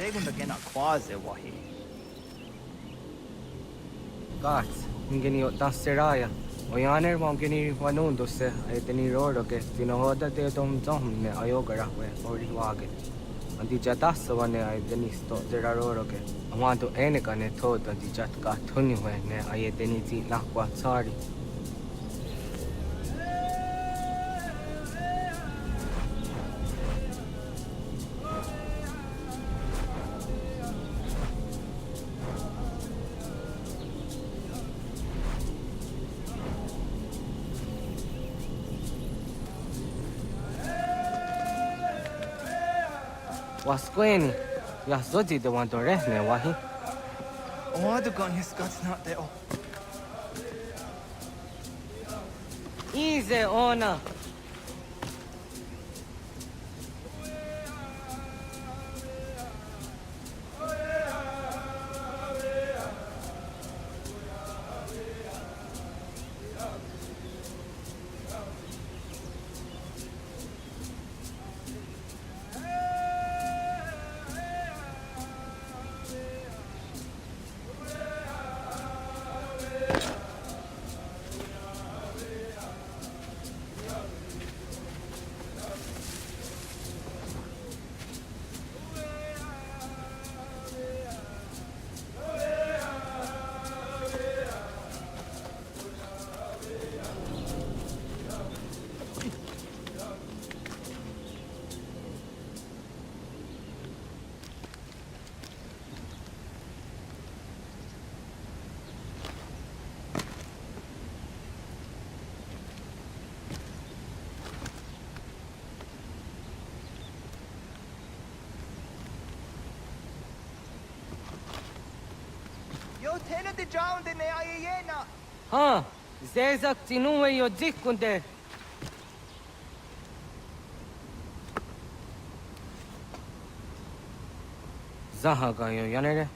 Segundo che na quasi wahi. Gats, ingeni tasseraya. Oyaner mongeni wanundo se eteni roro ke tinohoda de dom dom ne ayogara we ori wage. Andi jatas wane ay denisto zera roro ke. Amado ene kane todo di jatka thuni we ne ay deni ti lakwa tsari. Wasqueni, ya zodi de wantorehne wahi. Amado gun his guts not there. Easy ona. Yo tenant the drowned in the ayena. Ha, zezak tinuwe yo dikunde. Zahaga yo yanere.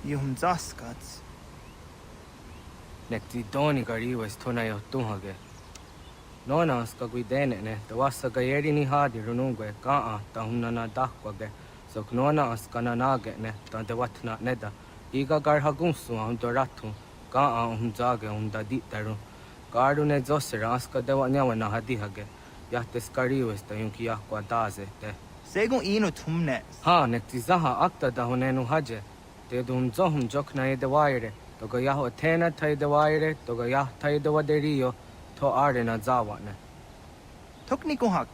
Yuhum zaskats. Nekti doni gari was tona yo tunhage. Nona ska guidene ne, the wasa gayeri ni hadi runungwe, kaa ta hunana dakwage. So knona askana nage ne, ta de watna neda. Iga gar hagunsu on doratu, kaa zage da ditaru. Garu ne zosera aska dewa nyawa na hadihage. Yahte skariwes ta yunki yakwa daze te. Segun ino tumnes. Ha, nekti zaha akta da hunenu haje. Te dum zohum jokna e de waire. Toga yaho tena tai de waire, toga yah tai de waderio, to arena zawane. Tokni kuhak.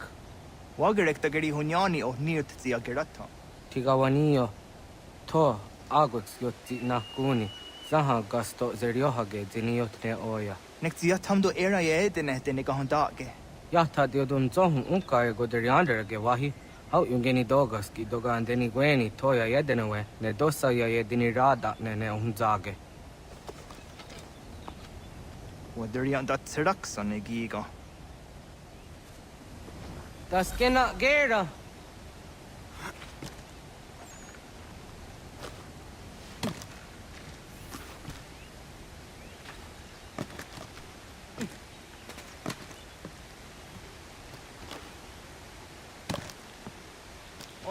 Wagerek tagari hunyani o nirt zia gerata. Tigawanio, to agux yotti na kuni. Zaha gasto zeriohage ziniotne oya. Nek zia tamdo era ye dene dene kahondage. Yahta diodum zohum unka go derianderage wahi. How yungeni dogaski doga andeni gweni toya yedenewe ne dosa ya yedini rada ne unzage. Waderian dat seraksan e giga. Das kena gera.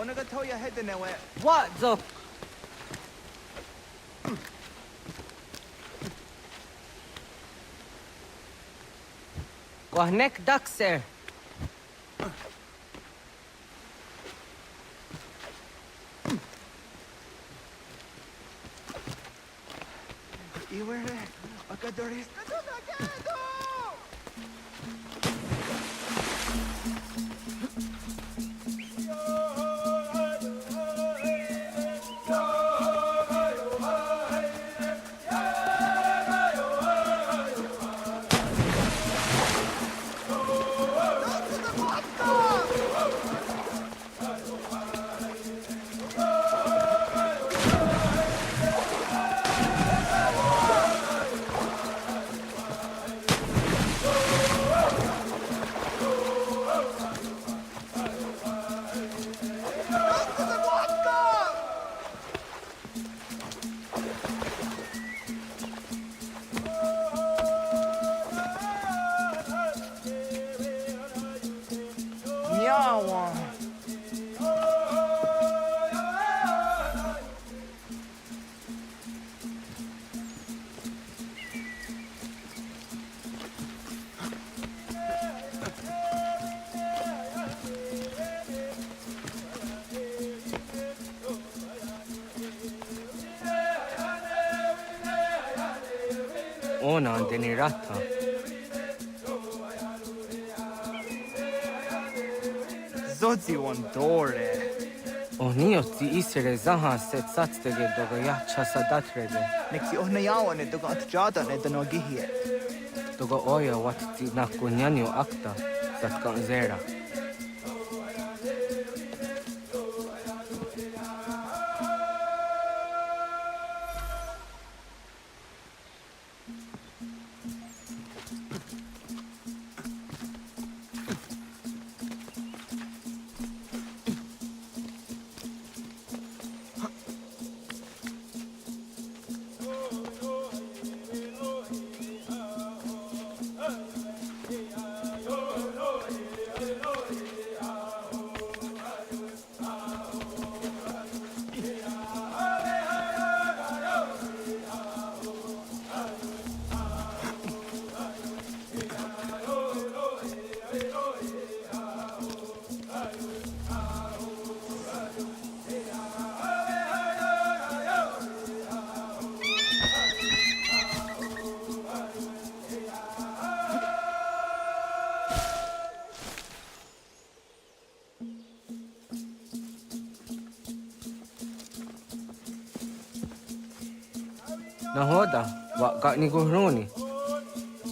Onaga toya hedenewe. What the? Kohnek dakser. Iwere, akadoris. Ona andeni rata. Zodzi dore. Onioti isere zaha set satstege doga yah chasadatrede. Neksi ohnayawane doga atjada ne dano gihie. Doga oya wati nakunyanyo akta zatkan zera. Nahoda, wa ni guhruni.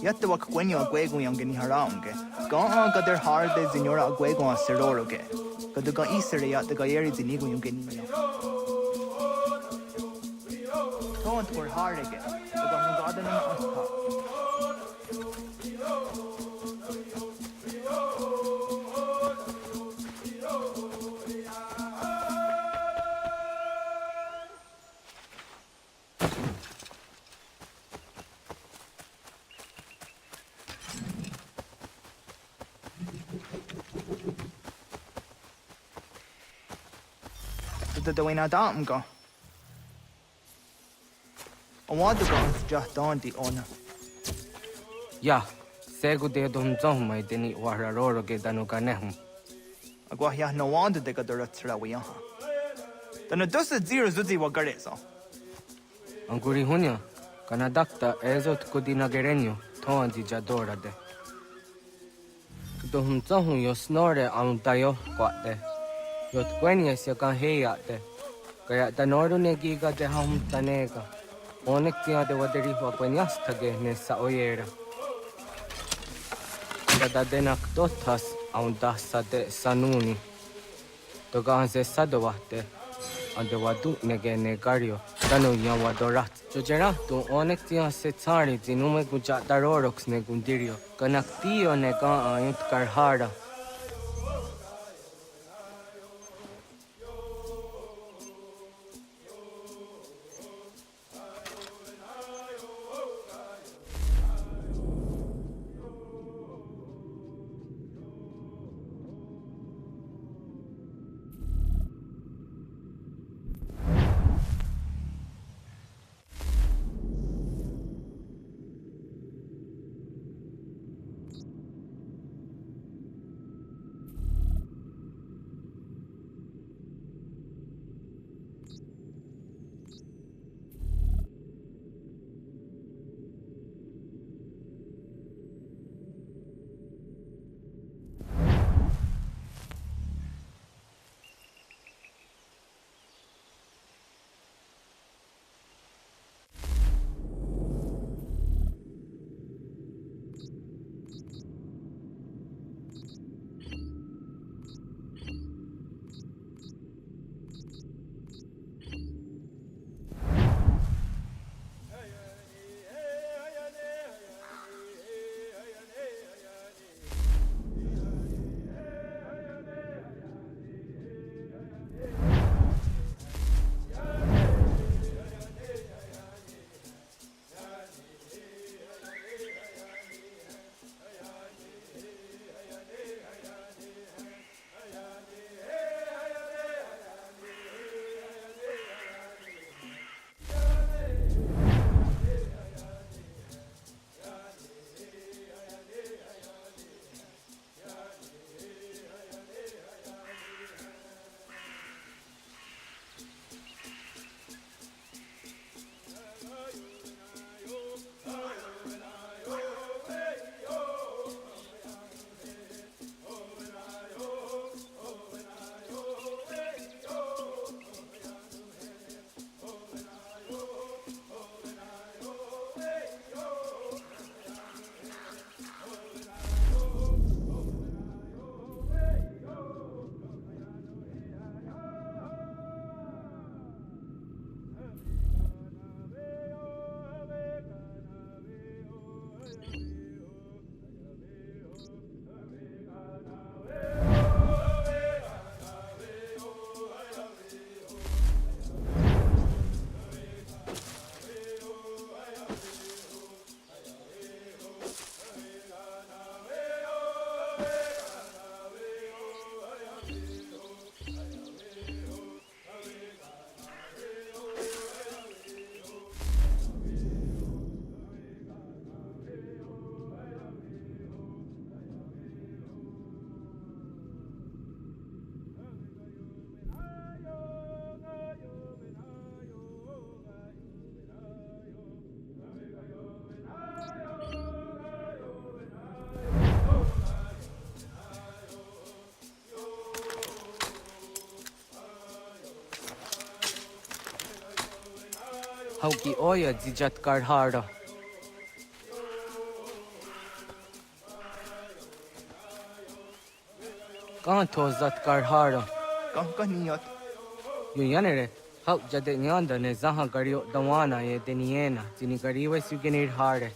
Yatte wak kwenyo agwego yang geni haraunge. Ga gader harde zinora agwego a seroroge. Gaduga isere yatte ga yeri zinigo yung geni ya. Tont for harege. Gaga mugada na asta. the doing at Amga. I want to go just on the honor. Ja, segu de dum zong mai deni wararo ge danu kanehum. I go here no one to take a direct away. Then it does 0 Zuzi Wagareso. Anguri hunya, kana dakta ezot kudina gerenyo, toanzi jadora de. Dum zong yo snore ang tayo kwate. Yot kwenye siya kan heya de. Kaya tanoru ne giga de ham tanega. Onek tiya de waderi wa kwenyas tage ne sa oyera. Kada denak dotas ang dasa de sanuni. Toga se sadowate. Ande wadu nege negario. Tano yan wadorat. Jojera tu onek tiya se tsari zinume guja darorox ne gundirio. Kanak tiyo nega ayut karhara. Hauki oya dijat karhara. Kahan tozat karhara. Kaniyot. Yuyanere, hau jade nyanda ne zaha gario dawana ye deniena, zini gariwe sugenir hare.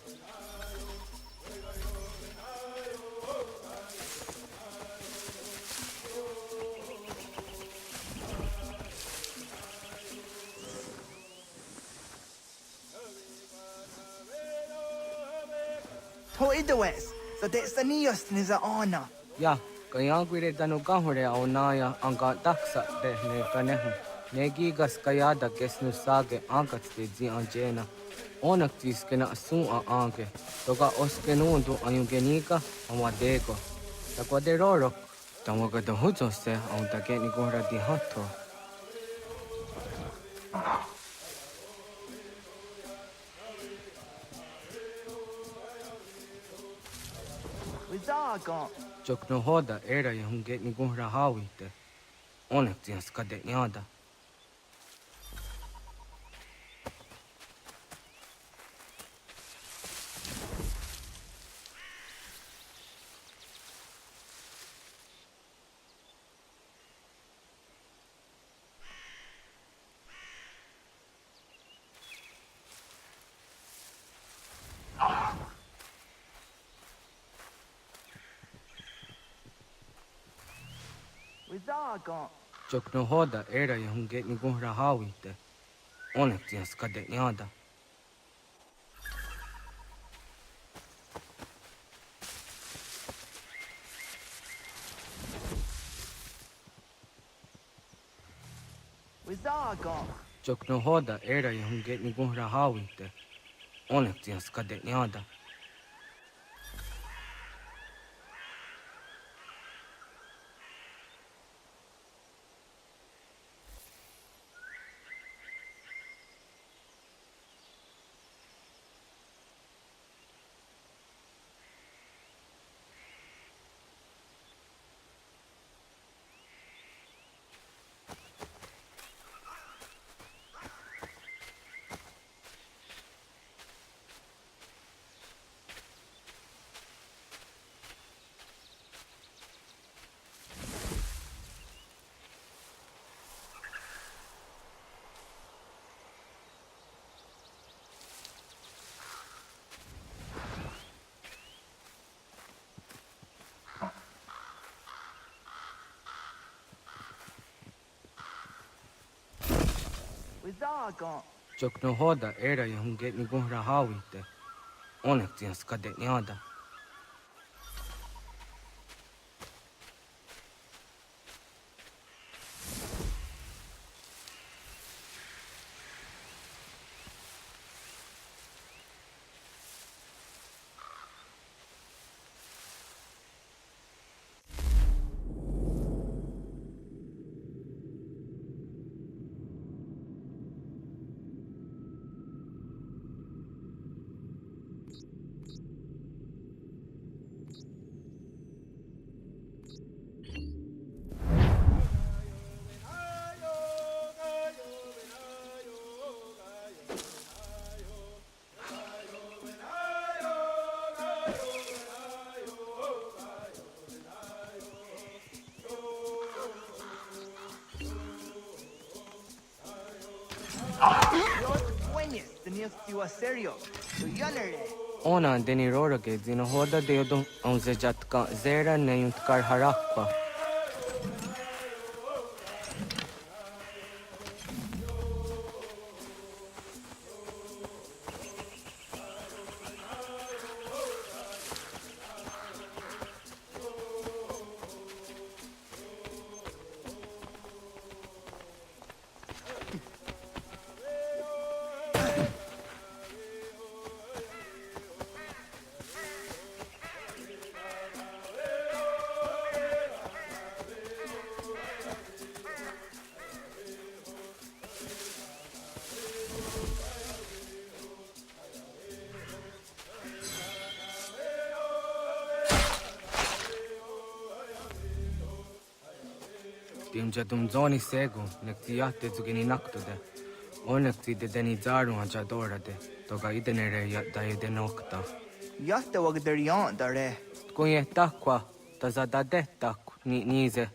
Toidawes, so de SININHO niza ona. Ya, kaya gwire danu kahore au naya anga taksa de ne kanehu. Negigas kayada kesnusage ankatste zi anjena. Onaktis kena sun a anke. Toka oskenundu ayungenika amadeko. Takwaderoro. Tamagada hujose on takeni gora di hatto. Wizaga. Chokno hoda era yungeni gora hawite. Onaktis kadenyada. Wizaga. Chokno hoda era yungeni gora hawite. Onaktis kadenyada. Wizaga. Chokno hoda era yungeni gora hawite. Onaktis kadenyada. Wizaga. Chokno hoda era yungeni gora hawite. Onaktis kadenyada. Buenas, tenías que a serio. Tu yanere. Ona denirora ke zino hoda deodum onzejatka zera neyuntkar harakwa. Timjadum zoni sego, nektiate zugini naktude. Onekti de denizaru anjadora de. Toga idenere da idenokta. Yatte wagderian dare. Kunye takwa, tazadadetak ni nize.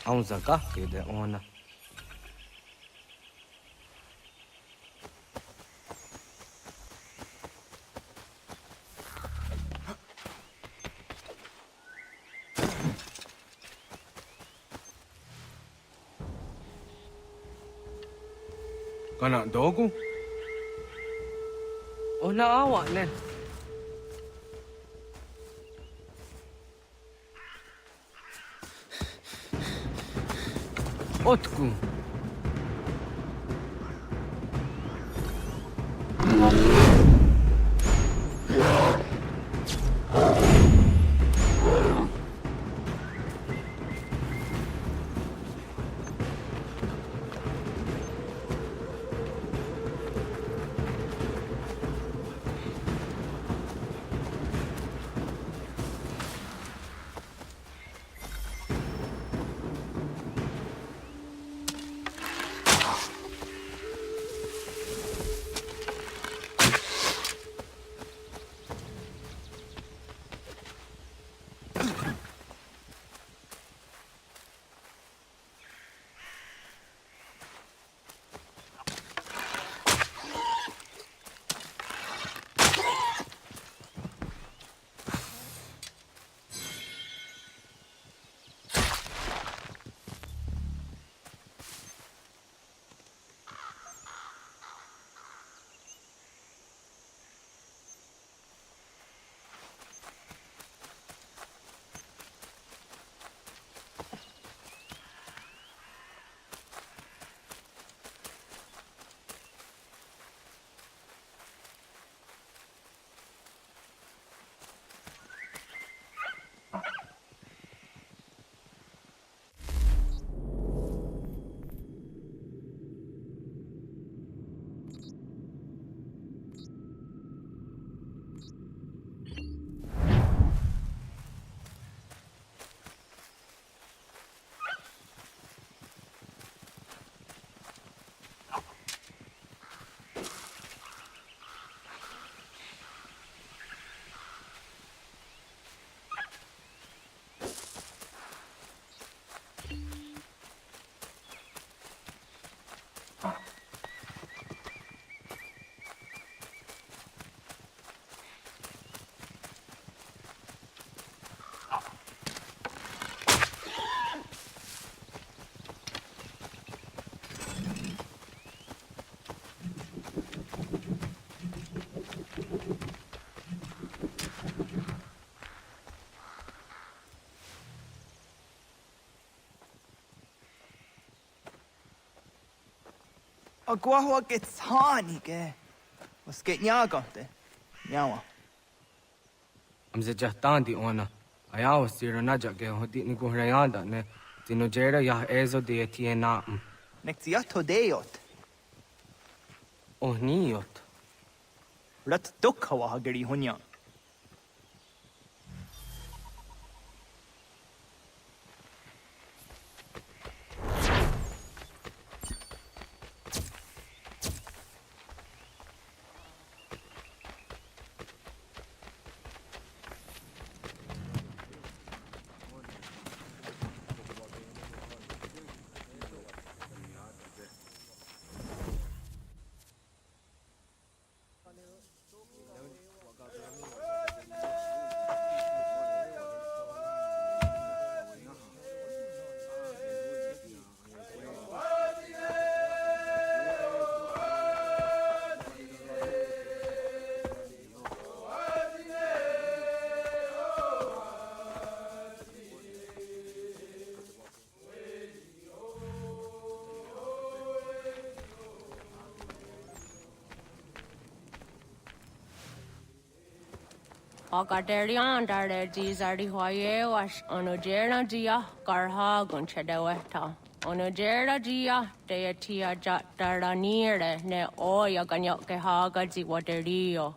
ông giờ cả cái để ôn à Kana dogu? ôn na awak nè otku Agua gets honey, ke. Was geht nyaga te? Nyawa. ông giờ chắc tan đi ôn à ai áo xí rồi nãy giờ cái họ đi như cũng ra đó nè thì nó chơi ra ya ezo de thiên na Nektia todeyot. oh niot Rat dukha hageri hunya. Agradeço dar dizari hoye was onojera dia karha gunchedeweta. Onojera dia de tia jataraniere ne oya ganyo ke haga ziwaderio.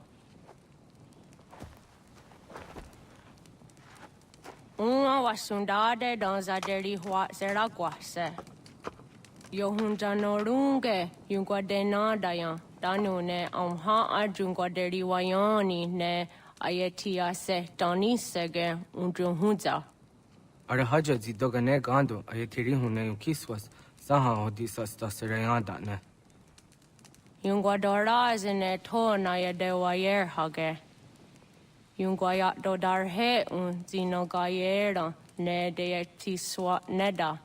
Uma wasundade dans a deri hua seraguase. Yo hunjanorunge yungwadena dayan danu ne amha ajungwaderi wayani ne Ayatia se Dani sege unjunhunza. Arahaja di dogane gando ay tiri hune yung kiswas saha hodisas ta serayanda ne. Yung guadora zine to na ya de wayer hage. Yung guayat do darhe zino gayera ne de tiswa neda.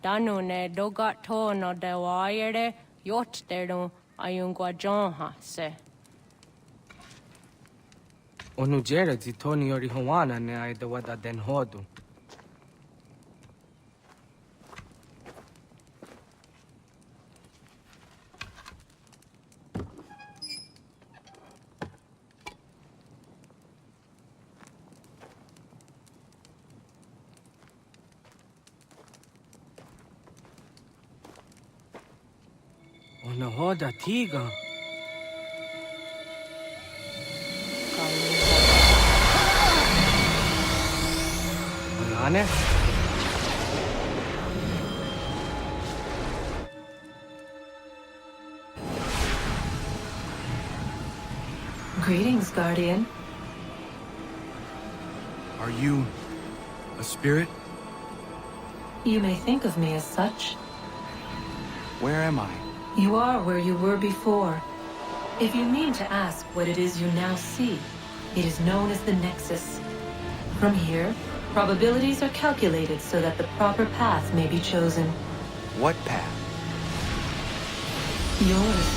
Danu ne dogat to no de wayere yot deru ayung guajon ha se. Onu jera di toni yori hawana ne ay dawada den hodu. Ona hoda tiga. Olane? Greetings, Guardian. Are you a spirit? You may think of me as such. Where am I? You are where you were before. If you mean to ask what it is you now see, it is known as the Nexus. From here, probabilities are calculated so that the proper path may be chosen. What path? Yours.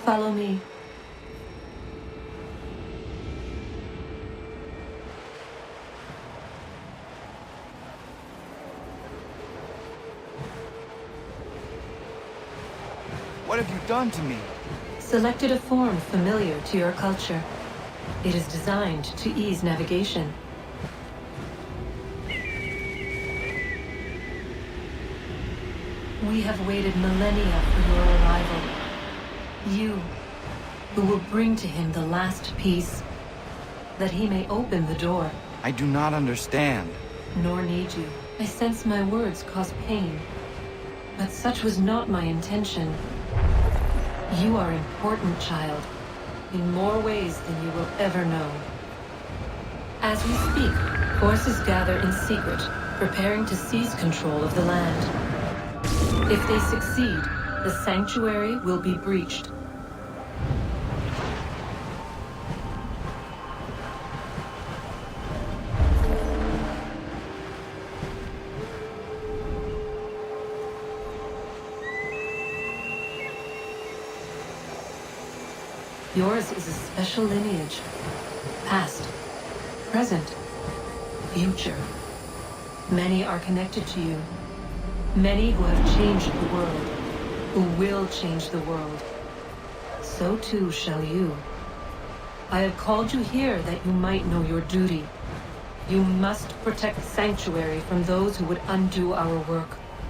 Follow me. What have you done to me? Selected a form familiar to your culture. It is designed to ease navigation. We have waited millennia for your arrival. You, who will bring to him the last piece, that he may open the door. I do not understand. Nor need you. I sense my words cause pain. But such was not my intention. You are important, child, in more ways than you will ever know. As we speak, forces gather in secret, preparing to seize control of the land. If they succeed, the sanctuary will be breached. Yours is a special lineage. Past, present, future. Many are connected to you. Many who have changed the world, who will change the world. So too shall you. I have called you here that you might know your duty. You must protect Sanctuary from those who would undo our work.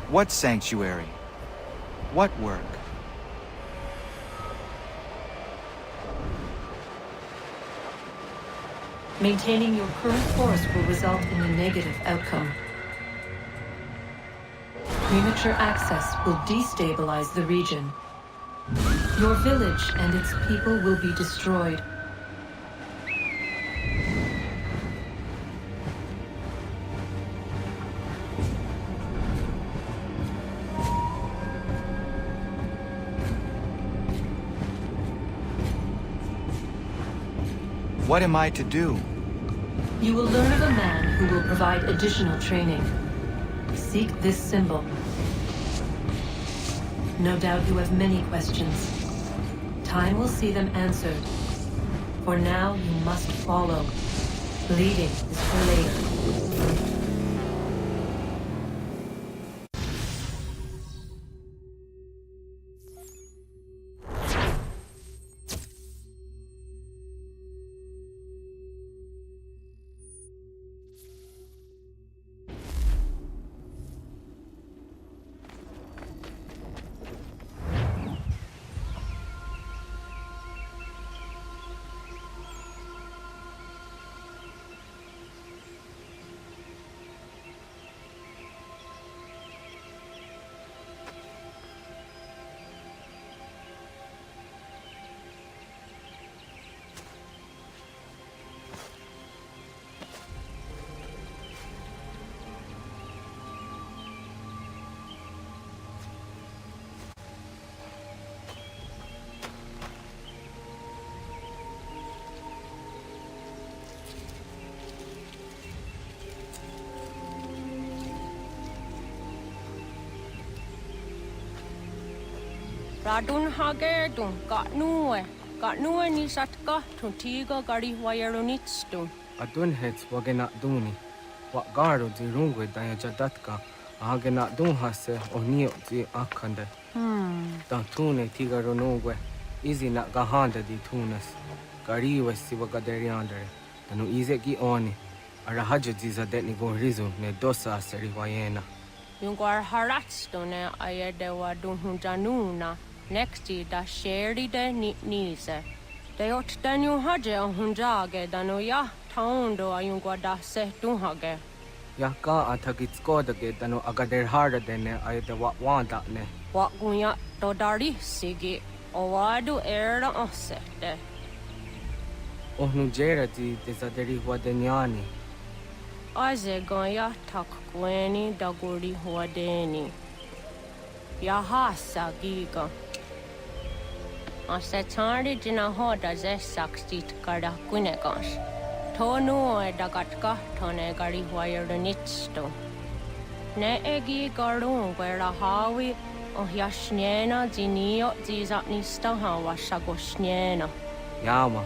What sanctuary? What work? Maintaining your current course will result in a negative outcome. Premature access will destabilize the region. Your village and its people will be destroyed. What am I to do? You will learn of a man who will provide additional training. Seek this symbol. No doubt you have many questions. Time will see them answered. For now, you must follow. Leading is for later. Radun hagerdun got nue ni satka tun tiga gari wayerunitstun. Adun hets wagena duni. Wat garo di rungwe daya jadatka. Ahagena dun hase o nio di akande. Dan tune tiga ronugwe. Izi na gahanda di tunas. Gariwe si wagaderiandere. Danu ize gi oni. Arahaja di zadetni go rizu ne dosa seri wayena. Yungwar haratstone ayedewa dun januna. Nexti da sheri de nise. De ot danu haje hunjage danu ya taundo ayungwa da se dunhage. Ya ka atagitskoda ge danu agader harda dene ayedewa wanda ne. Wa gunya to dari sigi. Owadu era osete. Ohnu jera di desaderi wadenyani. Aze goya tak gweni daguri huadeni. Yahasa giga. Asetari jina hoda ze sakstit kada kunekans. Tonu e dagatka tone gari huayernitsto. Ne egi garun gwera hawi o yashnena zinio zizatnista hawa shagoshnena. Yama.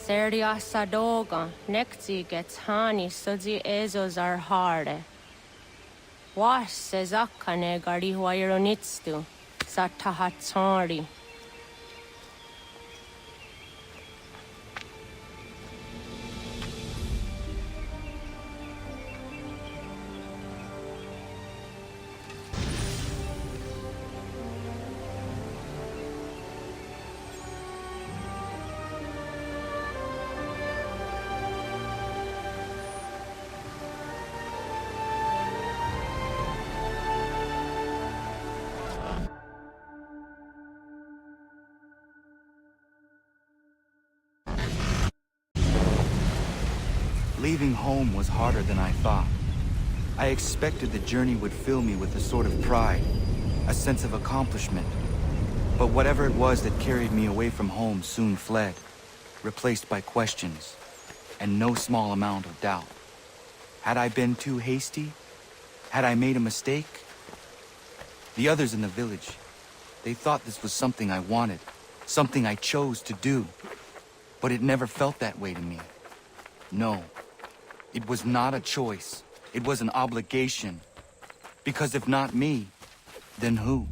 Seria sadoga, nekti gets hani sudzi ezos are harde. Was sezakane gari huayronitstu, satahatsari. Leaving home was harder than I thought. I expected the journey would fill me with a sort of pride, a sense of accomplishment. But whatever it was that carried me away from home soon fled, replaced by questions, and no small amount of doubt. Had I been too hasty? Had I made a mistake? The others in the village, they thought this was something I wanted, something I chose to do. But it never felt that way to me. No. It was not a choice. It was an obligation. Because if not me, then who?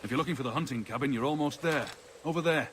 If you're looking for the hunting cabin, you're almost there. Over there.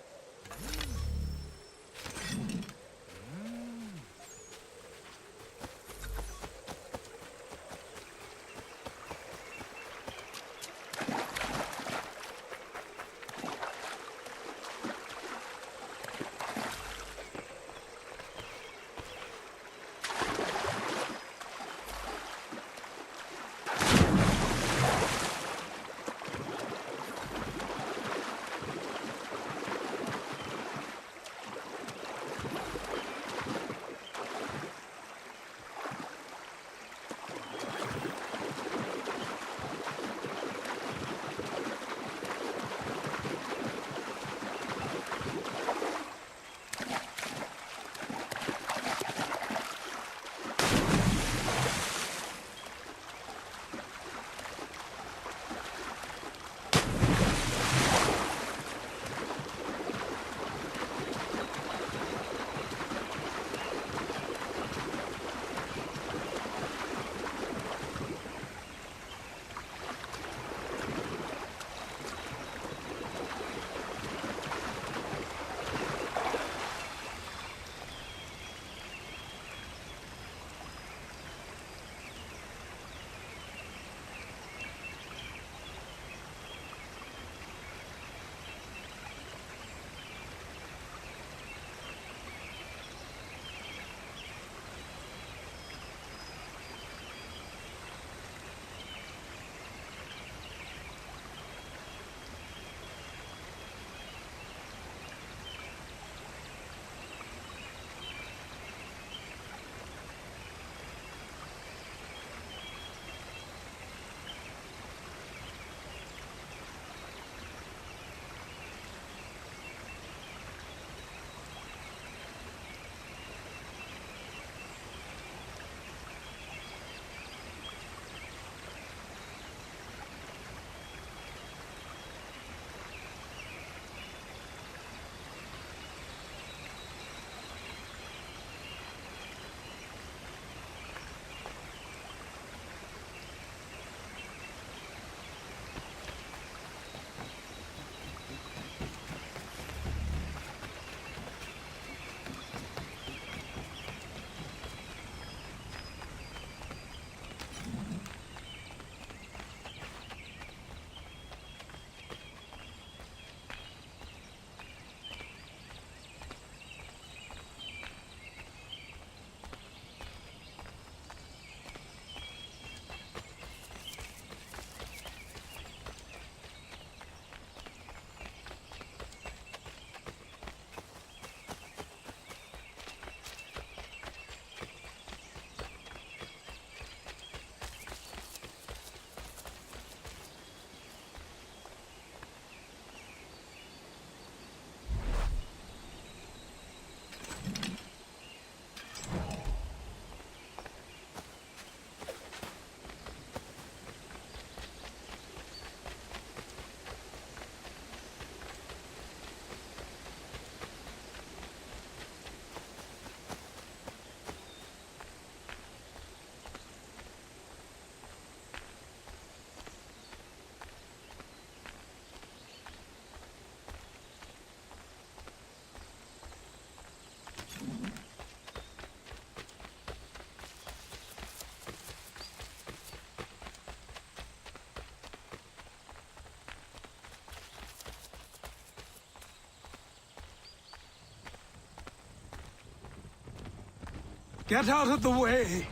Get out of the way!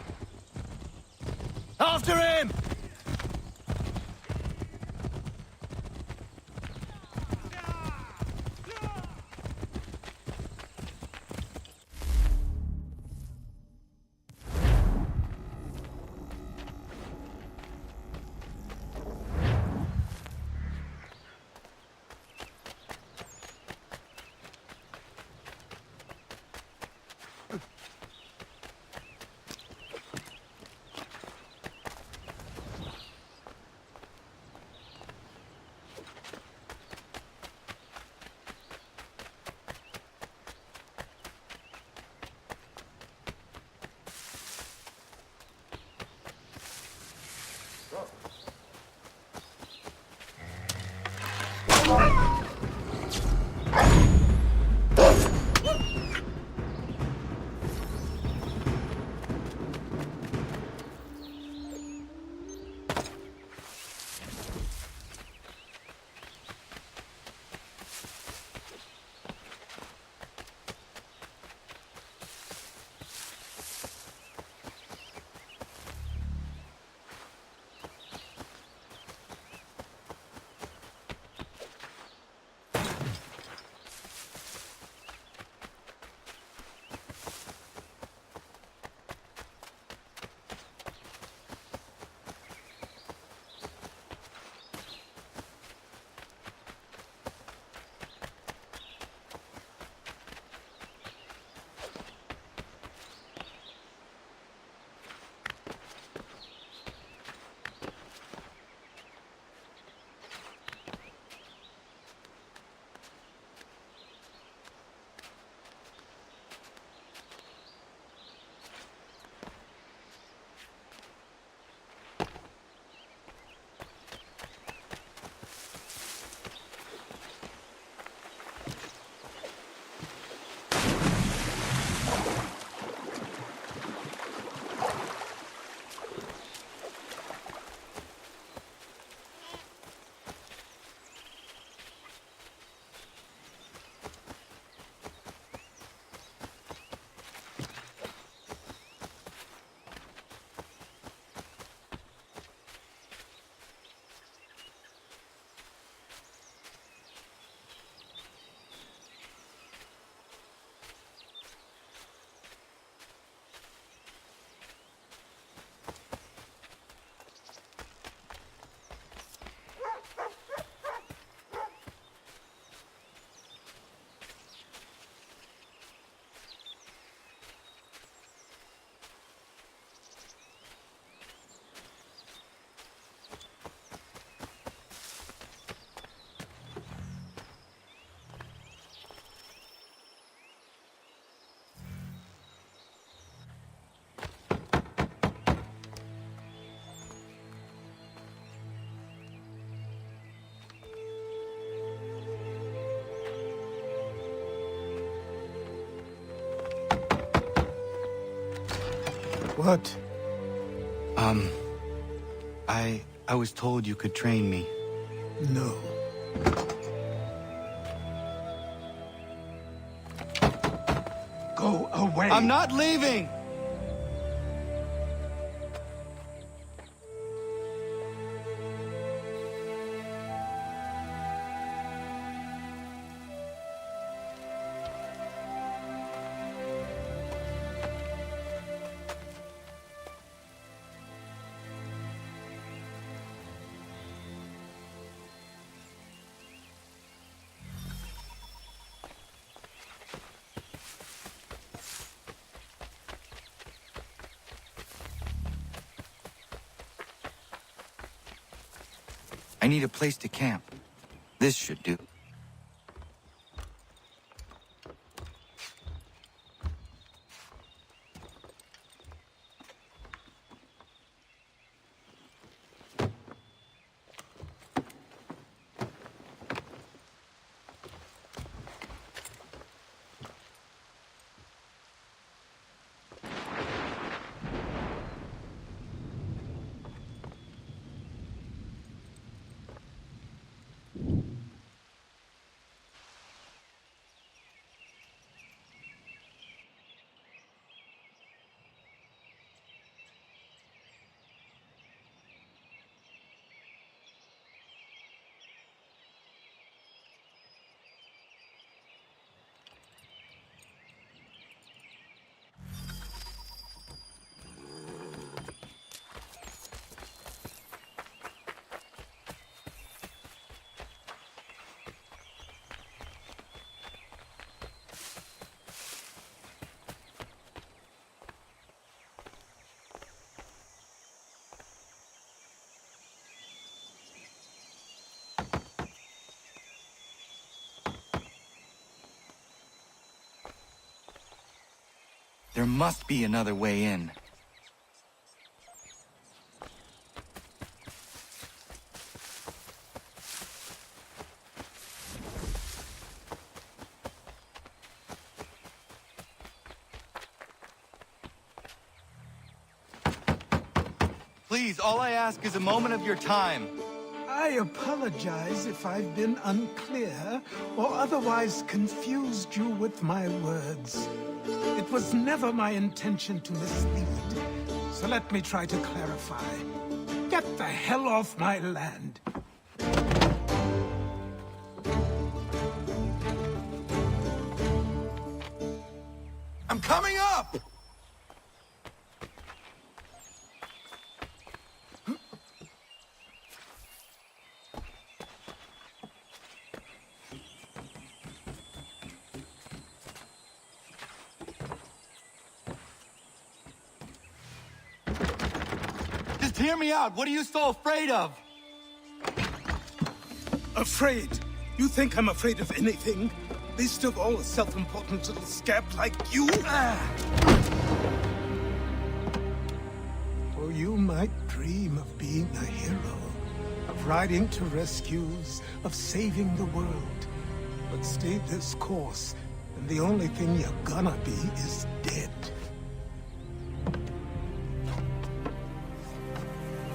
After him! What? I was told you could train me. No. Go away! I'm not leaving! I need a place to camp. This should do. There must be another way in. Please, all I ask is a moment of your time. I apologize if I've been unclear or otherwise confused you with my words. It was never my intention to mislead, so let me try to clarify. Get the hell off my land. I'm coming up! Just hear me out. What are you so afraid of? Afraid? You think I'm afraid of anything? Least of all a self-important little scab like you? Or you might dream of being a hero, of riding to rescues, of saving the world. But stay this course, and the only thing you're gonna be is dead.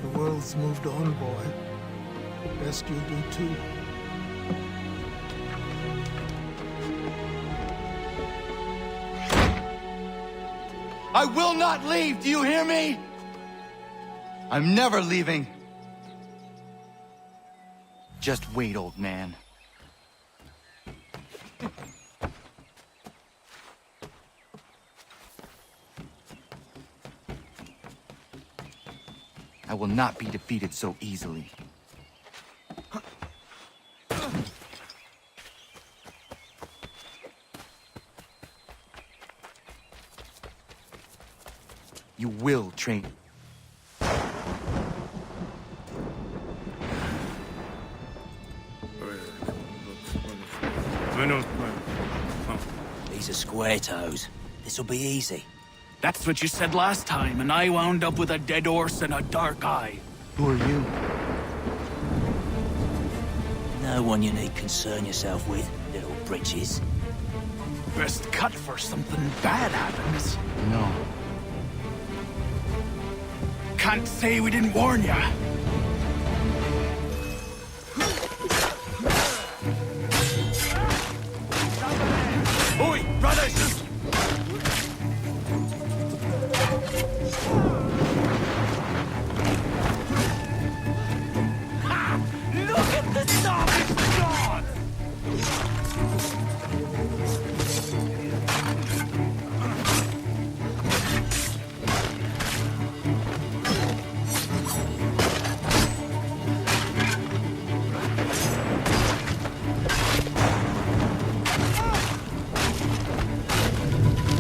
The world's moved on, boy. Best you do too. I will not leave, do you hear me? I'm never leaving. Just wait, old man. I will not be defeated so easily. You will train. These are square toes. This'll be easy. That's what you said last time, and I wound up with a dead horse and a dark eye. Who are you? No one you need concern yourself with, little britches. Best cut for something bad happens. No. Can't say we didn't warn ya. Oi, brothers! Ha! Look at the top! It's gone!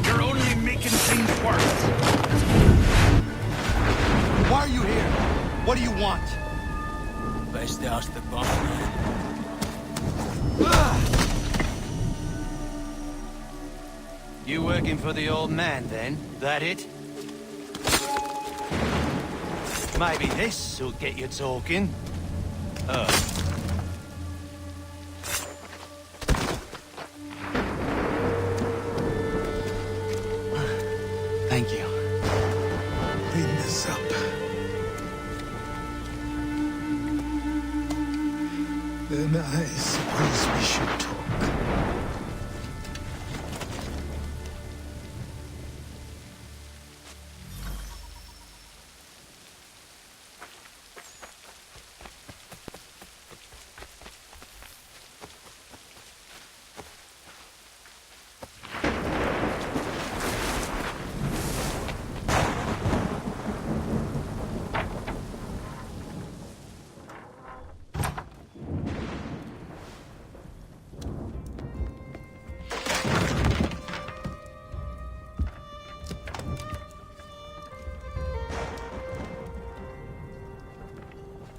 You're only making things worse. Why are you here? What do you want? Best ask the boss man. You working for the old man, then? That it? Maybe this'll get you talking. Thank you. Clean this up. Then I suppose we should talk.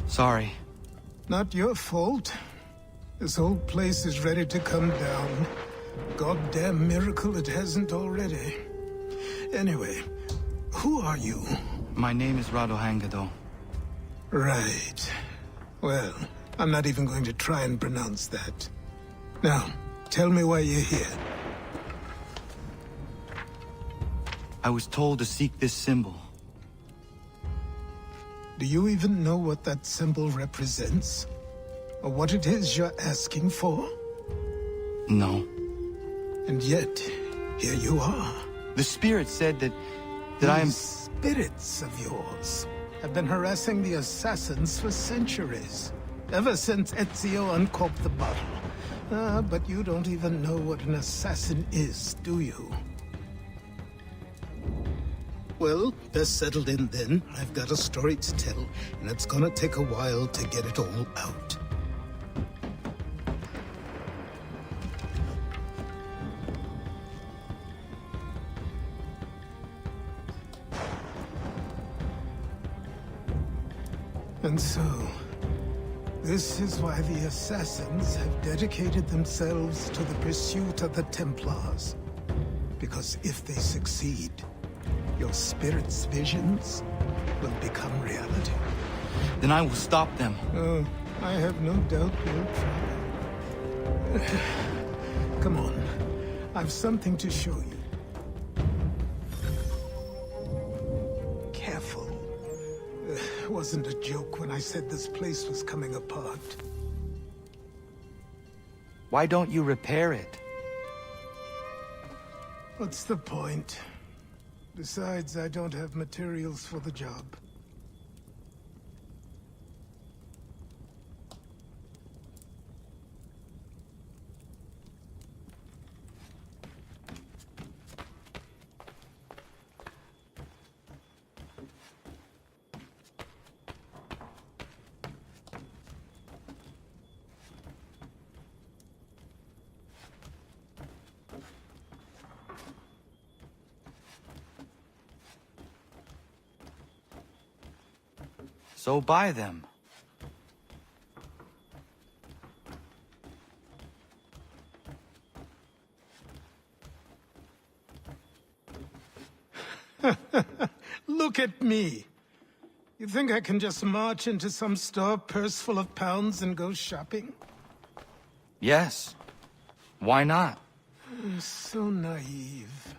Sorry. Not your fault. This whole place is ready to come down. Goddamn miracle it hasn't already. Anyway, who are you? My name is Radohangado. Right. Well, I'm not even going to try and pronounce that. Now, tell me why you're here. I was told to seek this symbol. Do you even know what that symbol represents? Or what it is you're asking for? No. And yet, here you are. The spirit said that I am... These spirits of yours have been harassing the assassins for centuries. Ever since Ezio uncorked the bottle. But you don't even know what an assassin is, do you? Well, best settled in then. I've got a story to tell, and it's gonna take a while to get it all out. And so, this is why the Assassins have dedicated themselves to the pursuit of the Templars. Because if they succeed, your spirit's visions will become reality. Then I will stop them. Oh, I have no doubt you'll try. Come on, I've something to show you. Careful. It wasn't a joke when I said this place was coming apart. Why don't you repair it? What's the point? Besides, I don't have materials for the job. So buy them. Look at me. You think I can just march into some store, purse full of pounds, and go shopping? Yes. Why not? I'm so naive.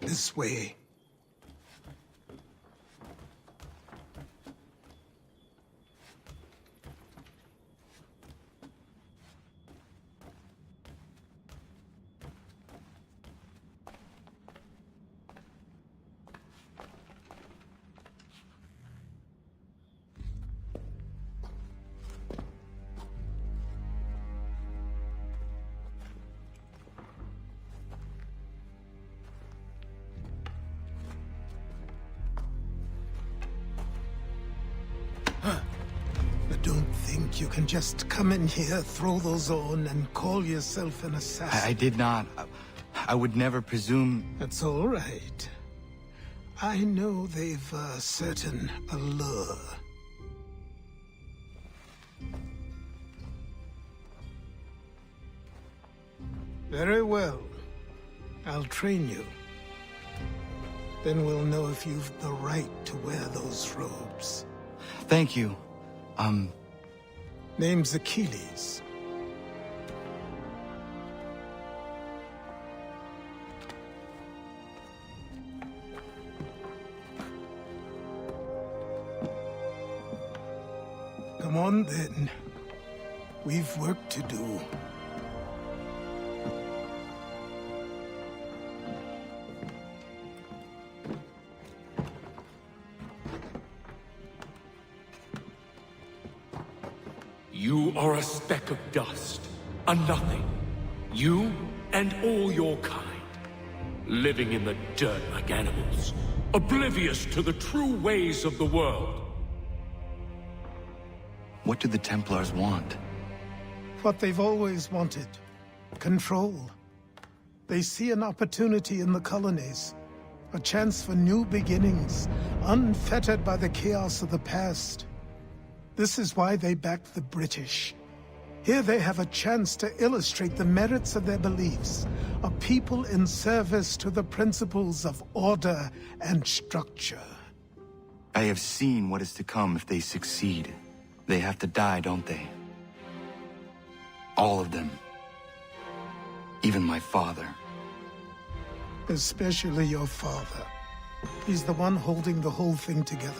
This way. Don't think you can just come in here, throw those on, and call yourself an assassin. I did not. I would never presume... That's all right. I know they've a certain allure. Very well. I'll train you. Then we'll know if you've the right to wear those robes. Thank you. Name's Achilles. Come on, then. We've work to do. You are a speck of dust, a nothing. You and all your kind. Living in the dirt like animals. Oblivious to the true ways of the world. What do the Templars want? What they've always wanted. Control. They see an opportunity in the colonies. A chance for new beginnings, unfettered by the chaos of the past. This is why they backed the British. Here they have a chance to illustrate the merits of their beliefs, a people in service to the principles of order and structure. I have seen what is to come if they succeed. They have to die, don't they? All of them. Even my father. Especially your father. He's the one holding the whole thing together.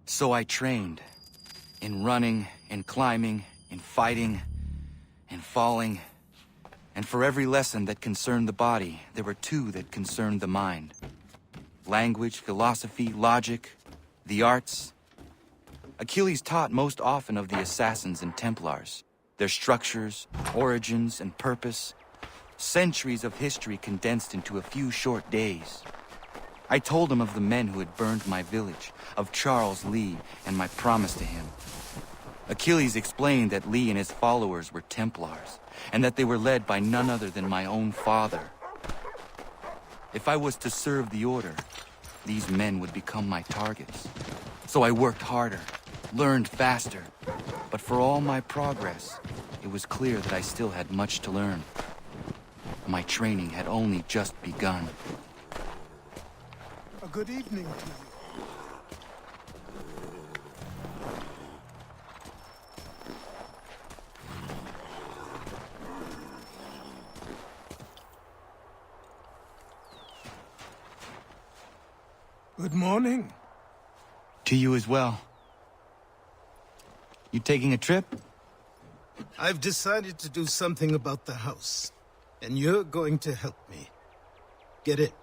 So I trained. In running, in climbing, in fighting, in falling. And for every lesson that concerned the body, there were two that concerned the mind. Language, philosophy, logic, the arts. Achilles taught most often of the assassins and Templars, their structures, origins, and purpose. Centuries of history condensed into a few short days. I told him of the men who had burned my village, of Charles Lee, and my promise to him. Achilles explained that Lee and his followers were Templars, and that they were led by none other than my own father. If I was to serve the order, these men would become my targets. So I worked harder, learned faster, but for all my progress, it was clear that I still had much to learn. My training had only just begun. A good evening to you. Good morning. To you as well. You taking a trip? I've decided to do something about the house, and you're going to help me. Get it?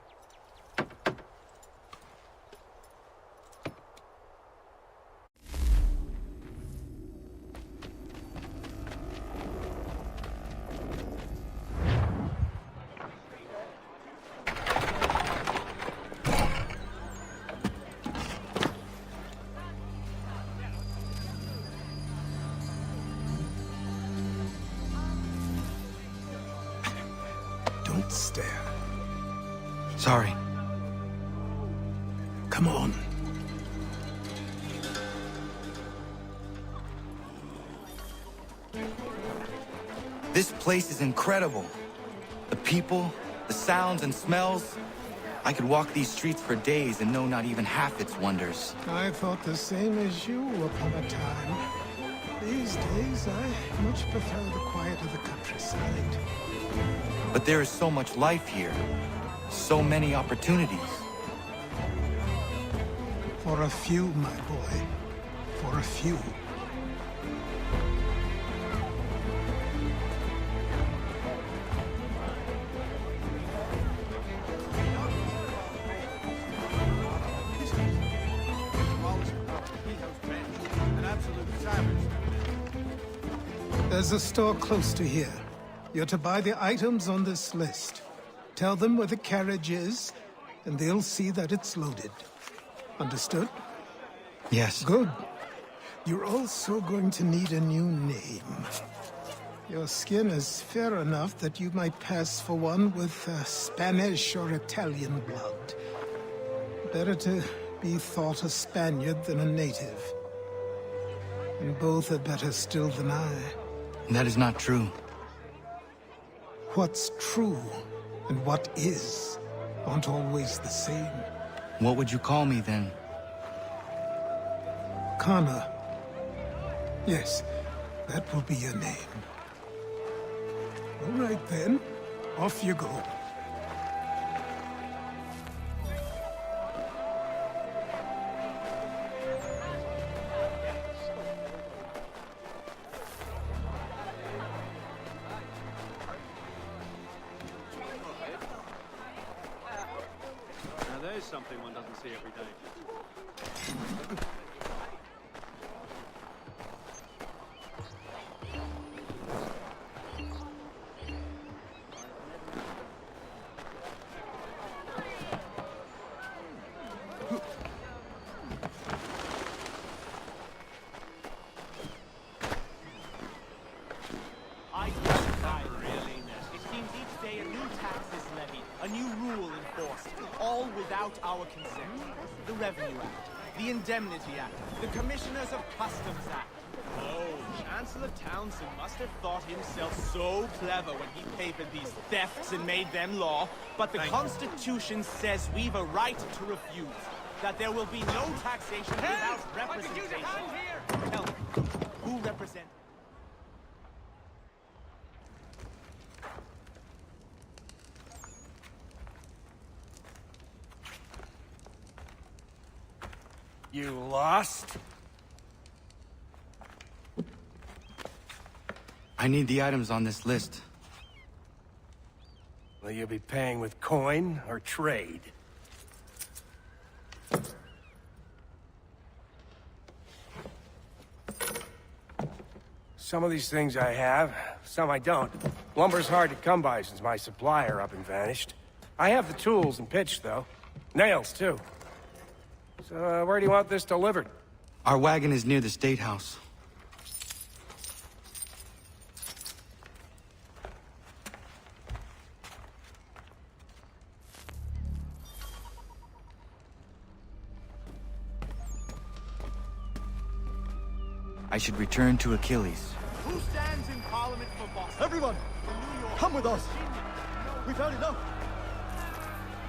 Don't stare. Sorry. Come on. This place is incredible. The people, the sounds and smells. I could walk these streets for days and know not even half its wonders. I thought the same as you upon a time. These days, I much prefer the quiet of the countryside. But there is so much life here. So many opportunities. For a few, my boy. For a few. There's a store close to here. You're to buy the items on this list. Tell them where the carriage is, and they'll see that it's loaded. Understood? Yes. Good. You're also going to need a new name. Your skin is fair enough that you might pass for one with Spanish or Italian blood. Better to be thought a Spaniard than a native. And both are better still than I. That is not true. What's true and what is aren't always the same. What would you call me then? Kana. Yes, that will be your name. All right then, off you go. There's something one doesn't see every day. all without our consent. The Revenue Act, the Indemnity Act, the Commissioners of Customs Act. Oh, Chancellor Townsend must have thought himself so clever when he papered these thefts and made them law. But the Constitution says we've a right to refuse. That there will be no taxation without representation. Tell me, who represents? You lost? I need the items on this list. Will you be paying with coin or trade? Some of these things I have, some I don't. Lumber's hard to come by since my supplier up and vanished. I have the tools and pitch, though. Nails, too. So, where do you want this delivered? Our wagon is near the State House. I should return to Achilles. Who stands in Parliament for Boston? Everyone, come with us. We've had enough.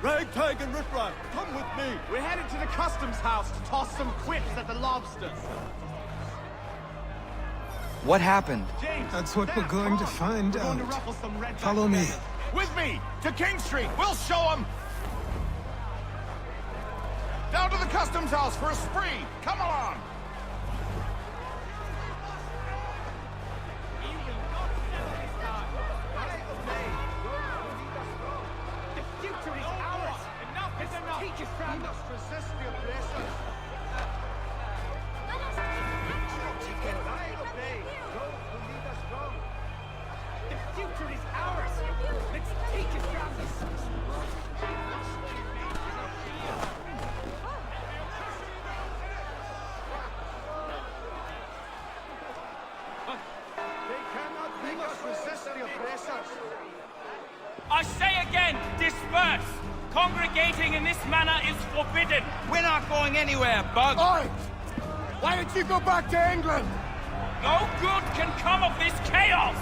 Ragtag and riffraff, come with me. We're headed to the customs house to toss some quips at the lobsters. What happened? James, That's what we're going to find we're going to out. ruffle some red Follow me. With me, to King Street. We'll show them. Down to the customs house for a spree. Come on. I say again, disperse! Congregating in this manner is forbidden! We're not going anywhere, Bug! Oi! Why don't you go back to England? No good can come of this chaos!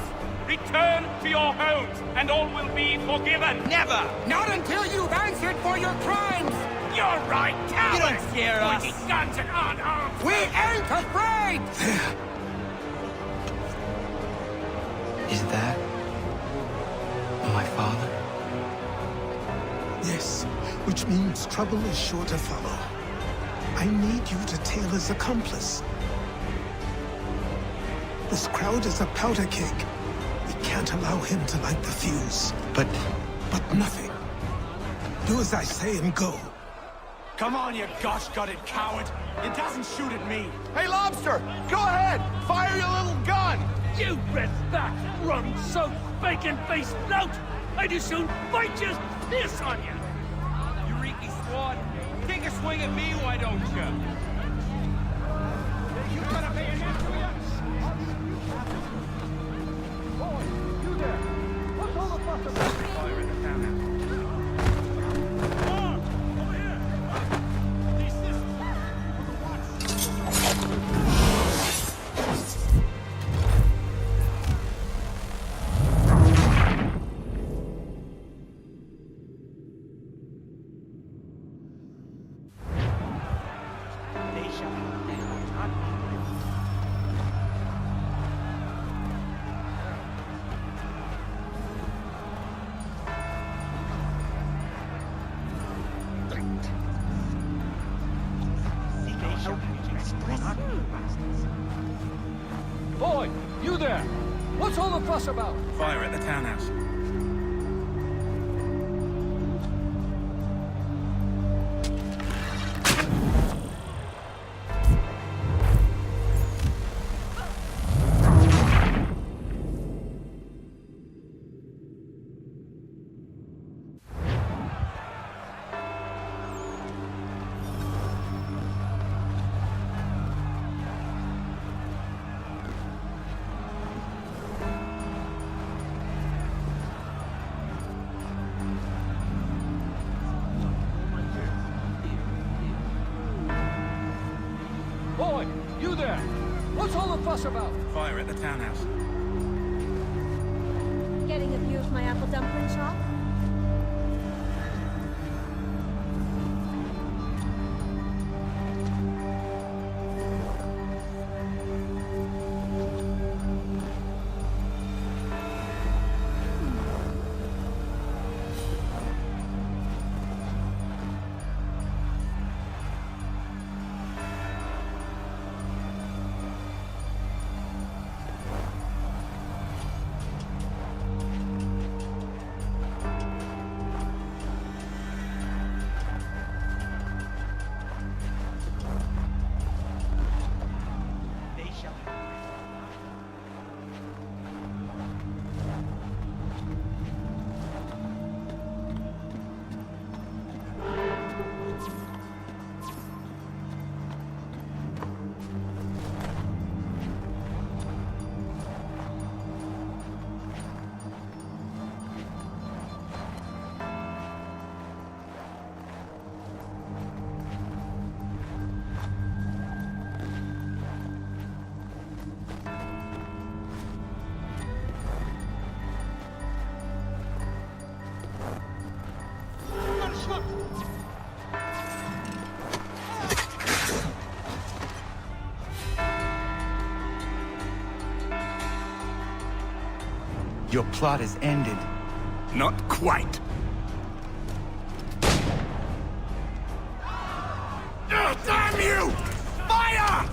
Return to your homes, and all will be forgiven! Never! Not until you've answered for your crimes! You're right, cowards! You don't scare us! Pointing guns and unarmed! We ain't afraid! Is that my father? Yes, which means trouble is sure to follow. I need you to tail his accomplice. This crowd is a powder keg. We can't allow him to light the fuse. But nothing. Do as I say and go. Come on, you gosh-gutted coward. It doesn't shoot at me. Hey, Lobster, go ahead. Fire your little gun. You red-back, rum-soaked, bacon-faced lout! I'd as soon bite just piss on you! Eureka Squad, take a swing at me, why don't you? You gotta pay attention to you. Boy, you there. What's all the fuss about? Fire in the townhouse. Over here! These systems Boy, you there. What's all the fuss about? Fire at the townhouse. You there! What's all the fuss about? Fire at the townhouse. Getting a view of my apple dumpling shop? Your plot is ended. Not quite. Oh, damn you! Fire!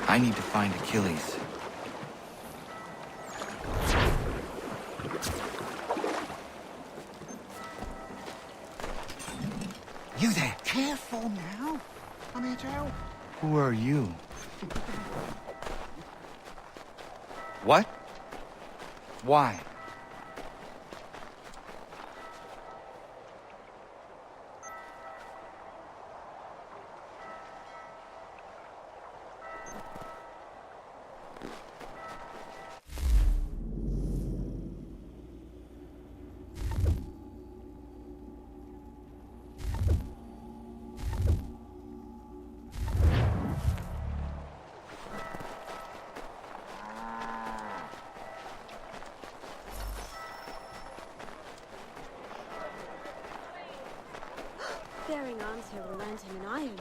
I need to find Achilles. You there! Careful now. I'm here to help. Who are you? What? Why? Bearing arms here will land him in irons.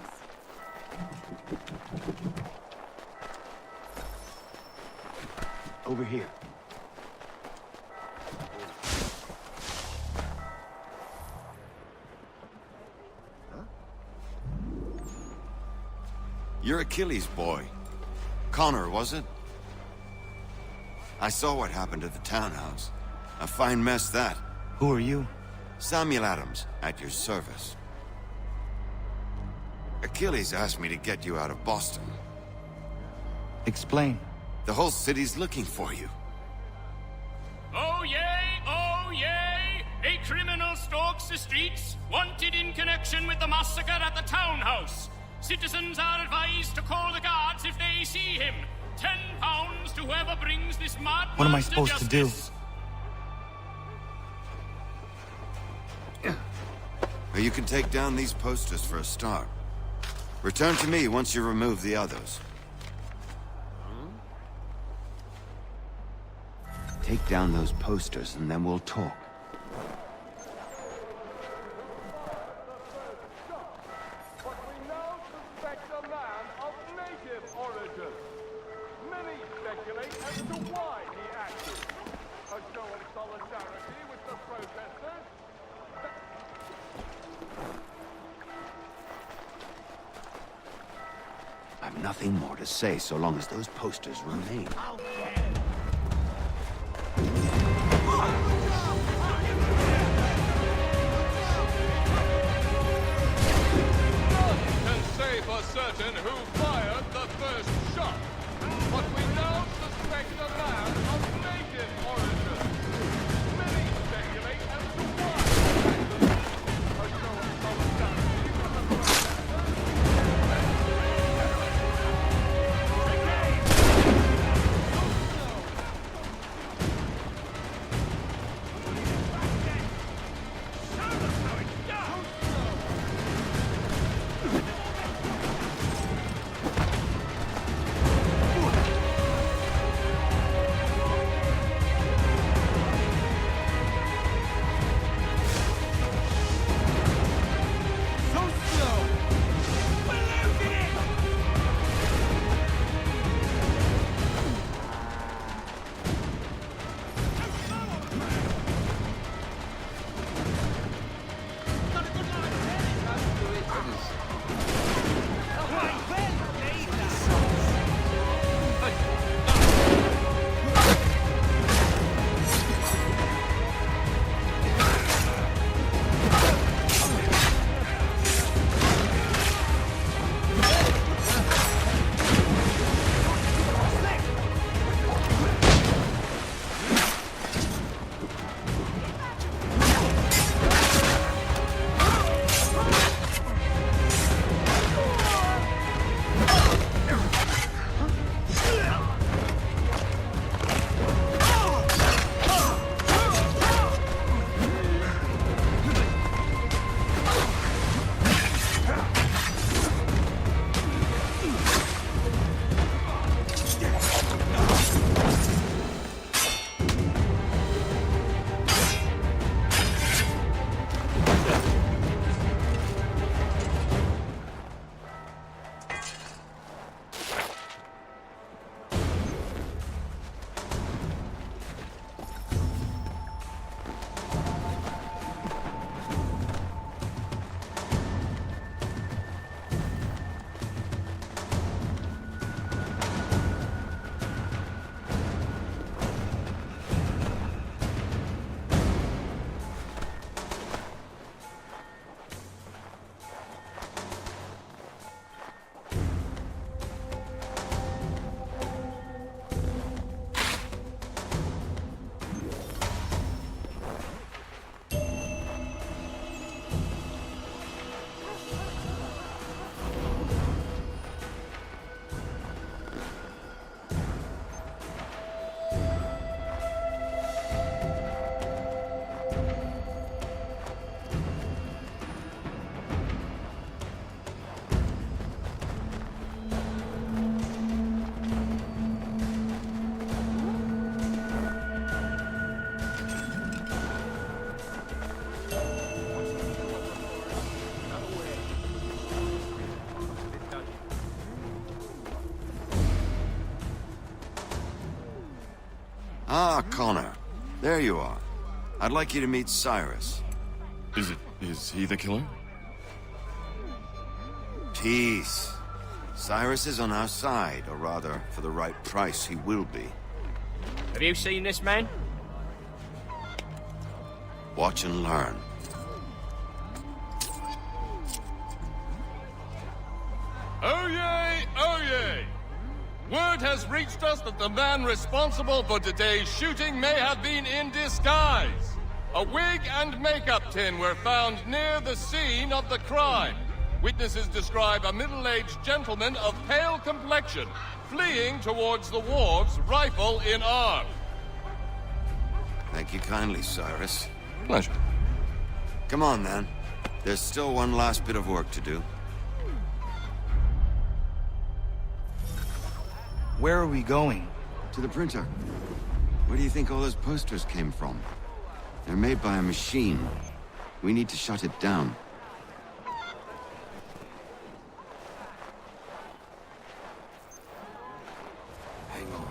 Over here. You're Achilles' boy. Connor, was it? I saw what happened at the townhouse. A fine mess, that. Who are you? Samuel Adams, at your service. Achilles asked me to get you out of Boston. Explain. The whole city's looking for you. Oh yay, oh yay! A criminal stalks the streets, wanted in connection with the massacre at the townhouse. Citizens are advised to call the guards if they see him. £10 to whoever brings this mad What am I man to supposed to do? justice. You can take down these posters for a start. Return to me once you remove the others. Take down those posters and then we'll talk. But we now suspect a man of native origin. Many speculate as to why he acted. A show of solidarity with the protesters. I've nothing more to say so long as those posters remain. Can say for certain who fired the first shot, but we now suspect a man of native origin. Many speculate as to why he acted. A show of solidarity with the Ah, Connor. There you are. I'd like you to meet Cyrus. Is he the killer? Peace. Cyrus is on our side, or rather, for the right price, he will be. Have you seen this man? Watch and learn. Oh yay, oh yay! Word has reached us that the man responsible for today's shooting may have been in disguise. A wig and makeup tin were found near the scene of the crime. Witnesses describe a middle-aged gentleman of pale complexion fleeing towards the wharves, rifle in arm. Thank you kindly, Cyrus. Pleasure. Come on, then. There's still one last bit of work to do. Where are we going? To the printer. Where do you think all those posters came from? They're made by a machine. We need to shut it down. Hang on.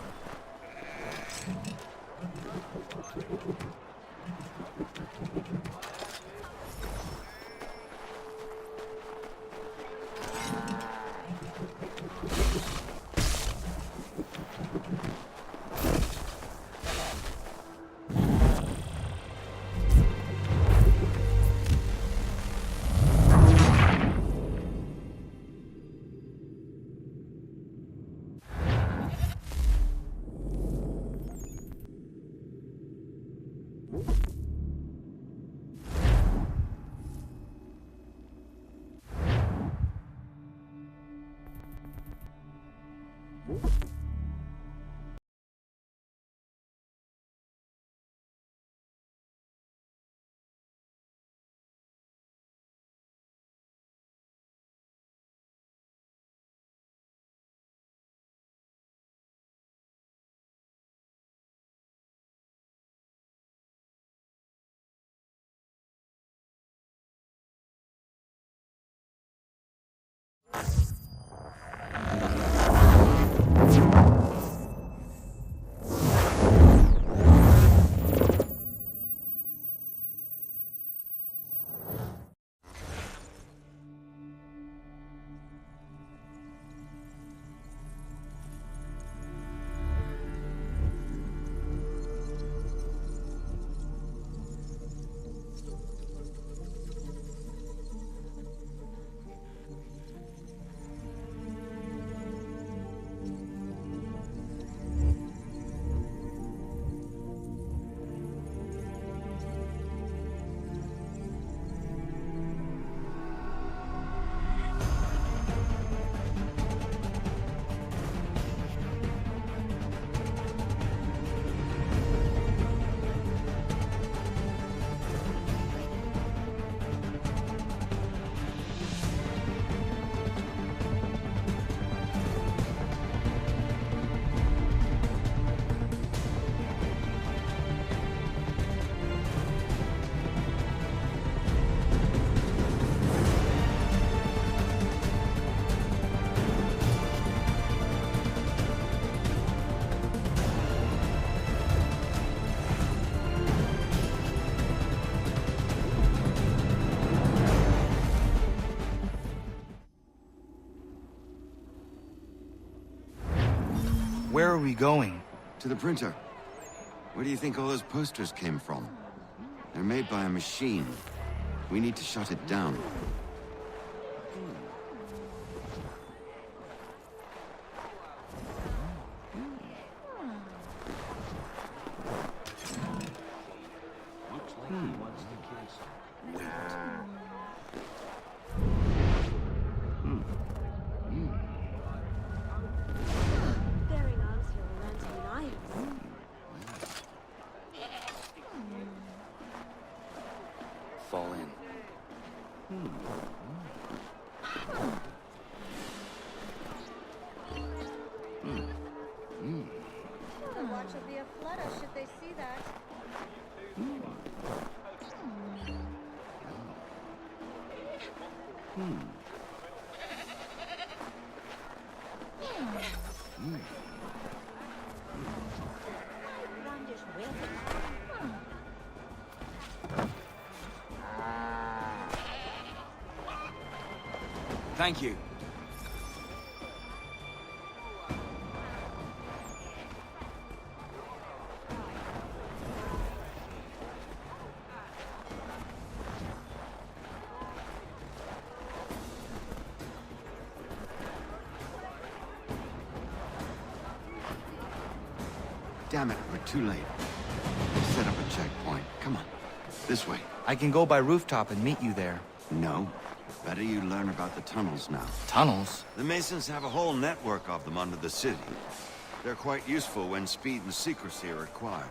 Where are we going? To the printer. Where do you think all those posters came from? They're made by a machine. We need to shut it down. Looks like he wants to kill some. Wait. Bearing arms here will land him in irons. Fall in. The watch will be a flutter should they see that. Thank you. Damn it, we're too late. Set up a checkpoint. Come on. This way. I can go by rooftop and meet you there. No. Better you learn about the tunnels now. Tunnels? The Masons have a whole network of them under the city. They're quite useful when speed and secrecy are required.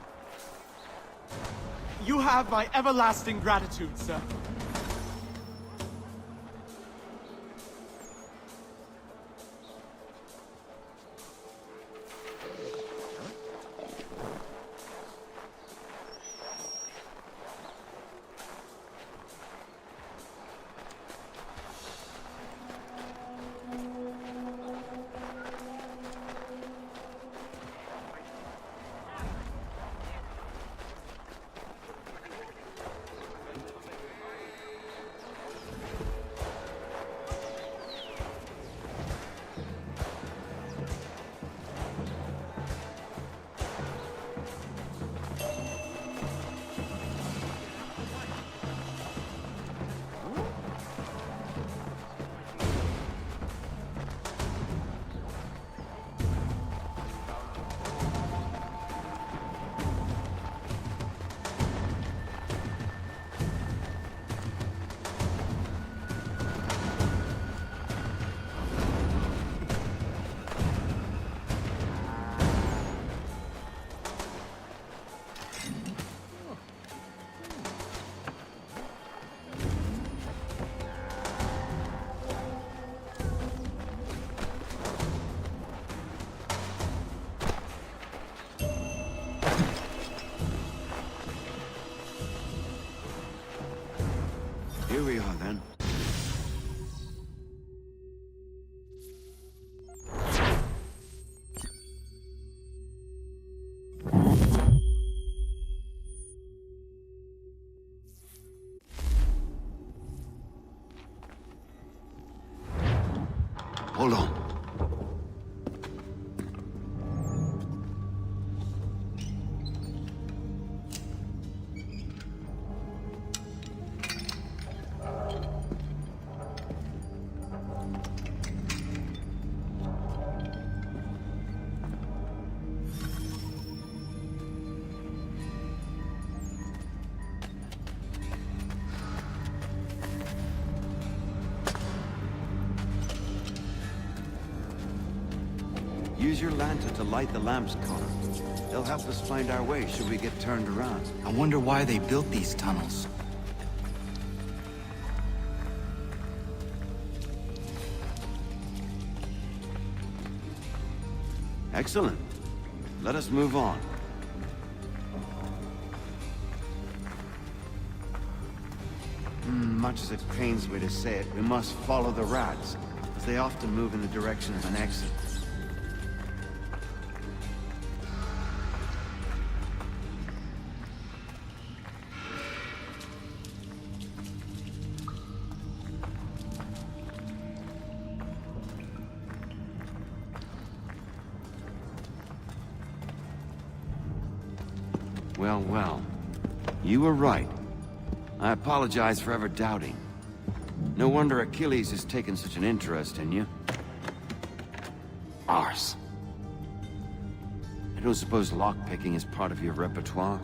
You have my everlasting gratitude, sir. Here we are, then. Hold on. Use your lantern to light the lamps, Connor. They'll help us find our way should we get turned around. I wonder why they built these tunnels. Excellent. Let us move on. Much as it pains me to say it, we must follow the rats, as they often move in the direction of an exit. Well, well. You were right. I apologize for ever doubting. No wonder Achilles has taken such an interest in you. Arse. I don't suppose lockpicking is part of your repertoire?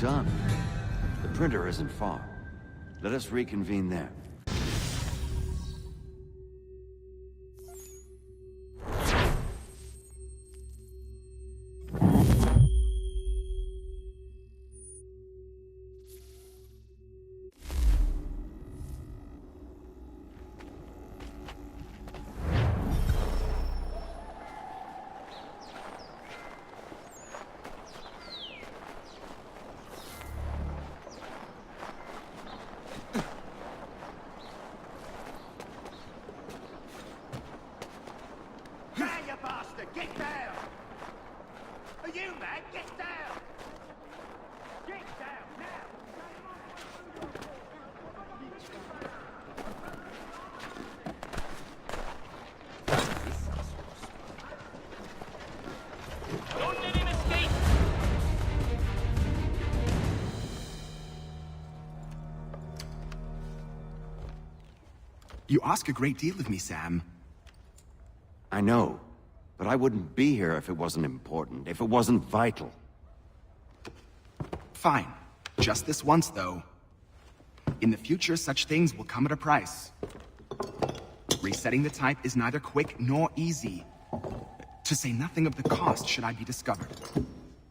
done. The printer isn't far. Let us reconvene there. Get down! Are you mad? Get down! Get down now! Don't let him escape! You ask a great deal of me, Sam. I know. But I wouldn't be here if it wasn't important, if it wasn't vital. Fine. Just this once, though. In the future, such things will come at a price. Resetting the type is neither quick nor easy. To say nothing of the cost should I be discovered.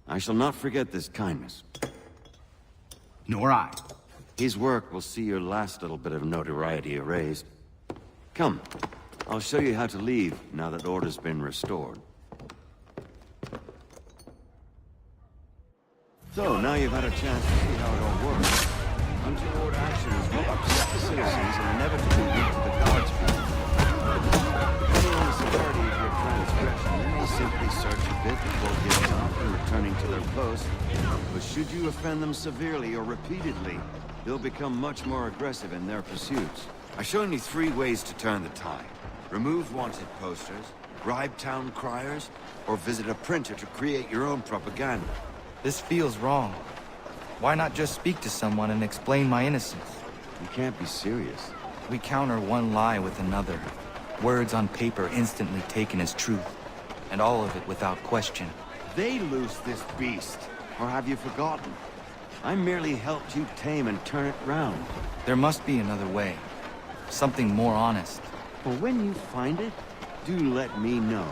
I shall not forget this kindness. Nor I. His work will see your last little bit of notoriety erased. Come. I'll show you how to leave, now that order's been restored. So, now you've had a chance to see how it all works. Untoward actions will upset the citizens and inevitably lead to the gods' view. Depending on the severity of your transgression, they may simply search a bit before giving up and returning to their post. But should you offend them severely or repeatedly, they'll become much more aggressive in their pursuits. I've shown you 3 ways to turn the tide. Remove wanted posters, bribe town criers, or visit a printer to create your own propaganda. This feels wrong. Why not just speak to someone and explain my innocence? You can't be serious. We counter one lie with another. Words on paper instantly taken as truth. And all of it without question. They loose this beast. Or have you forgotten? I merely helped you tame and turn it round. There must be another way. Something more honest. Well, when you find it, do let me know.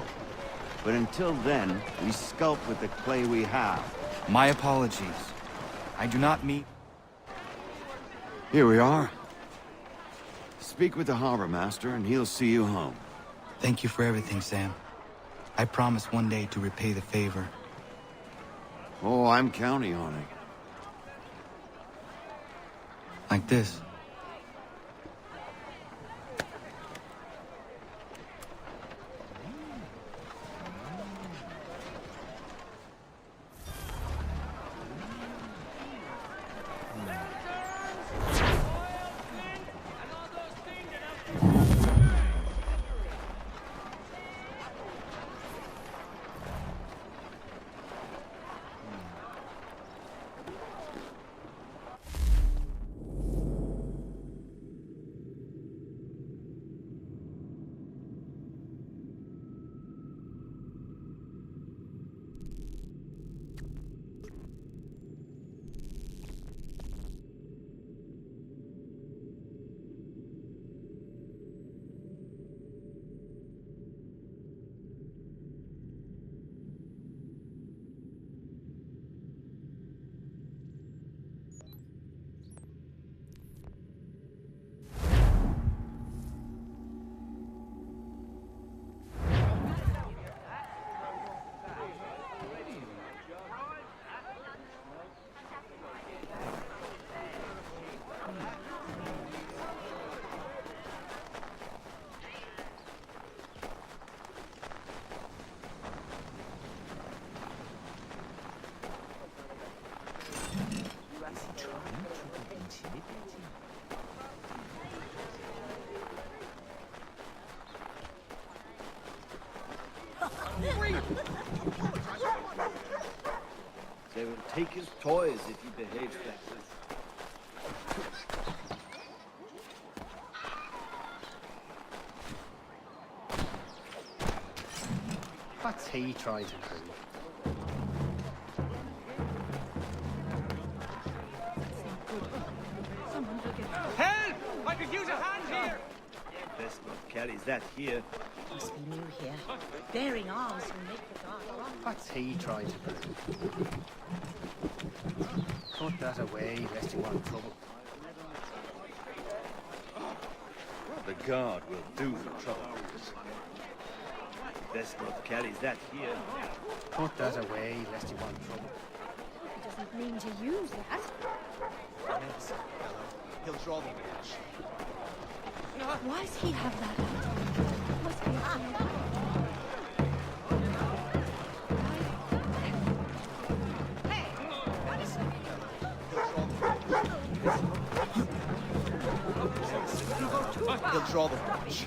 But until then, we sculpt with the clay we have. My apologies. I do not mean... Here we are. Speak with the harbor master, and he'll see you home. Thank you for everything, Sam. I promise one day to repay the favor. Oh, I'm counting on it. Like this. They will take his toys if he behaves like this. What's he trying to do? Someone's looking. Help! I could use a hand here! Best not carry that here. Must be new here. Bearing arms will make the guard run. What's he trying to prove? Put that away, lest you want trouble. The guard will do for trouble. Best not carry that here. Put that away, lest you want trouble. He doesn't mean to use that. Innocent fellow. He'll draw the cash. Why does he have that out? Must be He'll draw the watch.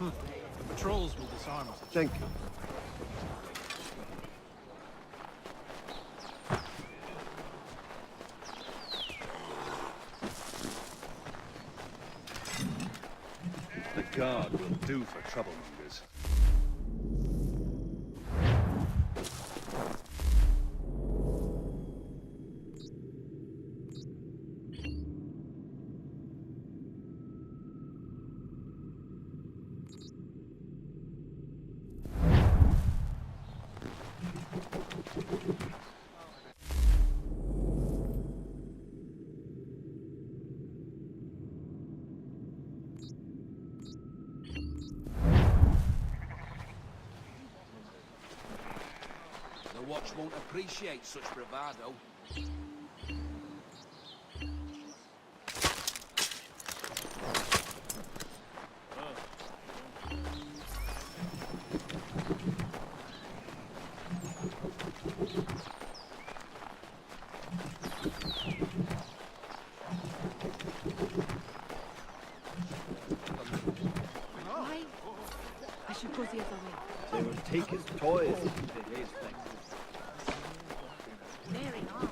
The patrols will disarm us. Thank you. The guard will do for troublemongers. The watch won't appreciate such bravado. Why? I should go the other way. They will take his toys if he behaves like this. Bearing arms.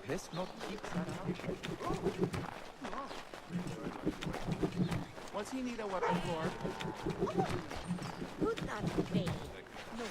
Best not keep that out. What's he need a weapon for? Could that be? No.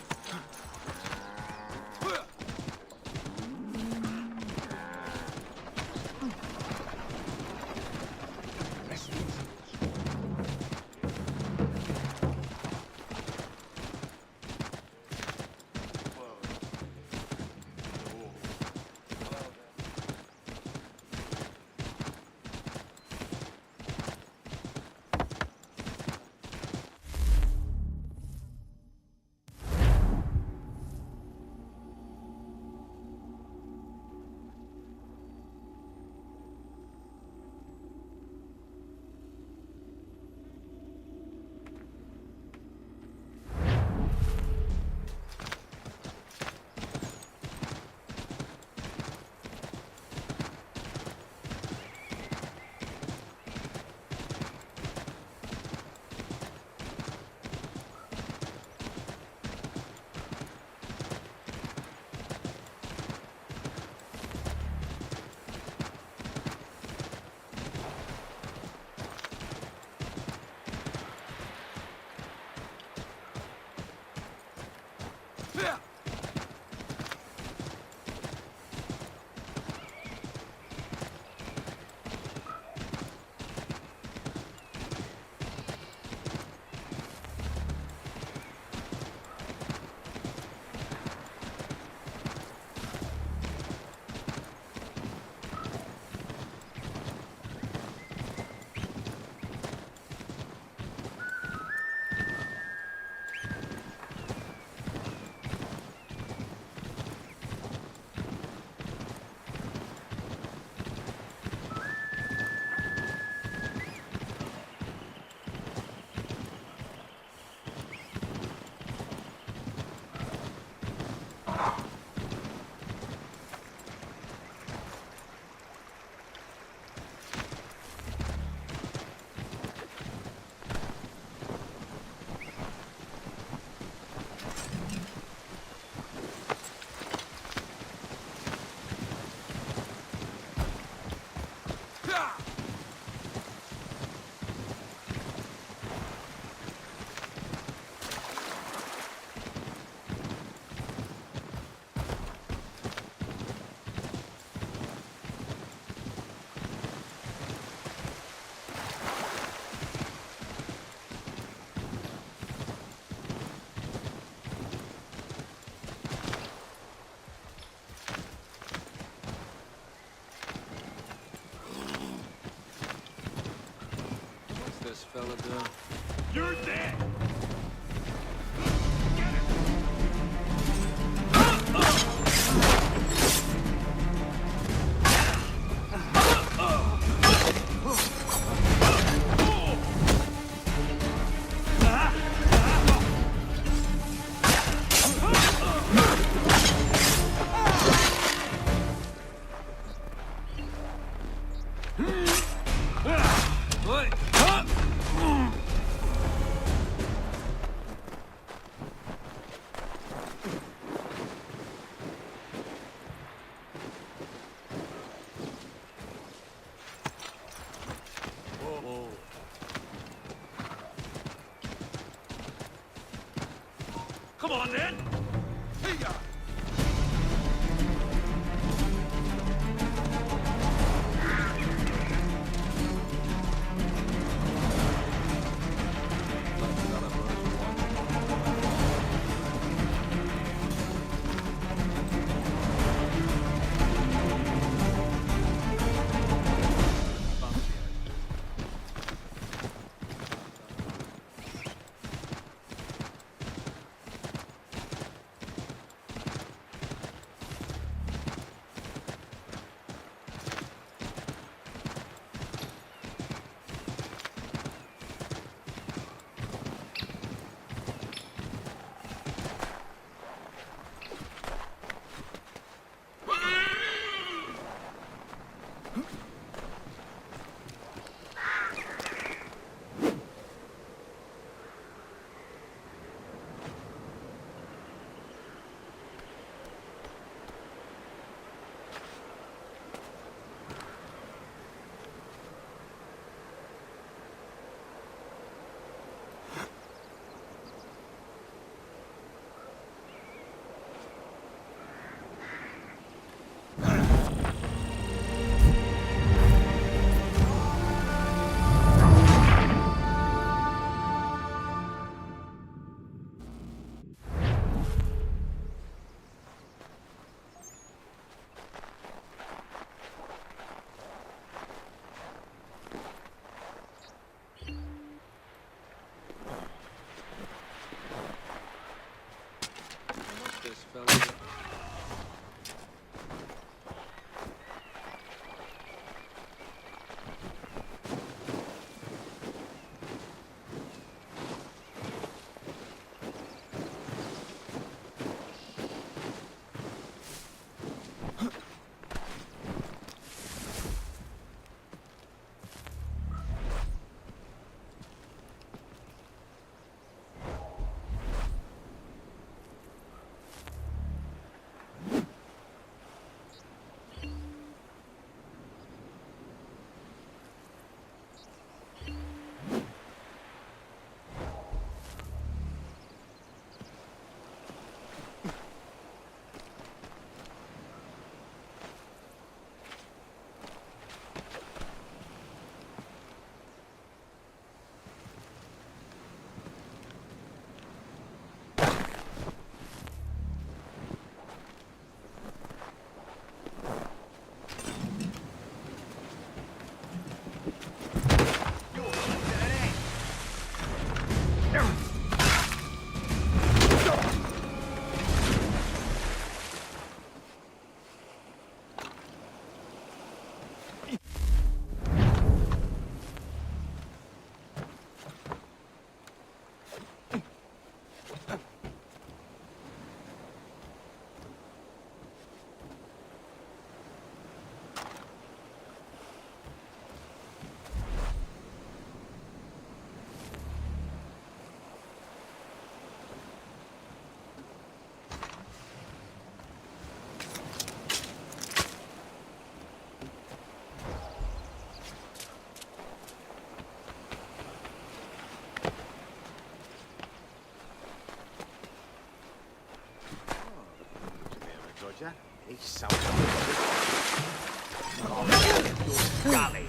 fella do? You're dead! Come on, then! Hey-ya! This fella do? Roger. He sounds golly.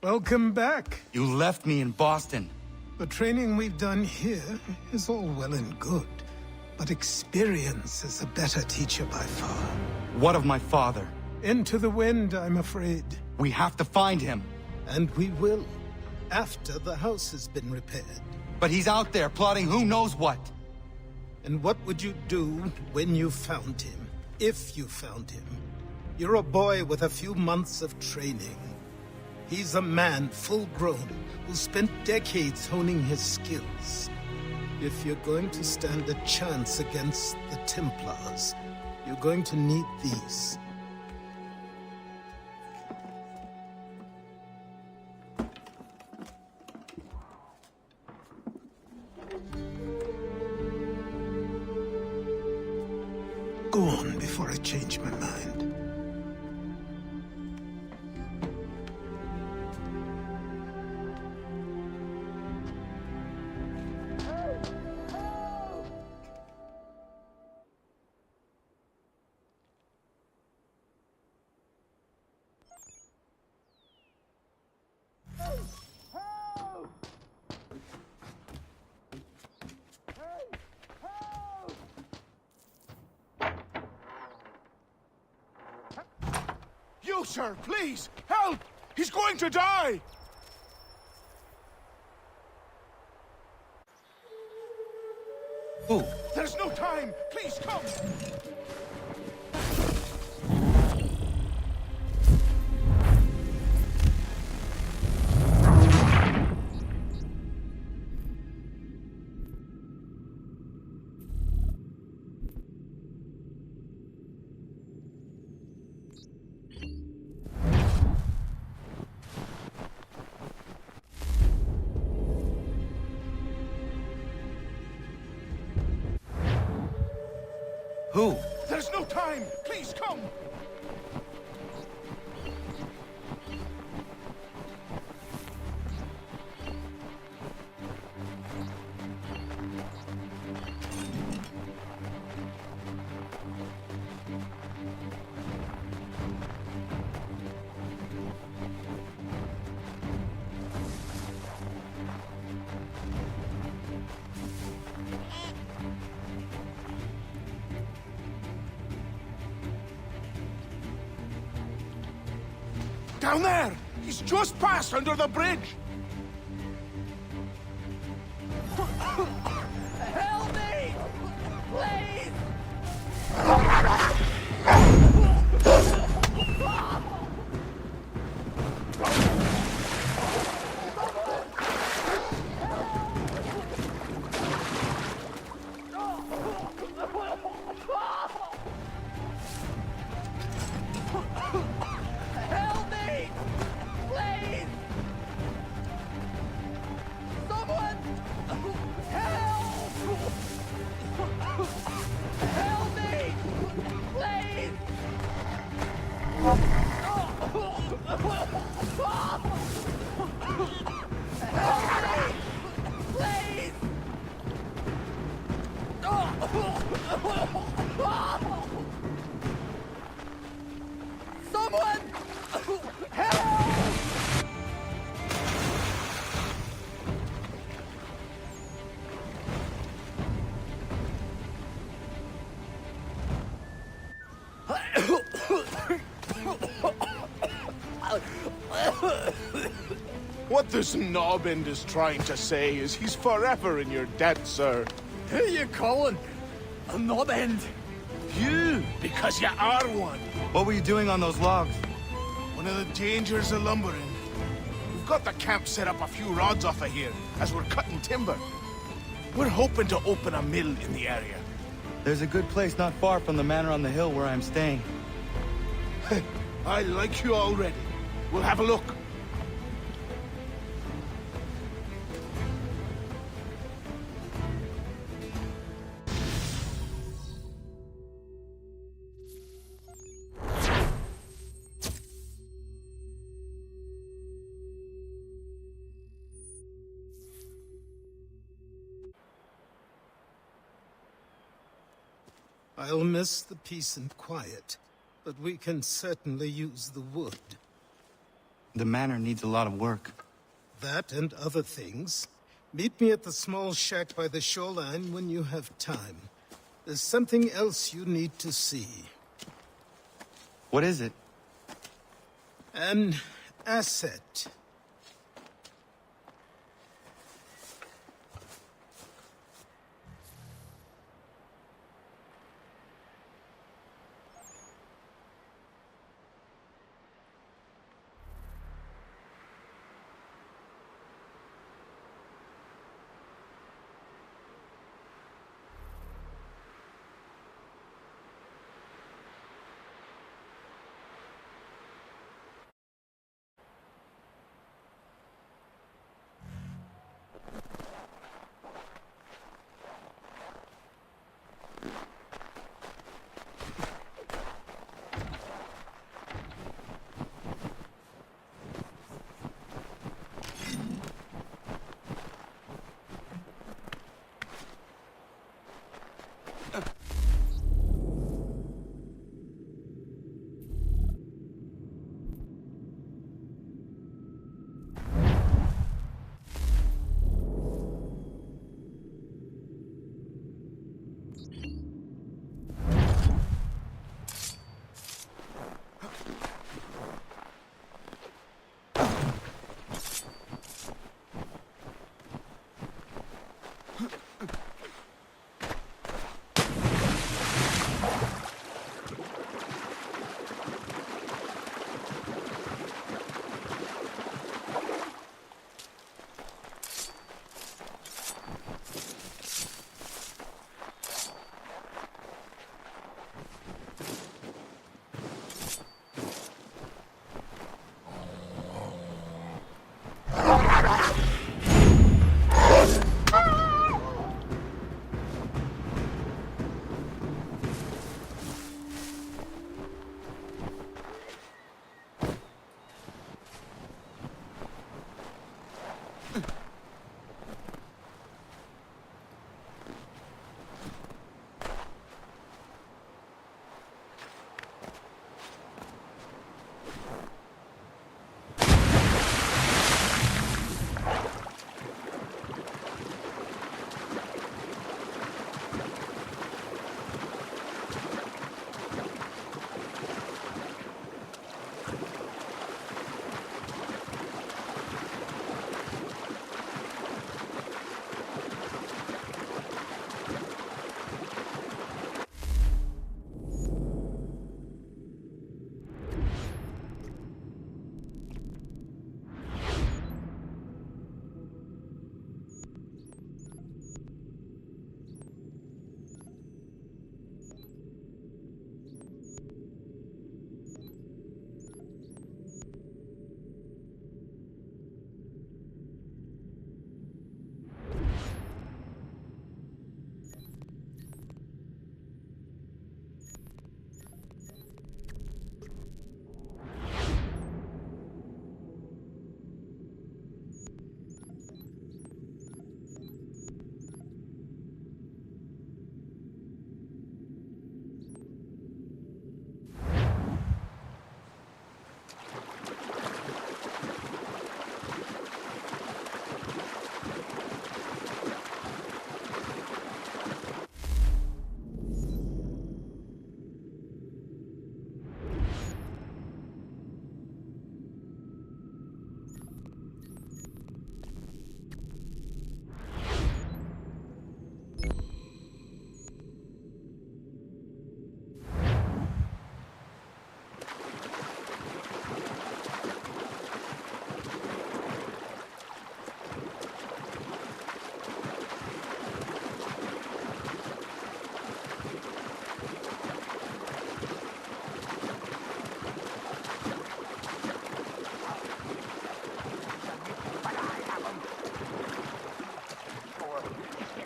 Welcome back. You left me in Boston. The training we've done here is all well and good, but experience is a better teacher by far. What of my father? Into the wind, I'm afraid. We have to find him. And we will, after the house has been repaired. But he's out there plotting who knows what. And what would you do when you found him? If you found him? You're a boy with a few months of training. He's a man, full-grown, who spent decades honing his skills. If you're going to stand a chance against the Templars, you're going to need these. Go on before I change my mind. You, sir, please, help! He's going to die! Who? There's no time! Please, come! Who? There's no time! Please, come! Down there! He's just passed under the bridge! Help me! Please! Help me! Please! Someone! Help! Help me! Please! Someone! Help! What this knob-end is trying to say is he's forever in your debt, sir. Who you calling? A knob-end? You, because you are one. What were you doing on those logs? One of the dangers of lumbering. We've got the camp set up a few rods off of here, as we're cutting timber. We're hoping to open a mill in the area. There's a good place not far from the manor on the hill where I'm staying. I like you already. We'll have a look. I'll miss the peace and quiet, but we can certainly use the wood. The manor needs a lot of work. That and other things. Meet me at the small shack by the shoreline when you have time. There's something else you need to see. What is it? An asset.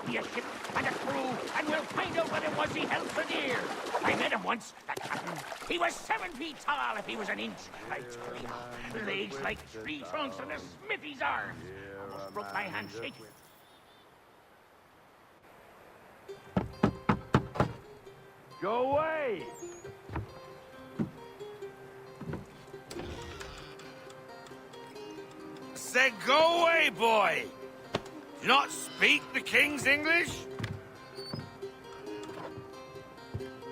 A ship and a crew, and we'll find out what it was he held for dear. I met him once, that captain. He was 7 feet tall if he was an inch. I tell you, legs like tree trunks and a smithy's arms. Almost broke my handshake. Go away! said go away, boy! Do you not speak the King's English?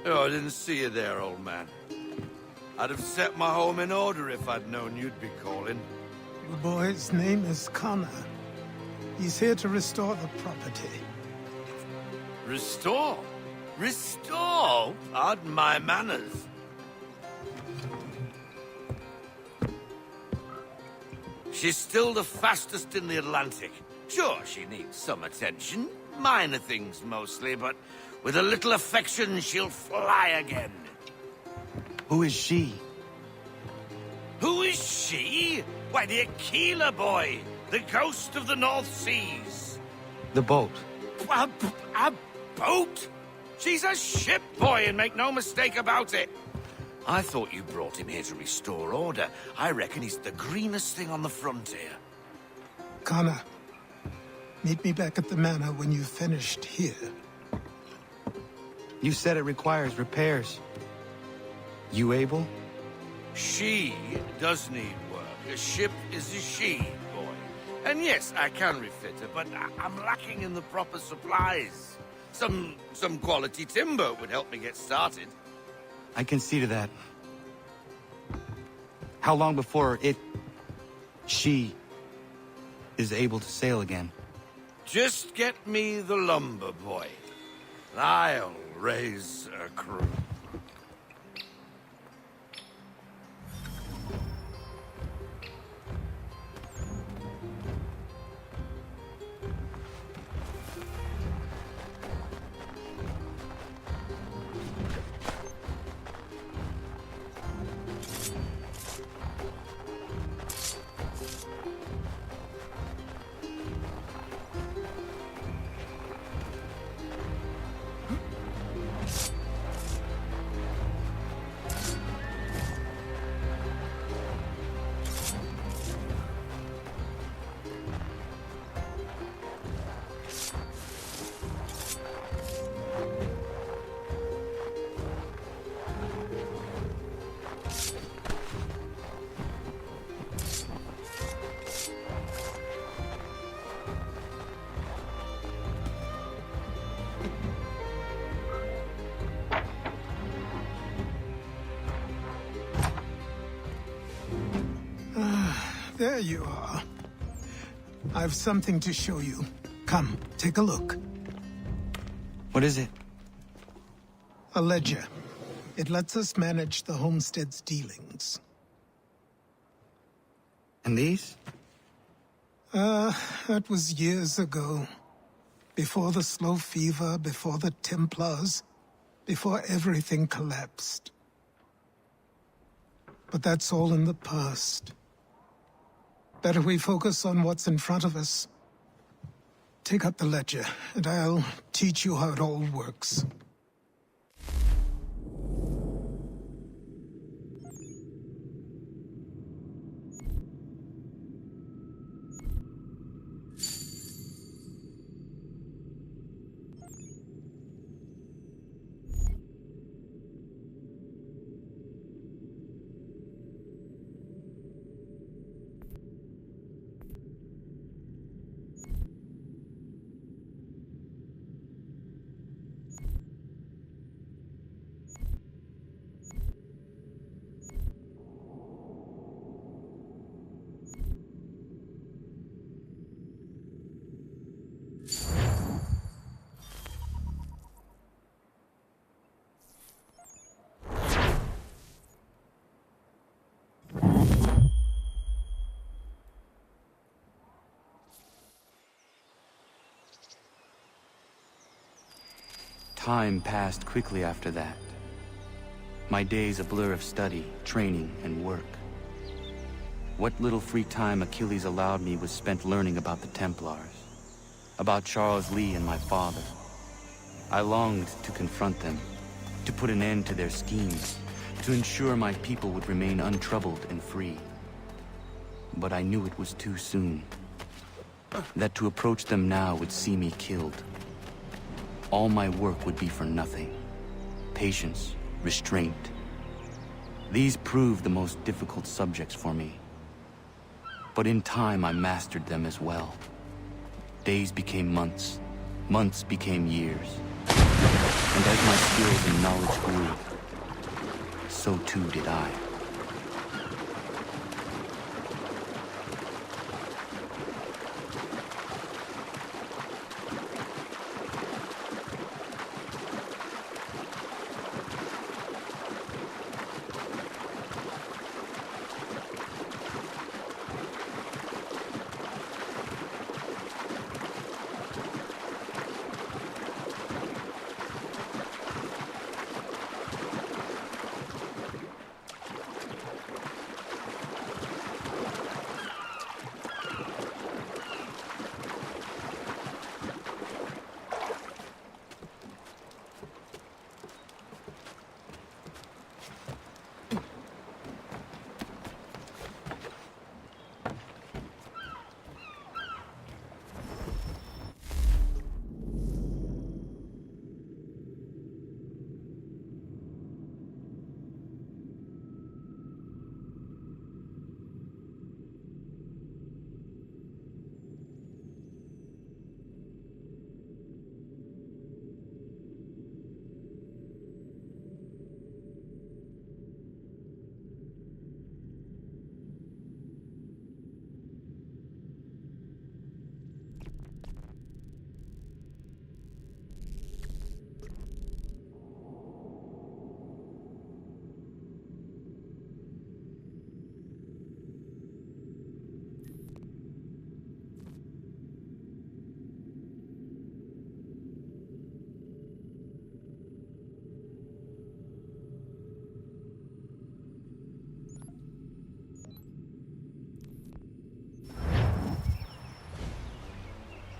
Oh, I didn't see you there, old man. I'd have set my home in order if I'd known you'd be calling. The boy's name is Connor. He's here to restore the property. Restore? Restore? Pardon my manners. She's still the fastest in the Atlantic. Sure, she needs some attention. Minor things mostly, but with a little affection, she'll fly again. Who is she? Who is she? Why, the Aquila boy, the ghost of the North Seas. The boat. A boat? She's a ship, boy, and make no mistake about it. I thought you brought him here to restore order. I reckon he's the greenest thing on the frontier. Connor, meet me back at the manor when you've finished here. You said it requires repairs. You able? She does need work. A ship is a she, boy. And yes, I can refit her, but I'm lacking in the proper supplies. Some quality timber would help me get started. I can see to that. How long before she is able to sail again? Just get me the lumber, boy. I'll raise a crew. There you are. I've something to show you. Come, take a look. What is it? A ledger. It lets us manage the homestead's dealings. And these? That was years ago. Before the slow fever, before the Templars, before everything collapsed. But that's all in the past. Better we focus on what's in front of us. Take up the ledger, and I'll teach you how it all works. Time passed quickly after that. My days a blur of study, training, and work. What little free time Achilles allowed me was spent learning about the Templars, about Charles Lee and my father. I longed to confront them, to put an end to their schemes, to ensure my people would remain untroubled and free. But I knew it was too soon, that to approach them now would see me killed. All my work would be for nothing. Patience, restraint. These proved the most difficult subjects for me. But in time, I mastered them as well. Days became months. Months became years. And as my skills and knowledge grew, so too did I.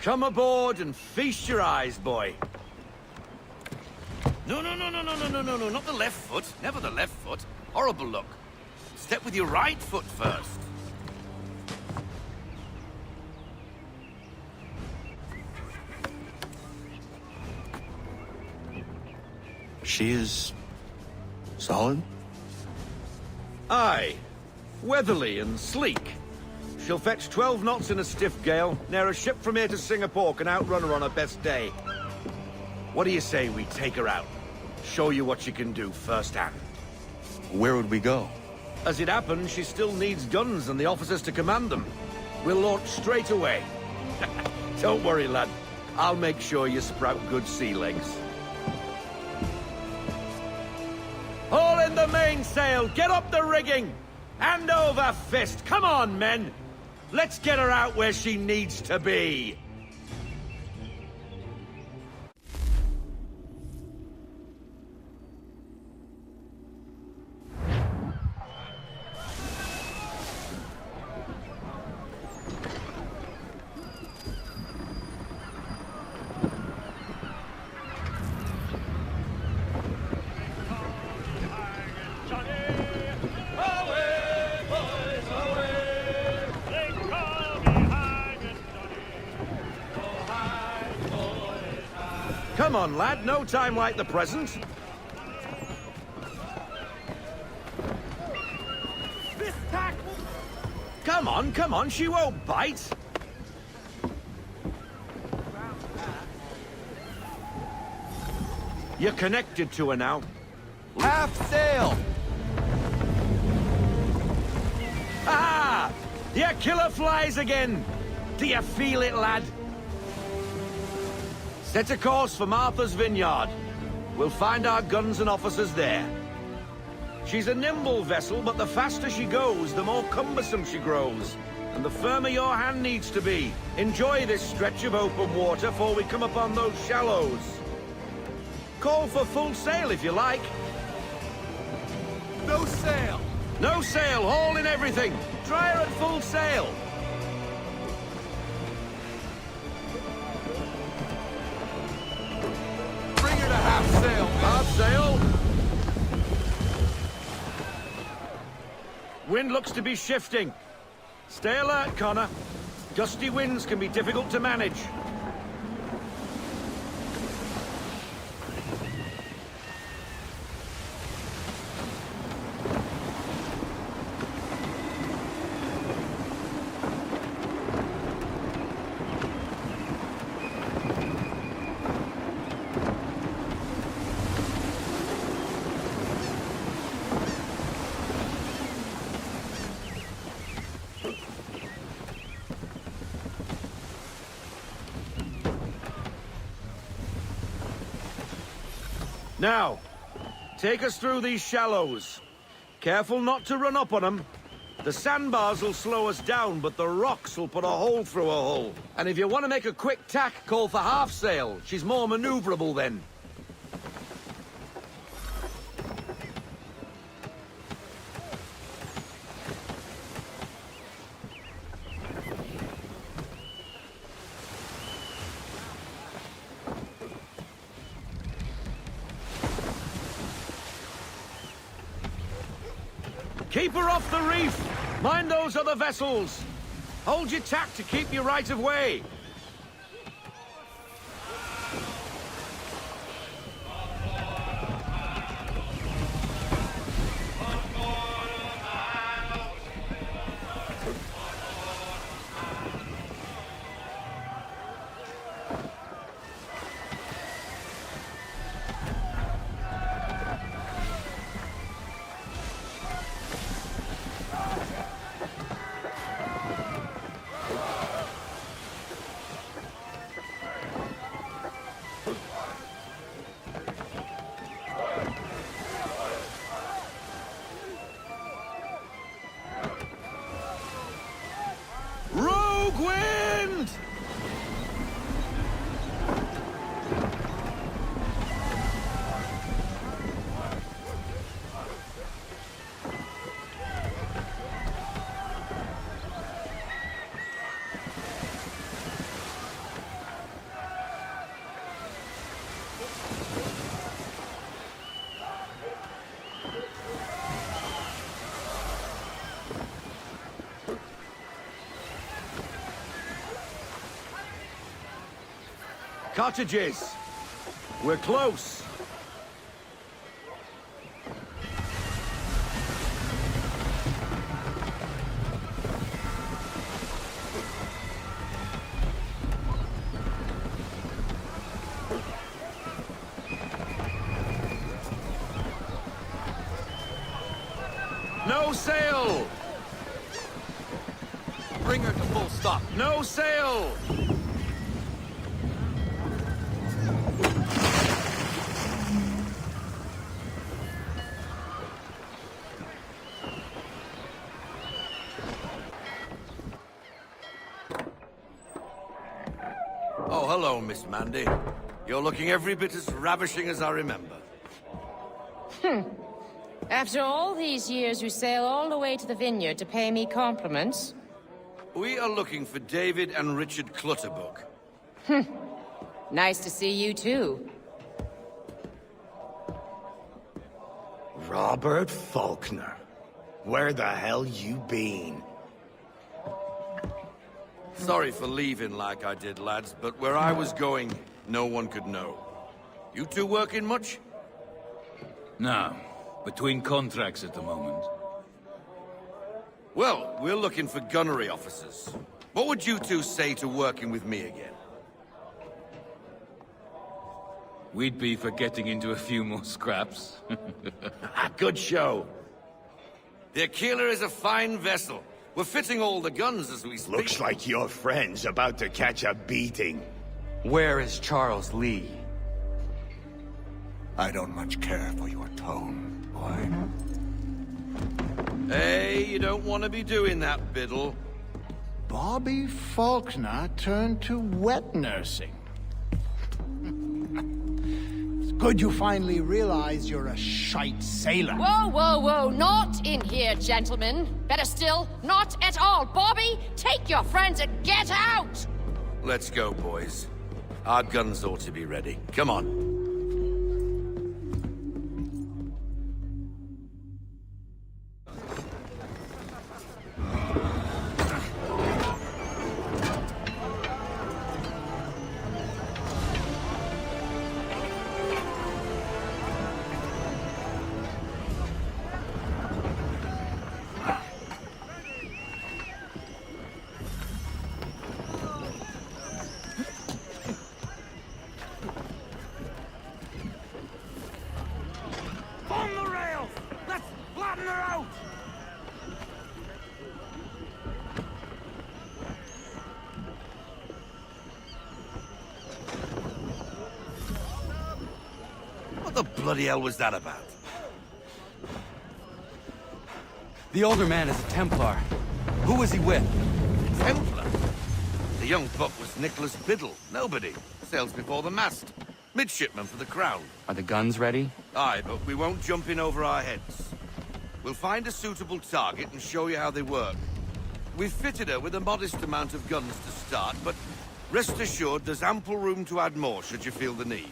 Come aboard and feast your eyes, boy. No, not the left foot. Never the left foot. Horrible look. Step with your right foot first. She is... solid? Aye. Weatherly and sleek. She'll fetch 12 knots in a stiff gale, ne'er a ship from here to Singapore can outrun her on her best day. What do you say we take her out? Show you what she can do firsthand. Where would we go? As it happens, she still needs guns and the officers to command them. We'll launch straight away. Don't worry, lad. I'll make sure you sprout good sea legs. Haul in the mainsail! Get up the rigging! Hand over fist! Come on, men! Let's get her out where she needs to be! Come on, lad. No time like the present. This tack! Come on. She won't bite. You're connected to her now. Half sail! Ah! Your killer flies again! Do you feel it, lad? Set a course for Martha's Vineyard. We'll find our guns and officers there. She's a nimble vessel, but the faster she goes, the more cumbersome she grows. And the firmer your hand needs to be. Enjoy this stretch of open water before we come upon those shallows. Call for full sail if you like. No sail! No sail, haul in everything. Try her at full sail. Bring her to half sail, man. Half sail. Wind looks to be shifting. Stay alert, Connor. Gusty winds can be difficult to manage. Now, take us through these shallows. Careful not to run up on them. The sandbars will slow us down, but the rocks will put a hole through a hull. And if you want to make a quick tack, call for half sail. She's more maneuverable then. Keep her off the reef! Mind those other vessels! Hold your tack to keep your right of way! Wind! Cottages. We're close. No sail! Bring her to full stop. No sail! Oh, hello, Miss Mandy. You're looking every bit as ravishing as I remember. After all these years, you sail all the way to the vineyard to pay me compliments? We are looking for David and Richard Clutterbuck. Nice to see you, too. Robert Faulkner. Where the hell you been? Sorry for leaving like I did, lads, but where I was going, no one could know. You two working much? No. Between contracts at the moment. Well, we're looking for gunnery officers. What would you two say to working with me again? We'd be for getting into a few more scraps. Good show. The Aquila is a fine vessel. We're fitting all the guns as we speak. Looks like your friend's about to catch a beating. Where is Charles Lee? I don't much care for your tone, boy. Hey, you don't want to be doing that, Biddle. Bobby Faulkner turned to wet nursing. It's good you finally realize you're a shite sailor. Whoa, whoa, whoa, not in here, gentlemen. Better still, not at all. Bobby, take your friends and get out! Let's go, boys. Our guns ought to be ready. Come on. bloody hell was that about? The older man is a Templar. Who was he with? Templar? The young pup was Nicholas Biddle. Nobody. Sails before the mast. Midshipman for the Crown. Are the guns ready? Aye, but we won't jump in over our heads. We'll find a suitable target and show you how they work. We've fitted her with a modest amount of guns to start, but rest assured there's ample room to add more should you feel the need.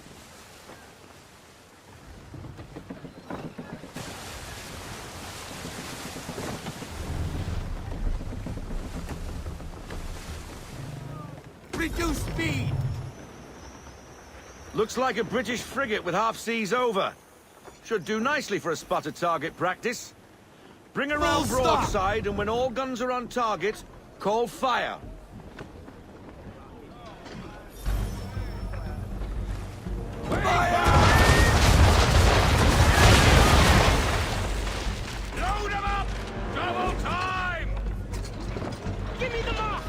Reduce speed! Looks like a British frigate with half seas over. Should do nicely for a spotted target practice. Bring around broadside, and when all guns are on target, call fire. Load 'em up! Double time! Give me the mark!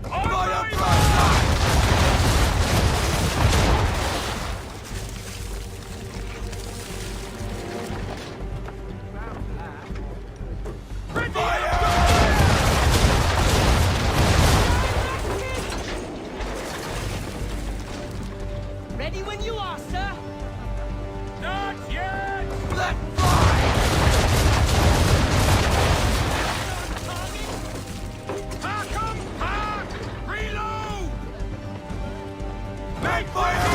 Fire! Ready when you are, sir. Not yet! Let Pack 'em! Pack! Reload! Make fire!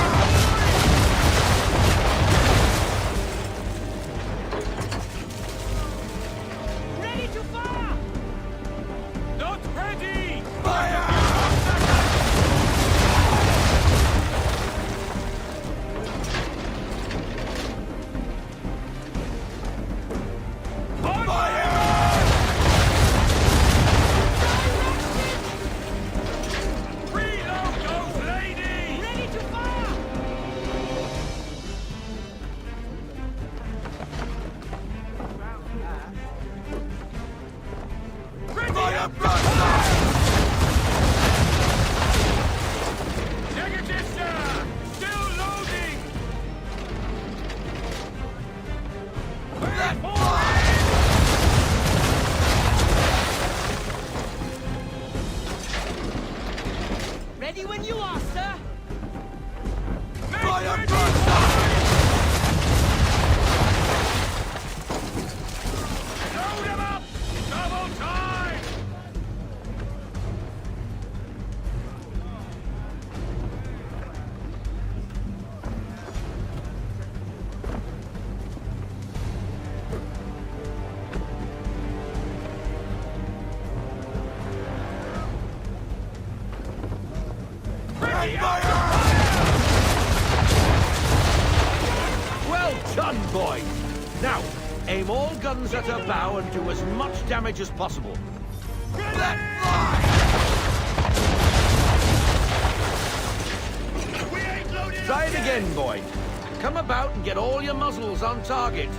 Ready to fire! Not ready! Reload those ladies! Ready to fire! Ready up! Negative, sir! Still loading! Ready when you are, sir. Fire! Load 'em up! Double time! Well done, boy. Now, aim all guns at her bow and do as much damage as possible. Try it again, boy. Come about and get all your muzzles on target.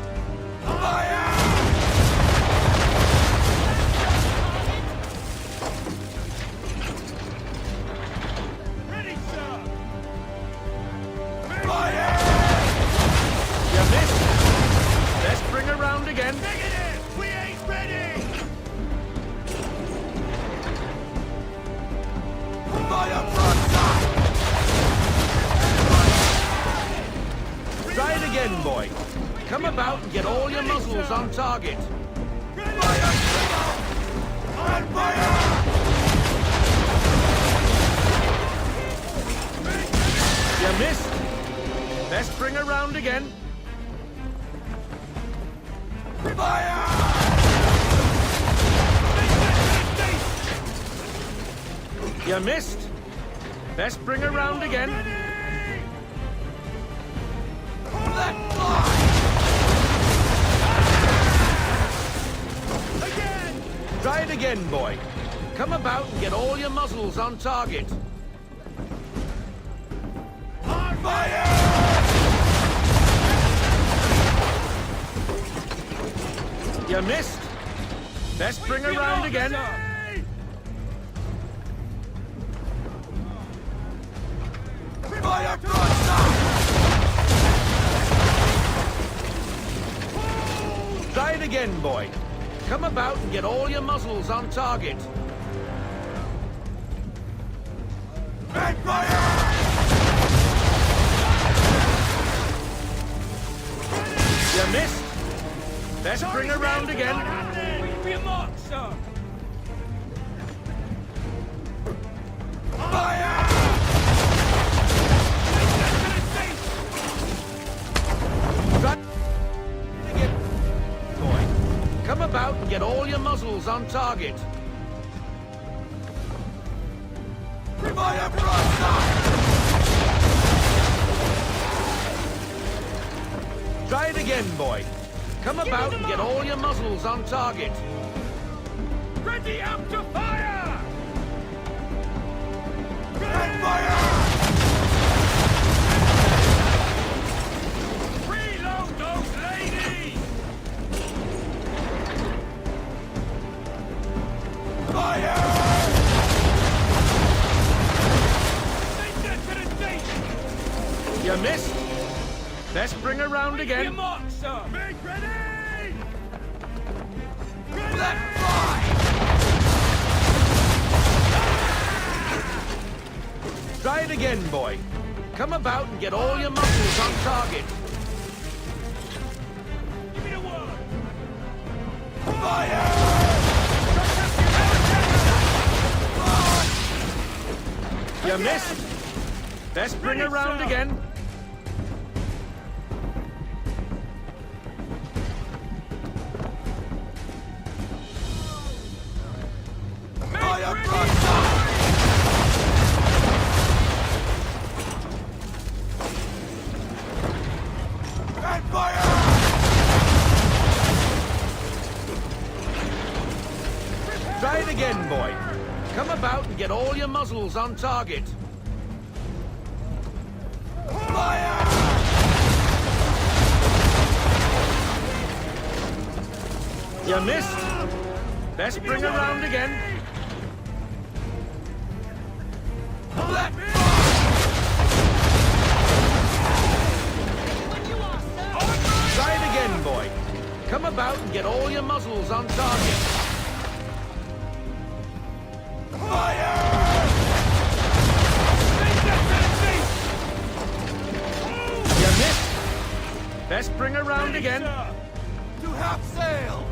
Ready, sir! You missed. Let's bring her round again. Negative! We ain't ready! Try it again, boy. Come about and get all your muzzles on target. You missed. Best bring her round again. You missed. Best bring her round again. Try it again, boy. Come about and get all your muzzles on target. On fire! You missed. Best bring her round again. Fire broadside! again, boy. Come about and get all your muzzles on target. Back fire! You missed. Best bring her round again. Wait for your mark, sir. Fire! Boy, come about and get all your muzzles on target. Fire broadside! Try it again, boy. Come about and get all your muzzles on target. Ready up to fire! Back fire! Reload those ladies! Fire! You missed. Best bring her round again. Your mark, sir. Make ready! Let fly! Try it again, boy. Come about and get all your muzzles on target. Give me the word. Fire! You missed. Best bring her round again. Fire broadside! Back fire! Try it again, boy. Come about and get all your muzzles on target. Fire! You missed. Best bring her round again. Let Try it again, boy. Come about and get all your muzzles on target. fire! You missed. Best bring her round again. To half sail!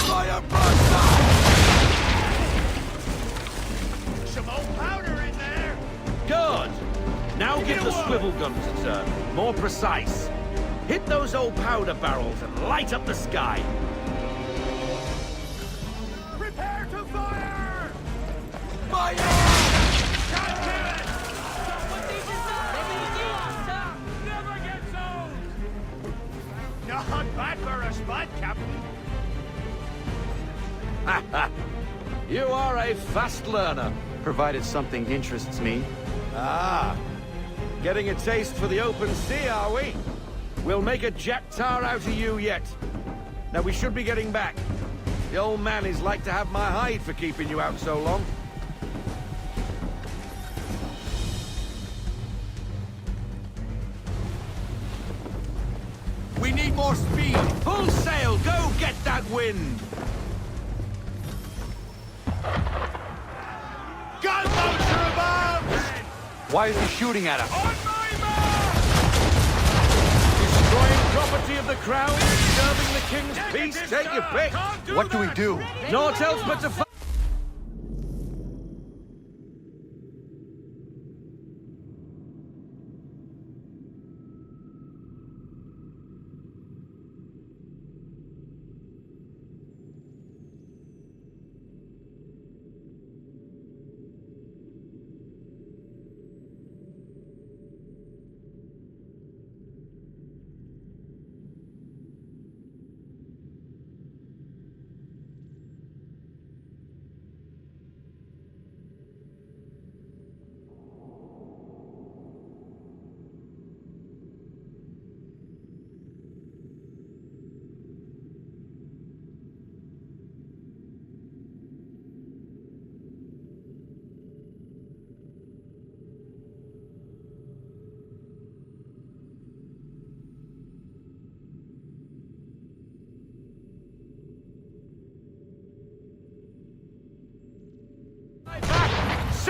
Fire broadside! Some old powder in there. Good. Now give the swivel guns a turn. More precise. Hit those old powder barrels and light up the sky. Prepare to fire! Fire! God damn it! Never gets old! Not bad for a spud, Captain. You are a fast learner. Provided something interests me. Ah. Getting a taste for the open sea, are we? We'll make a jack tar out of you yet. Now we should be getting back. The old man is like to have my hide for keeping you out so long. We need more speed! Full sail! Go get that wind! Gunboats above! Why is he shooting at us? Destroying property of the crown, disturbing the king's peace, take your pick! What do we do? Naught else but to fight!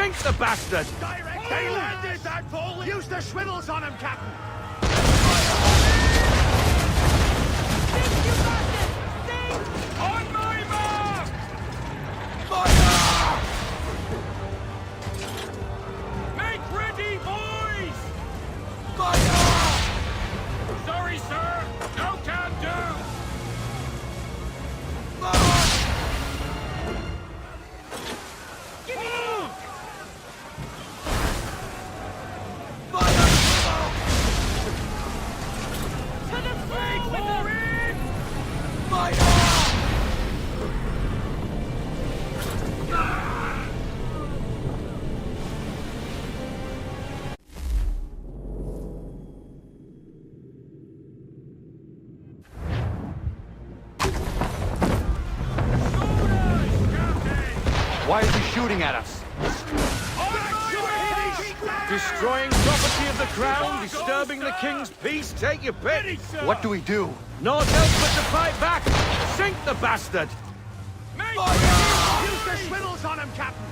Sink the bastard! They landed that fool! Use the swivels on him, Captain! On my mark! Make ready, boys! Sorry, sir. No can do. Give me to the flank for it! Why is he shooting at us? Destroying property of the crown, disturbing the king's peace, take your pick. What do we do? Naught else but to fight back. Sink the bastard. Use the swivels on him, Captain!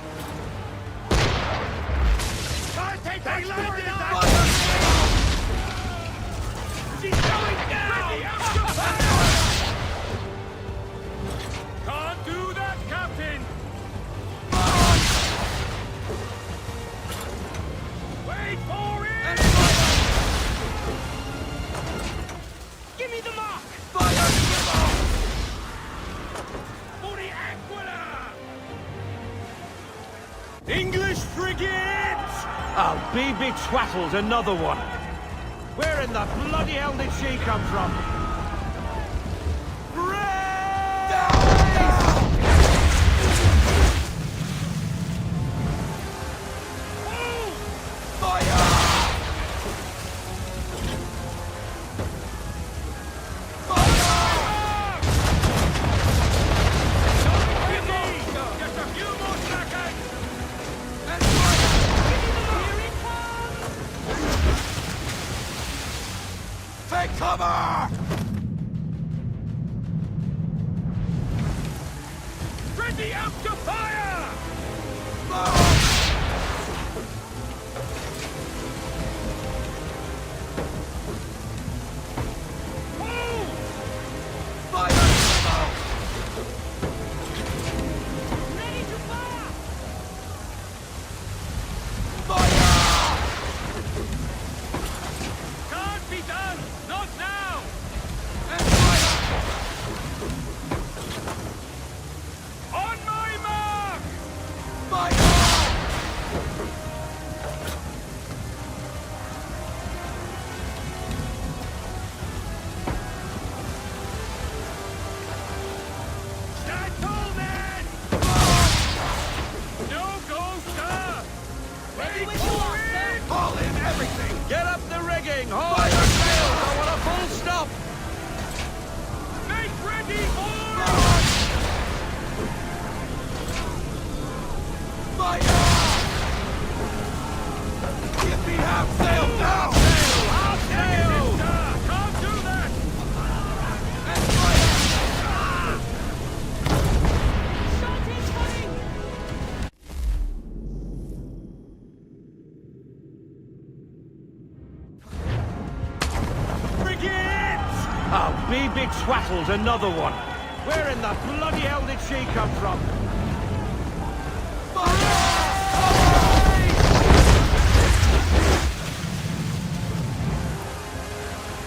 They landed that! She's going down! Can't do that, Captain! Wait for it! Give me the mark! For the Aquila! English frigates! I'll be betwattled, another one. Where in the bloody hell did she come from? Take cover! Ready up to fire! Ready to fire! Can't be done! Not now! On my mark! Stand tall, men! No go, sir! Ready for it! Haul in everything! Get up the rigging! Haul the sails! I want a full stop! Make ready, boys! Give me half sail now! Half sail! Can't do that! Shot incoming! Frigates! I'll be betwattled, another one. Where in the bloody hell did she come from?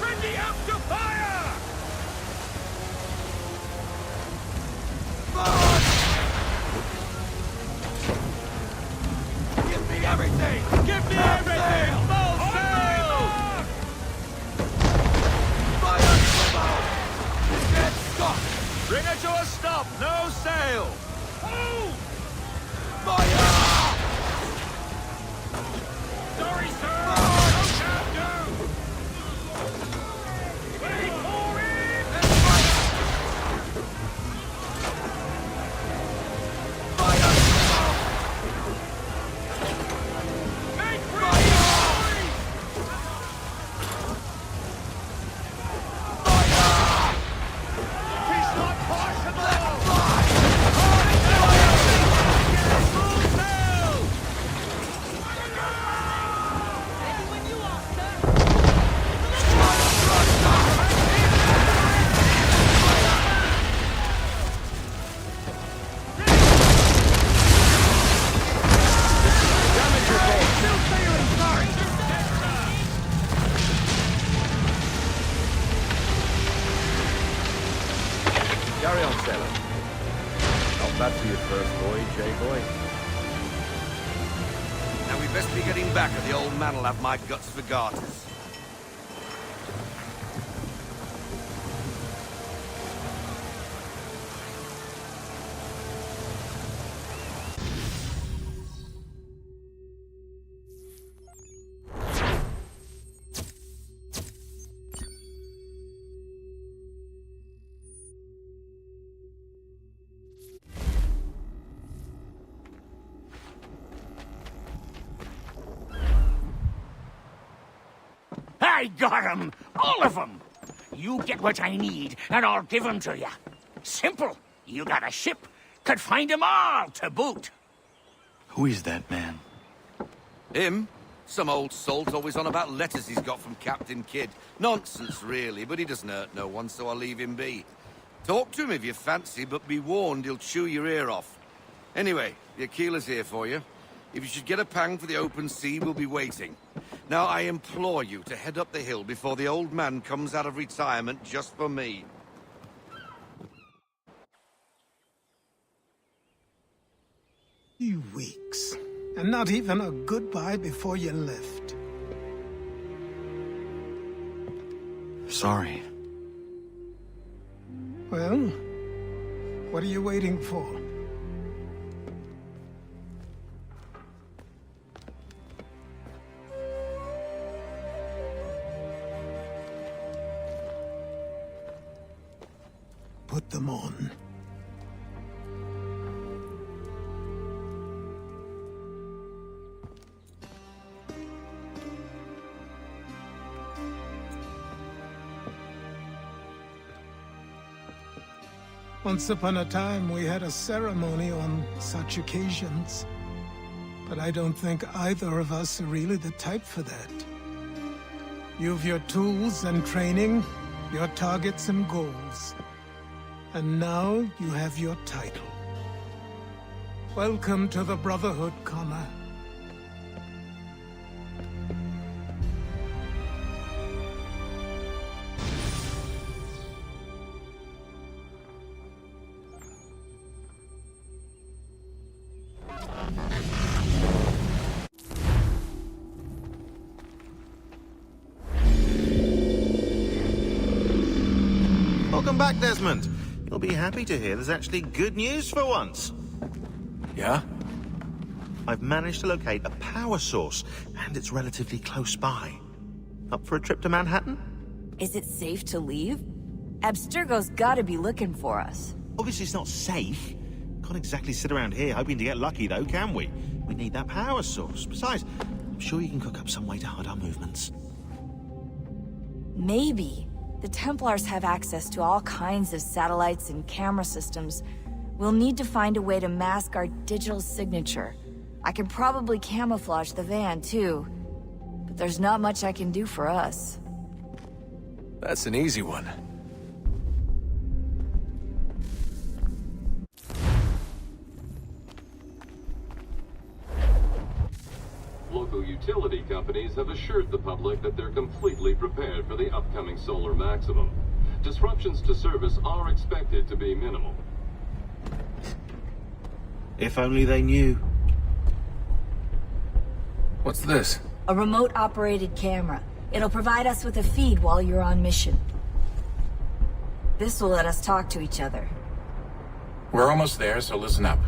Ready up to fire! Give me everything! Give me everything! Full sail! Get stuck! Bring it to a stop! No sail! Sorry, sir! No can do! Wait for it! Make ready, boys! It's not possible! Move sailor. Not bad for your first voyage, eh, boy? Now we best be getting back, or the old man'll have my guts for garters. I got 'em! All of 'em! You get what I need, and I'll give 'em to you. Simple. You got a ship. Could find 'em all to boot. Who is that man? Him? Some old salt always on about letters he's got from Captain Kidd. Nonsense, really, but he doesn't hurt no one, so I'll leave him be. Talk to him if you fancy, but be warned he'll chew your ear off. Anyway, the Aquila's here for you. If you should get a pang for the open sea, we'll be waiting. Now, I implore you to head up the hill before the old man comes out of retirement just for me. 2 weeks. And not even a goodbye before you left. Sorry. Well, what are you waiting for? Put them on. Once upon a time, we had a ceremony on such occasions. But I don't think either of us are really the type for that. You've your tools and training, your targets and goals. And now you have your title. Welcome to the Brotherhood, Connor. Welcome back, Desmond. You'll be happy to hear there's actually good news for once. Yeah? I've managed to locate a power source, and it's relatively close by. Up for a trip to Manhattan? Is it safe to leave? Abstergo's gotta be looking for us. Obviously it's not safe. Can't exactly sit around here hoping to get lucky, though, can we? We need that power source. Besides, I'm sure you can cook up some way to hide our movements. Maybe. The Templars have access to all kinds of satellites and camera systems. We'll need to find a way to mask our digital signature. I can probably camouflage the van, too. But there's not much I can do for us. That's an easy one. Local utility companies have assured the public that they're completely prepared for the upcoming solar maximum. Disruptions to service are expected to be minimal. If only they knew. What's this? A remote-operated camera. It'll provide us with a feed while you're on mission. This will let us talk to each other. We're almost there, so listen up.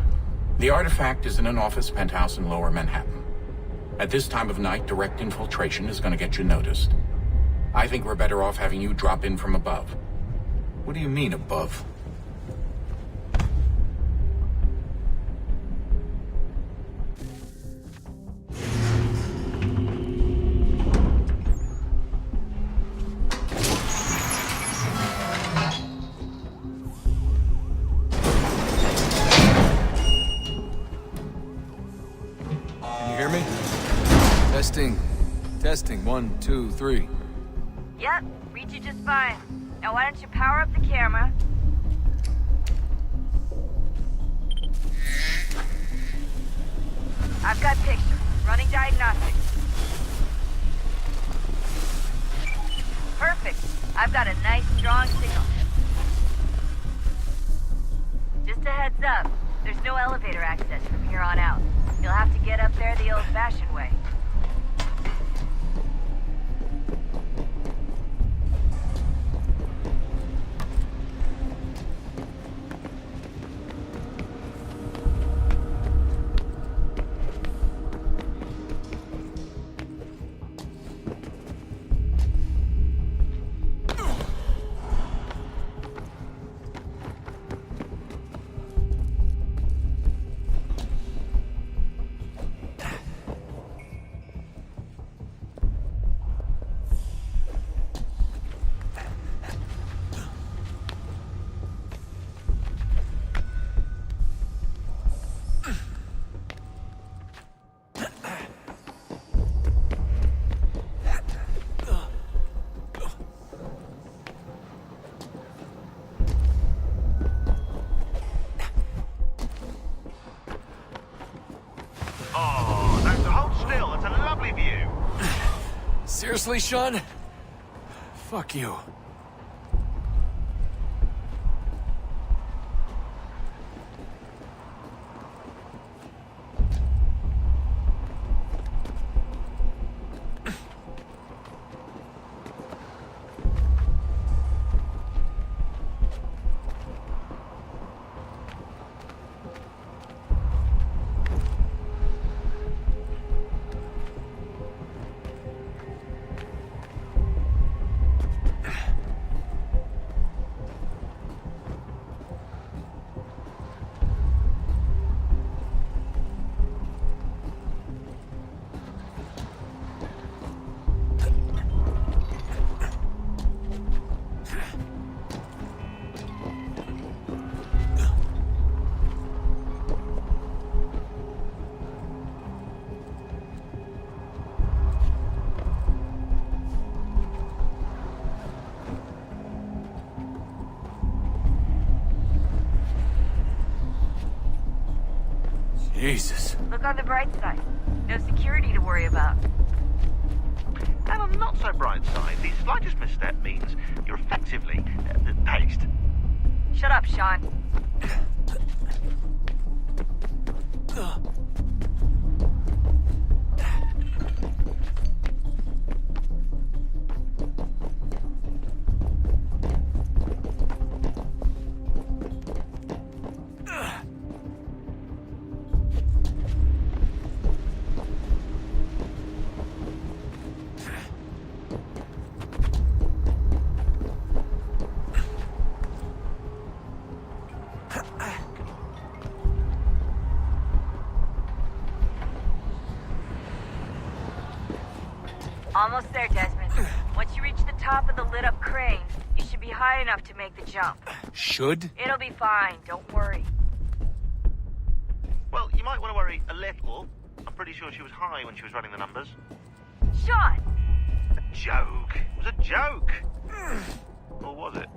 The artifact is in an office penthouse in Lower Manhattan. At this time of night, direct infiltration is going to get you noticed. I think we're better off having you drop in from above. What do you mean, above? Can you hear me? Testing. Testing. 1, 2, 3. Yep, read you just fine. Now why don't you power up the camera? I've got pictures. Running diagnostics. Perfect. I've got a nice, strong signal. a heads up. There's no elevator access from here on out. You'll have to get up there the old-fashioned way. Seriously, Sean? Fuck you. Jesus. Look on the bright side. No security to worry about. And on the not so bright side, the slightest misstep means you're effectively paced. Shut up, Sean. Almost there, Desmond. Once you reach the top of the lit-up crane, you should be high enough to make the jump. Should? It'll be fine, don't worry. Well, you might want to worry a little. I'm pretty sure she was high when she was running the numbers. Sean! A joke. It was a joke. Or was it?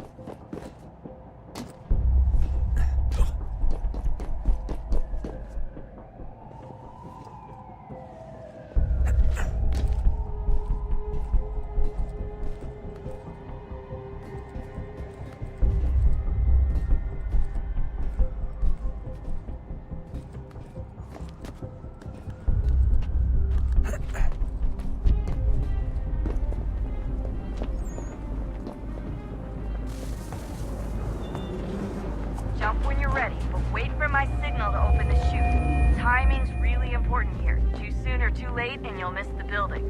Jump when you're ready, but wait for my signal to open the chute. Timing's really important here. Too soon or too late, and you'll miss the building.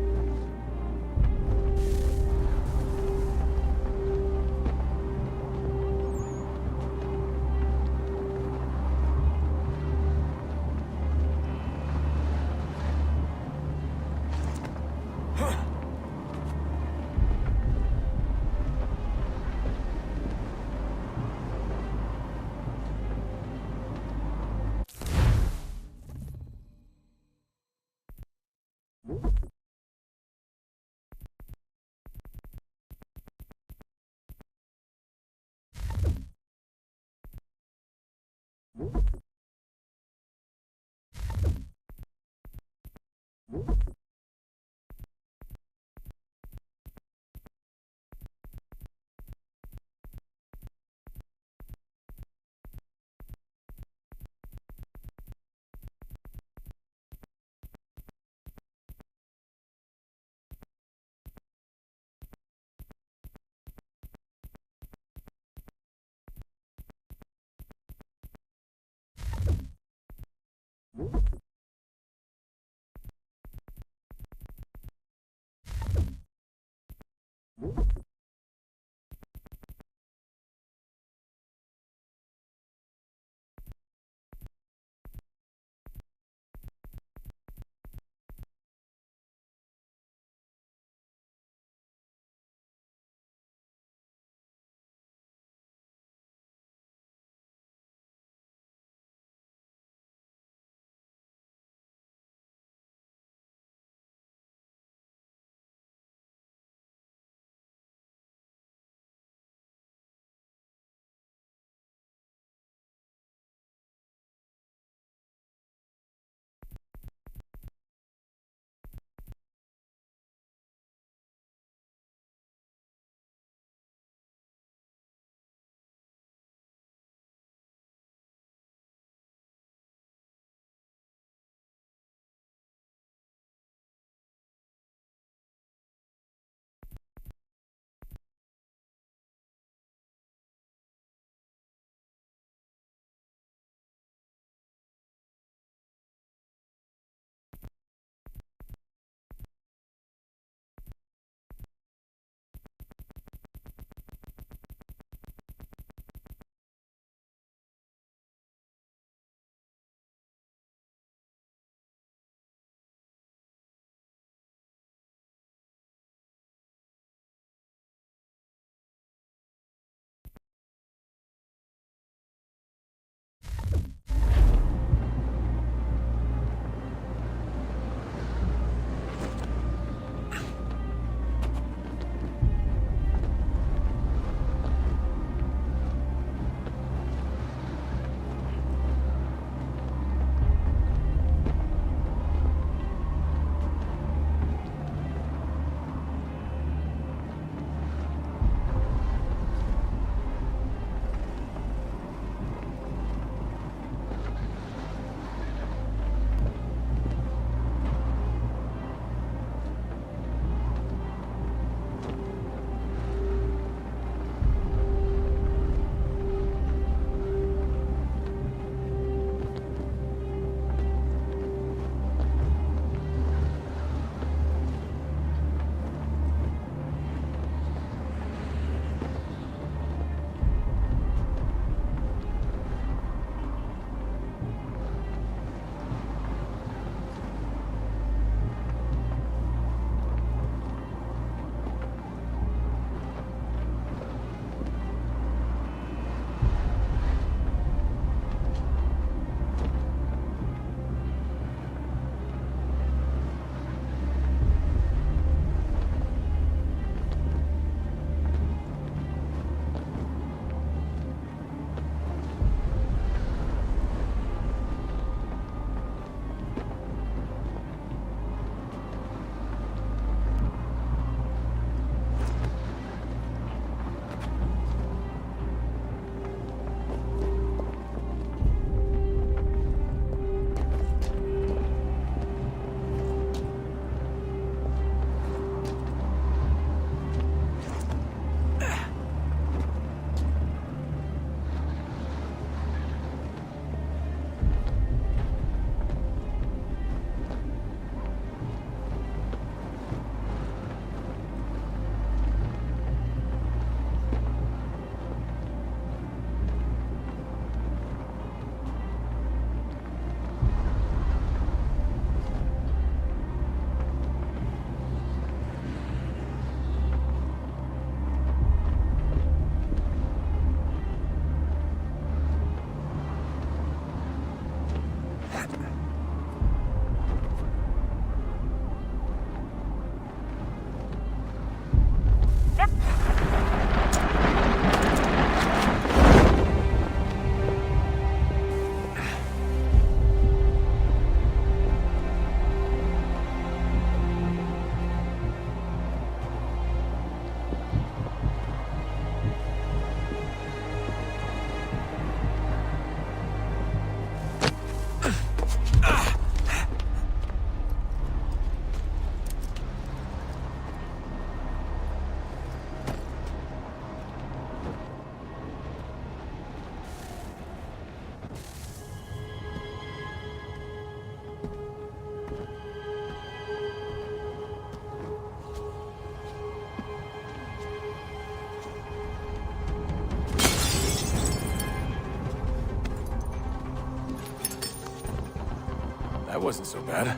That wasn't so bad.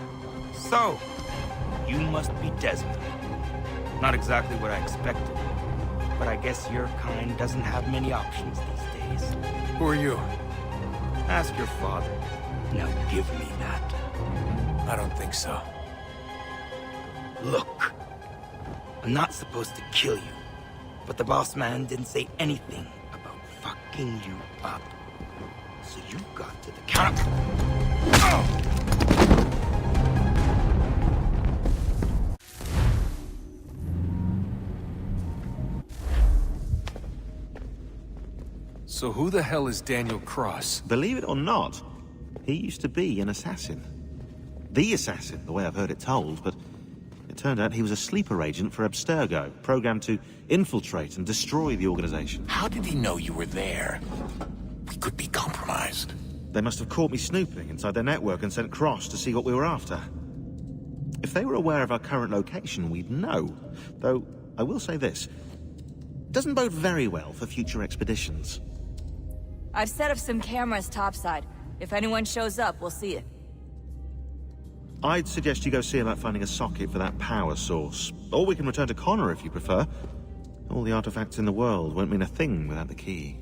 So, you must be Desmond. Not exactly what I expected, but I guess your kind doesn't have many options these days. Who are you? Ask your father. Now give me that. I don't think so. Look, I'm not supposed to kill you, but the boss man didn't say anything about fucking you up. So you got to the counter. So who the hell is Daniel Cross? Believe it or not, he used to be an assassin. The assassin, the way I've heard it told, but it turned out he was a sleeper agent for Abstergo, programmed to infiltrate and destroy the organization. How did he know you were there? We could be compromised. They must have caught me snooping inside their network and sent Cross to see what we were after. If they were aware of our current location, we'd know. Though, I will say this. It doesn't bode very well for future expeditions. I've set up some cameras topside. If anyone shows up, we'll see it. I'd suggest you go see about finding a socket for that power source. Or we can return to Connor if you prefer. All the artifacts in the world won't mean a thing without the key.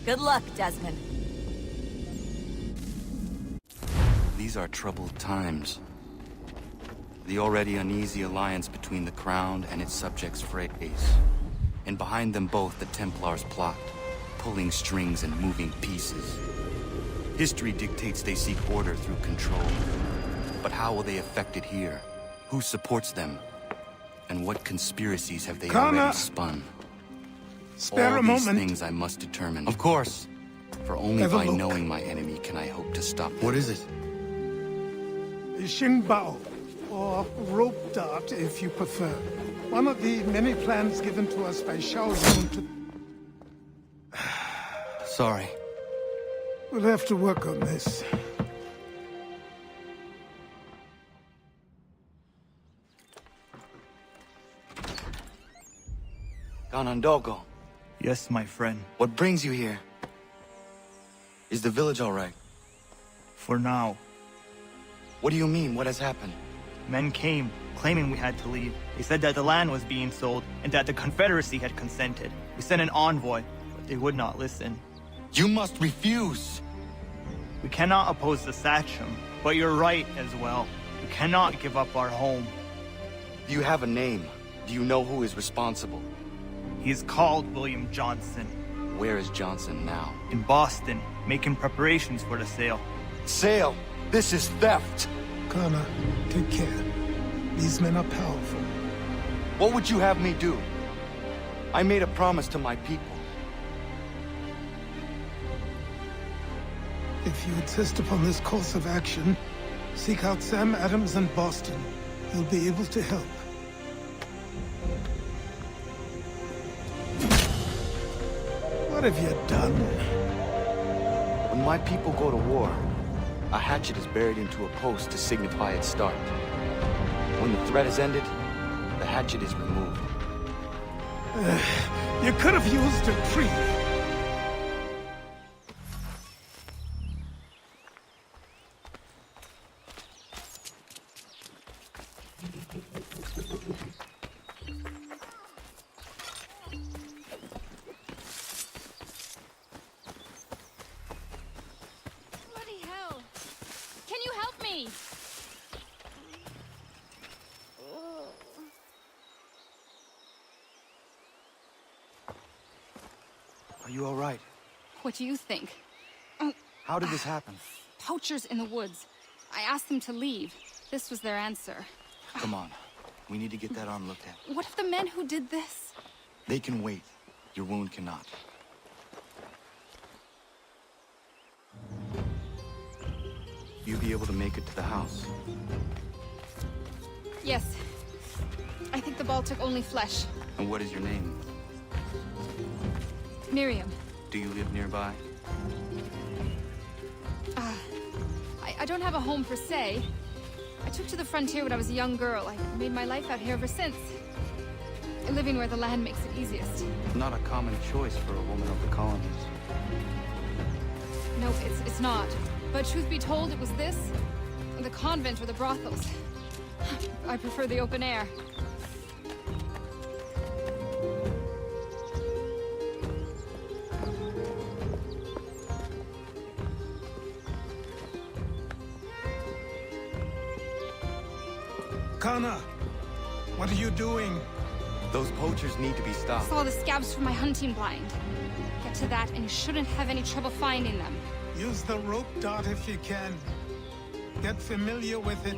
Good luck, Desmond. These are troubled times. The already uneasy alliance between the Crown and its subjects frays. And behind them both the Templars plot, pulling strings and moving pieces. History dictates they seek order through control. But how will they affect it here? Who supports them? And what conspiracies have they already spun? Spare All a these moment. things I must determine. Of course. For only Have a by look. knowing my enemy can I hope to stop them. What is it? Xingbao, or rope dart if you prefer. One of the many plans given to us by Shao Zun to... Sorry. We'll have to work on this. Ganondogo. Yes, my friend. What brings you here? Is the village all right? For now. What do you mean? What has happened? Men came, claiming we had to leave. They said that the land was being sold, and that the Confederacy had consented. We sent an envoy, but they would not listen. You must refuse! We cannot oppose the Sachem, but you're right as well. We cannot give up our home. Do you have a name? Do you know who is responsible? He is called William Johnson. Where is Johnson now? In Boston, making preparations for the sale. Sale? This is theft! Connor, take care. These men are powerful. What would you have me do? I made a promise to my people. If you insist upon this course of action, seek out Sam Adams in Boston. He'll be able to help. What have you done? When my people go to war, a hatchet is buried into a post to signify its start. When the threat is ended, the hatchet is removed. You could have used a tree. Bloody hell! Can you help me? Are you all right? What do you think? How did this happen? Poachers in the woods. I asked them to leave. This was their answer. Come on. We need to get that arm looked at. What if the men who did this? They can wait. Your wound cannot. You'll be able to make it to the house. Yes. I think the ball took only flesh. And what is your name? Miriam. Do you live nearby? I don't have a home per se, I took to the frontier when I was a young girl. I made my life out here ever since. Living where the land makes it easiest. Not a common choice for a woman of the colonies. No, it's not. But truth be told, it was this, the convent or the brothels. I prefer the open air. Kana, what are you doing? Those poachers need to be stopped. Saw the scabs from my hunting blind. Get to that and you shouldn't have any trouble finding them. Use the rope dart if you can. Get familiar with it.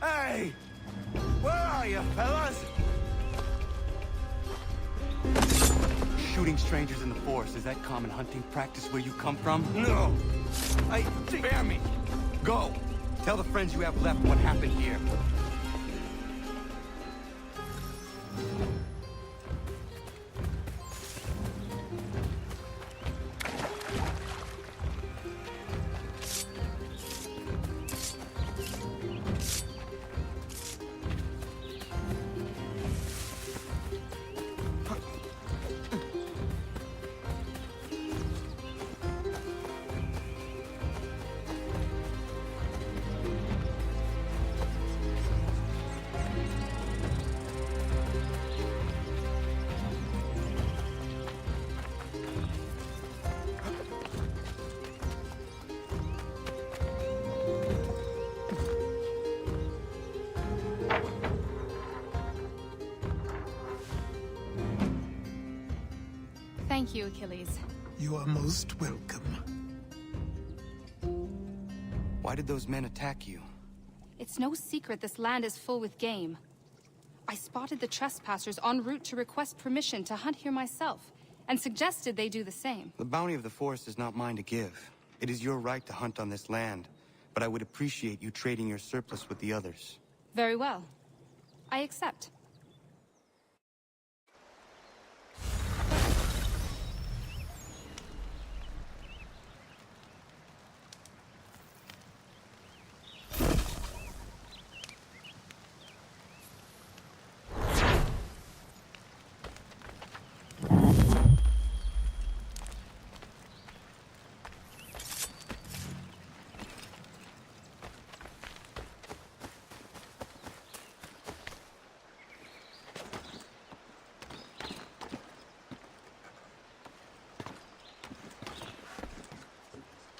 Hey! Where are you, fellas? Shooting strangers in the forest, is that common hunting practice where you come from? No. Spare me. Go! Tell the friends you have left what happened here. Thank you, Achilles. You are most welcome. Why did those men attack you? It's no secret this land is full with game. I spotted the trespassers en route to request permission to hunt here myself, and suggested they do the same. The bounty of the forest is not mine to give. It is your right to hunt on this land, but I would appreciate you trading your surplus with the others. Very well. I accept.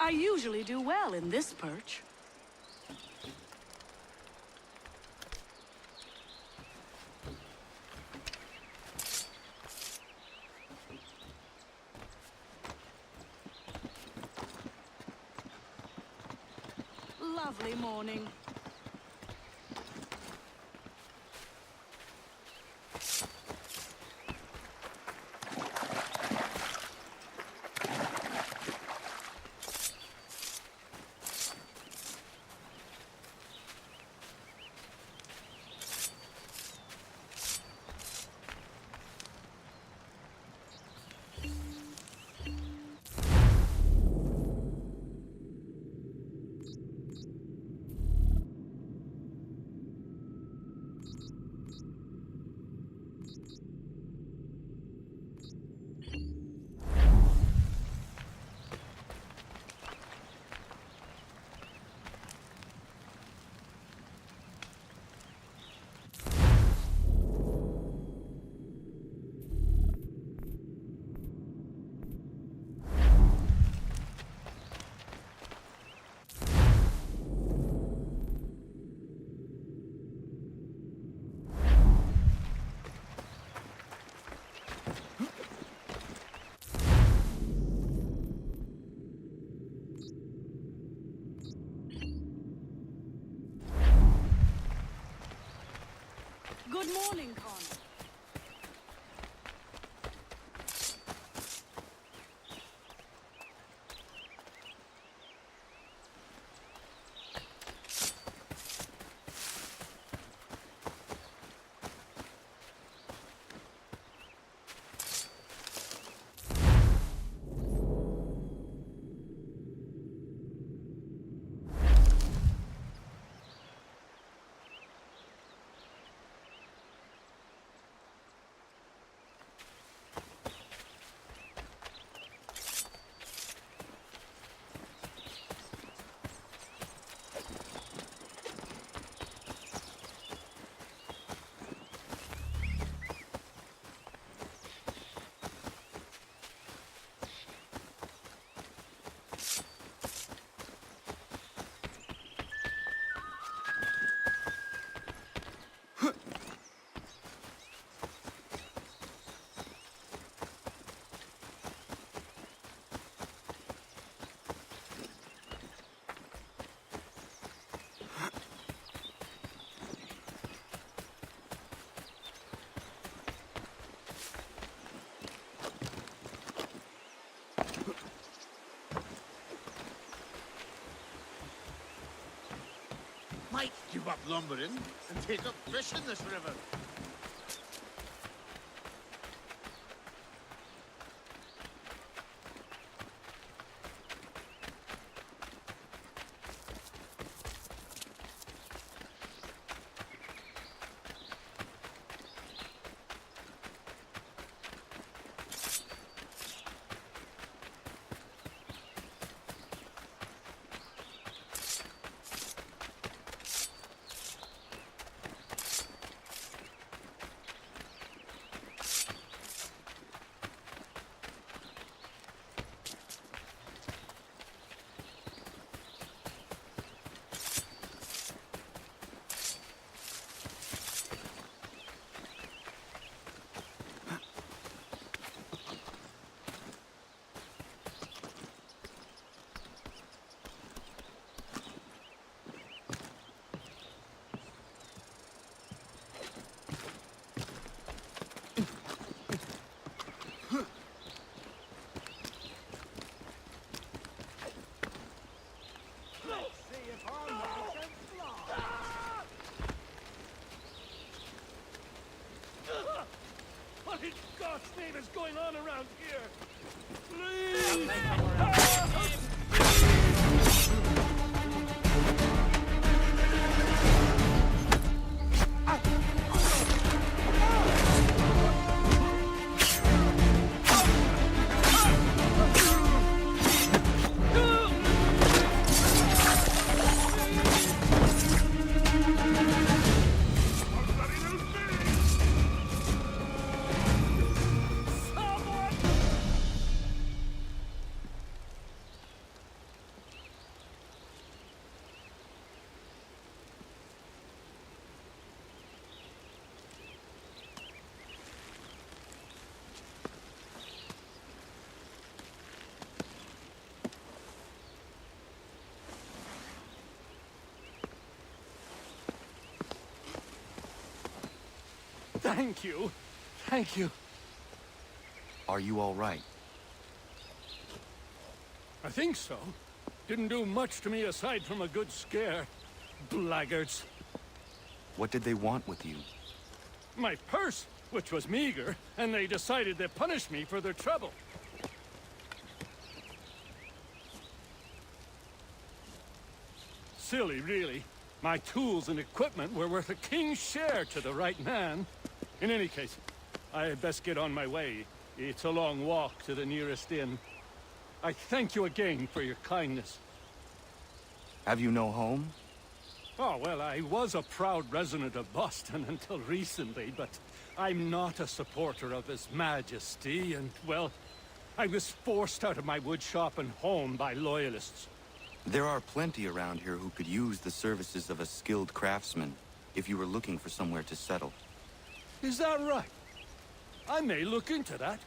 I usually do well in this perch. Lovely morning. Good morning, Connor. Might give up lumbering and take up fishing this river. name is going on around here? Please! Thank you. Thank you. Are you all right? I think so. Didn't do much to me aside from a good scare. Blackguards. What did they want with you? My purse, which was meager, and they decided to punish me for their trouble. Silly, really. My tools and equipment were worth a king's share to the right man. In any case, I had best get on my way. It's a long walk to the nearest inn. I thank you again for your kindness. Have you no home? Oh, well, I was a proud resident of Boston until recently, but I'm not a supporter of His Majesty, and, well, I was forced out of my woodshop and home by loyalists. There are plenty around here who could use the services of a skilled craftsman, if you were looking for somewhere to settle. Is that right? I may look into that.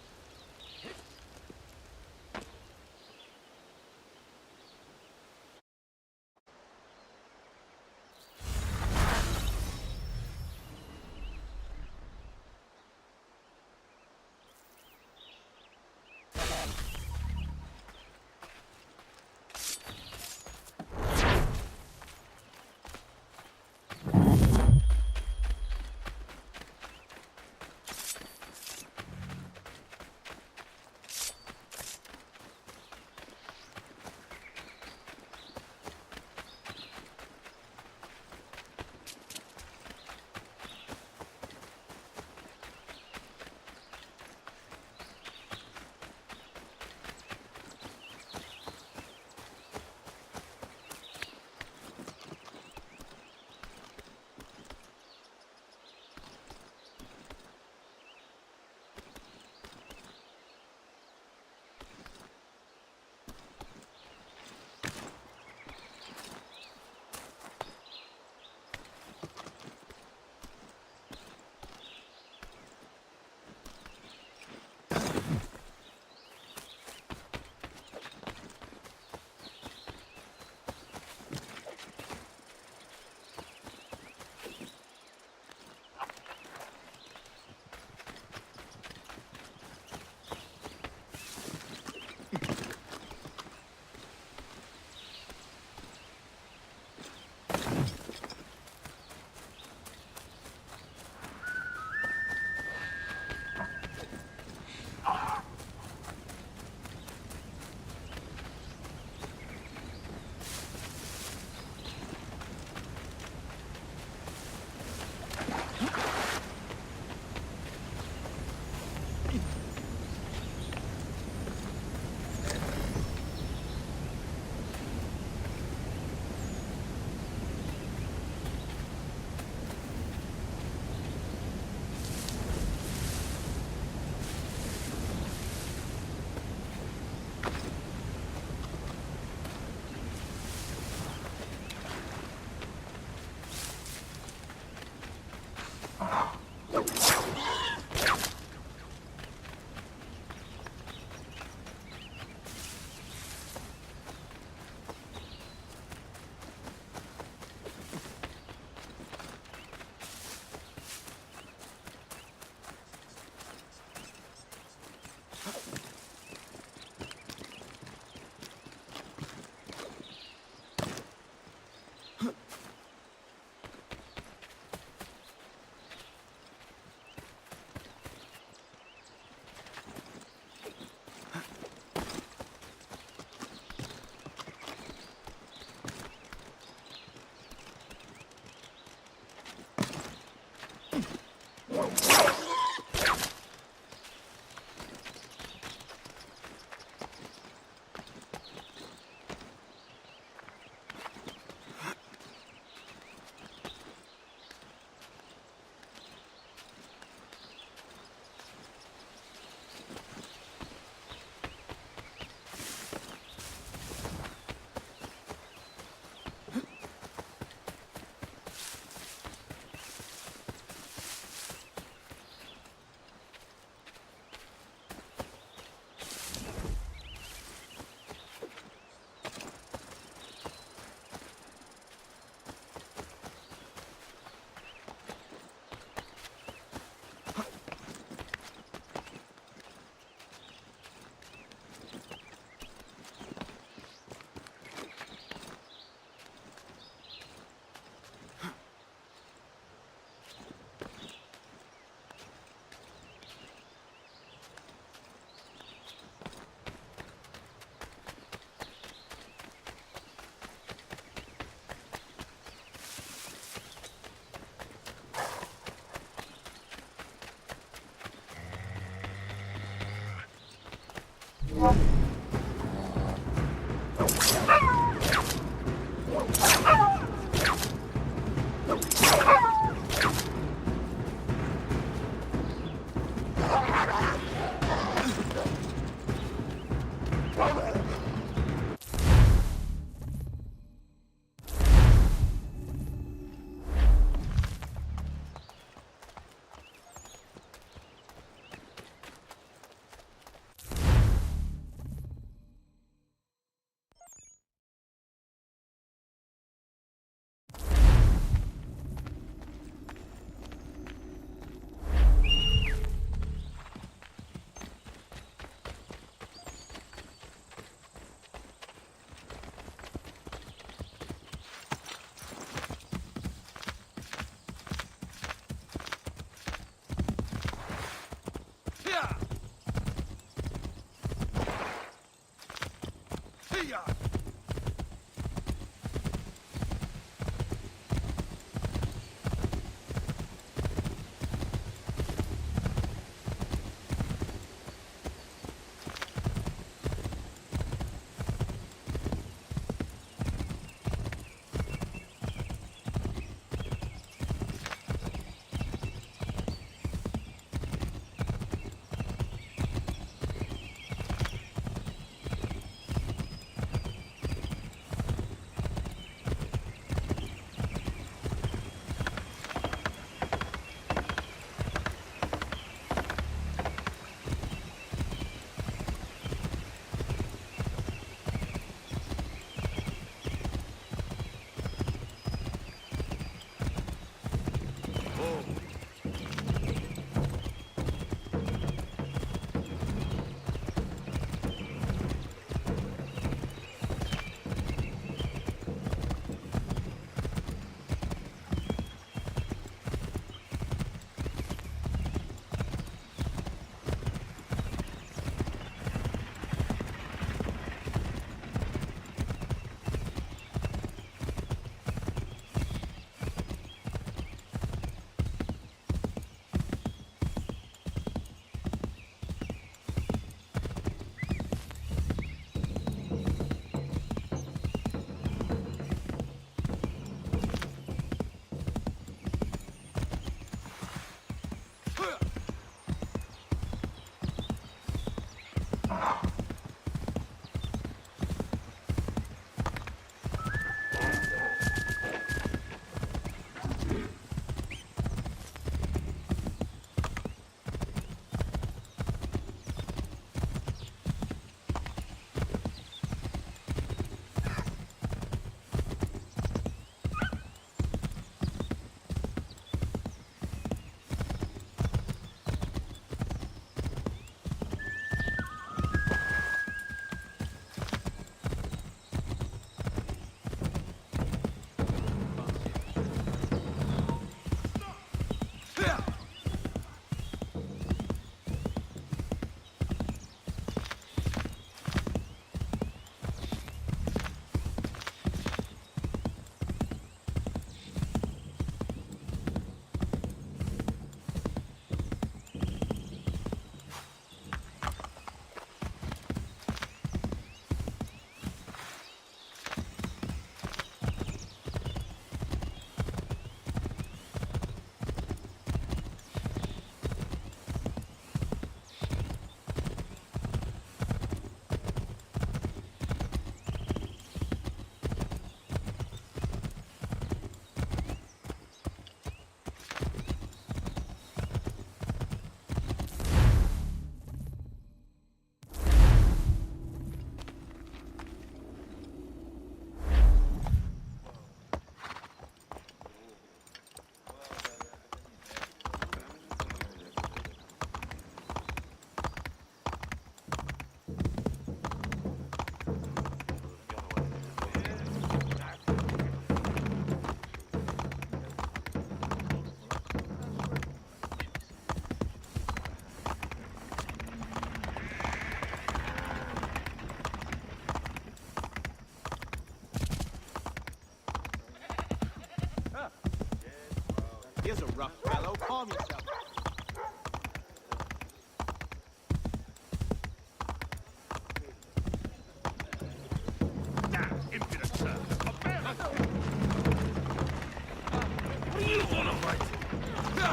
Here's a rough fellow. Calm yourself.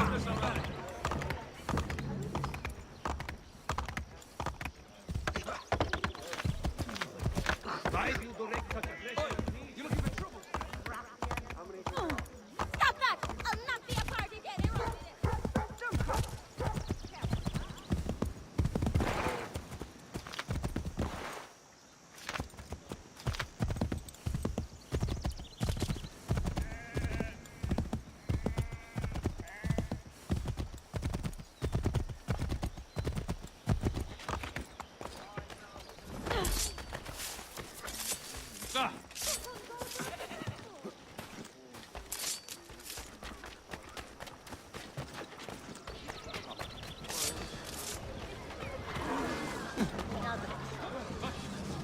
Stop that! I'll not be a party get interrupted.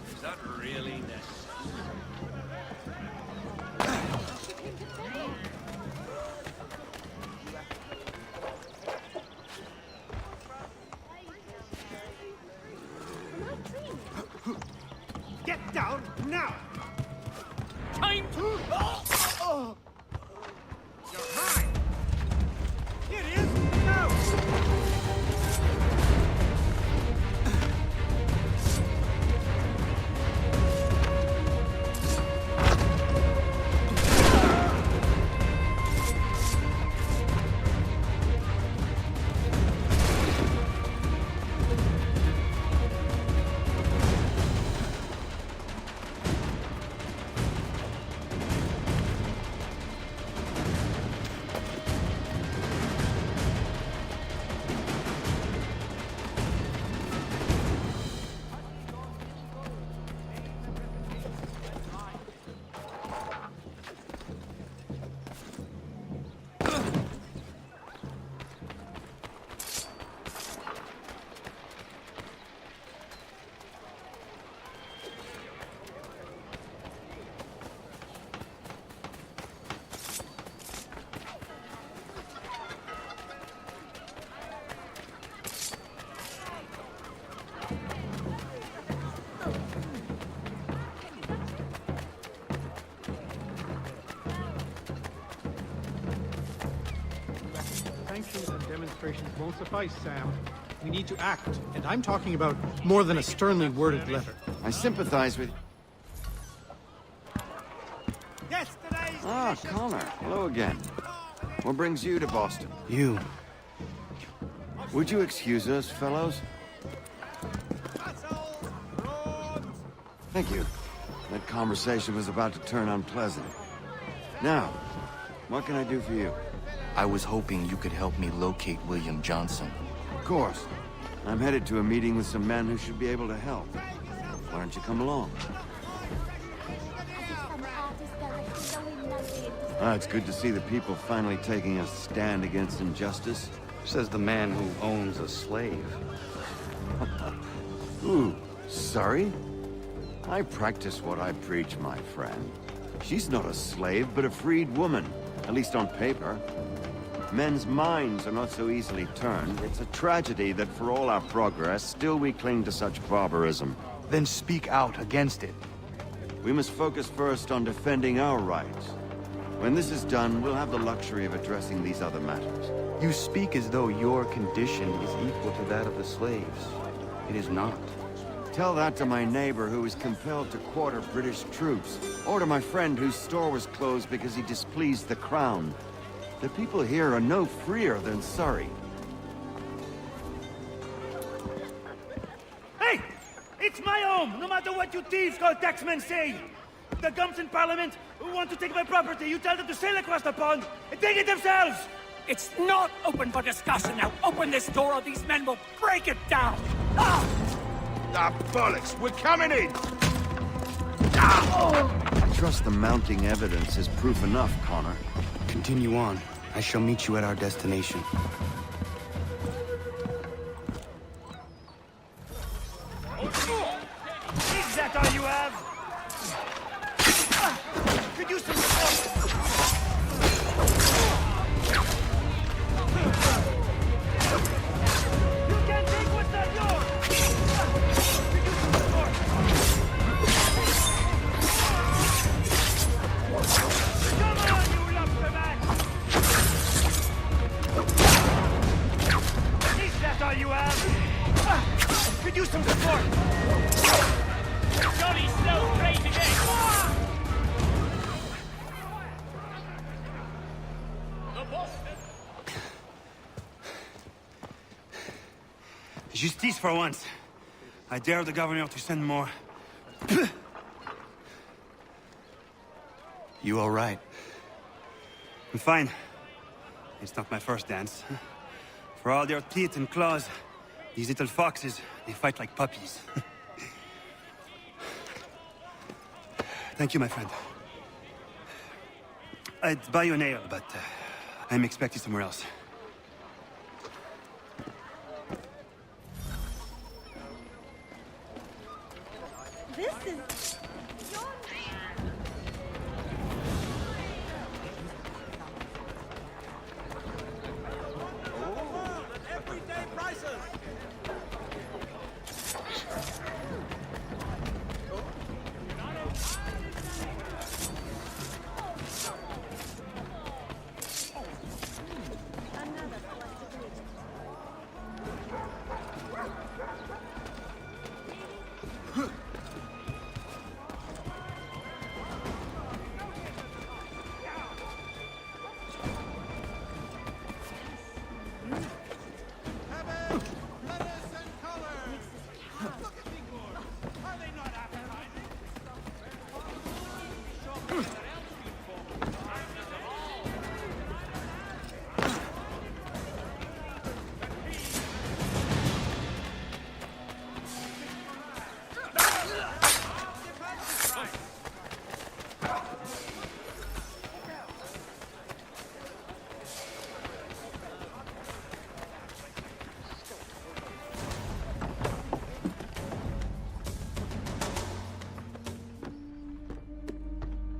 Is that really necessary? Get down now! Time to... You're mine! Here it is! Now! Sanctions and demonstrations won't suffice, Sam. We need to act, and I'm talking about more than a sternly worded letter. I sympathize with... Yesterday's... Ah, Connor. Hello again. What brings you to Boston? You. Would you excuse us, fellows? Thank you. That conversation was about to turn unpleasant. Now, what can I do for you? I was hoping you could help me locate William Johnson. Of course. I'm headed to a meeting with some men who should be able to help. Why don't you come along? Ah, it's good to see the people finally taking a stand against injustice. Says the man who owns a slave. Ooh, sorry? I practice what I preach, my friend. She's not a slave, but a freed woman, at least on paper. Men's minds are not so easily turned. It's a tragedy that for all our progress, still we cling to such barbarism. Then speak out against it. We must focus first on defending our rights. When this is done, we'll have the luxury of addressing these other matters. You speak as though your condition is equal to that of the slaves. It is not. Tell that to my neighbor who was compelled to quarter British troops, or to my friend whose store was closed because he displeased the crown. The people here are no freer than Surrey. Hey! It's my home, no matter what you thieves called taxmen say! The gums in Parliament who want to take my property, you tell them to sail across the pond and take it themselves! It's not open for discussion now. Open this door or these men will break it down. Ah! Ah, bollocks! We're coming in! I trust the mounting evidence is proof enough, Connor. Continue on. I shall meet you at our destination. Is that all you have? Could use some help! You can't take what's not yours! Could use some support! Come on, you lobster man! Justice for once. I dare the governor to send more. You all right? I'm fine. It's not my first dance. For all their teeth and claws, these little foxes, they fight like puppies. Thank you, my friend. I'd buy you an ale, but I'm expecting somewhere else. This is... Everyday prices!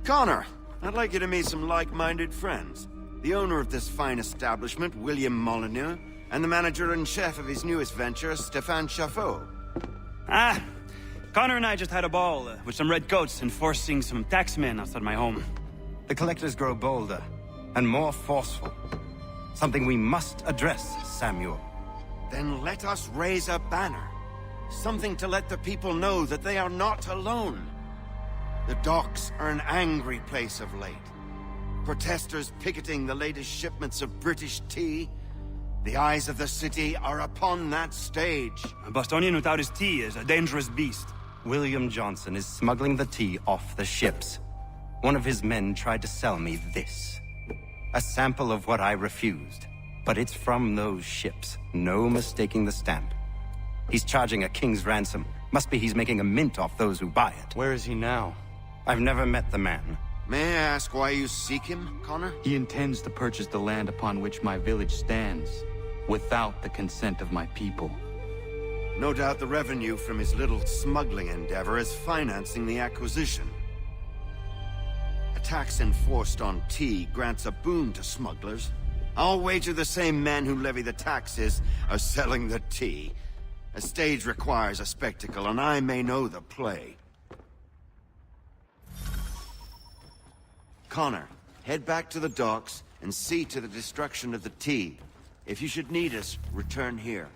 Connor, I'd like you to meet some like-minded friends. The owner of this fine establishment, William Molyneux, and the manager and chef of his newest venture, Stéphane Chaffeau. Ah, Connor and I just had a ball with some redcoats enforcing some taxmen outside my home. The collectors grow bolder and more forceful. Something we must address, Samuel. Then let us raise a banner. Something to let the people know that they are not alone. The docks are an angry place of late. Protesters picketing the latest shipments of British tea. The eyes of the city are upon that stage. A Bostonian without his tea is a dangerous beast. William Johnson is smuggling the tea off the ships. One of his men tried to sell me this. A sample of what I refused. But it's from those ships. No mistaking the stamp. He's charging a king's ransom. Must be he's making a mint off those who buy it. Where is he now? I've never met the man. May I ask why you seek him, Connor? He intends to purchase the land upon which my village stands, without the consent of my people. No doubt the revenue from his little smuggling endeavor is financing the acquisition. A tax enforced on tea grants a boon to smugglers. I'll wager the same men who levy the taxes are selling the tea. A stage requires a spectacle, and I may know the play. Connor, head back to the docks and see to the destruction of the tea. If you should need us, return here.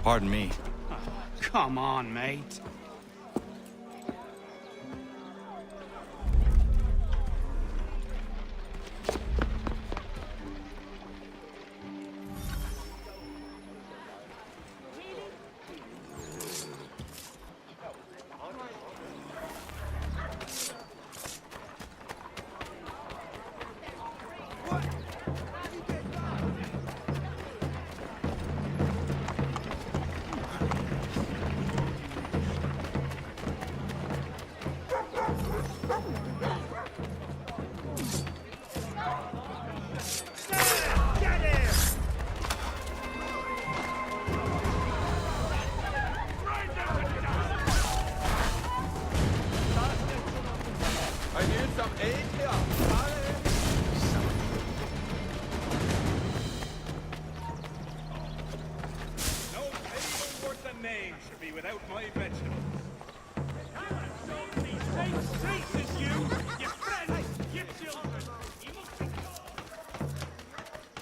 Pardon me. Oh, come on, mate.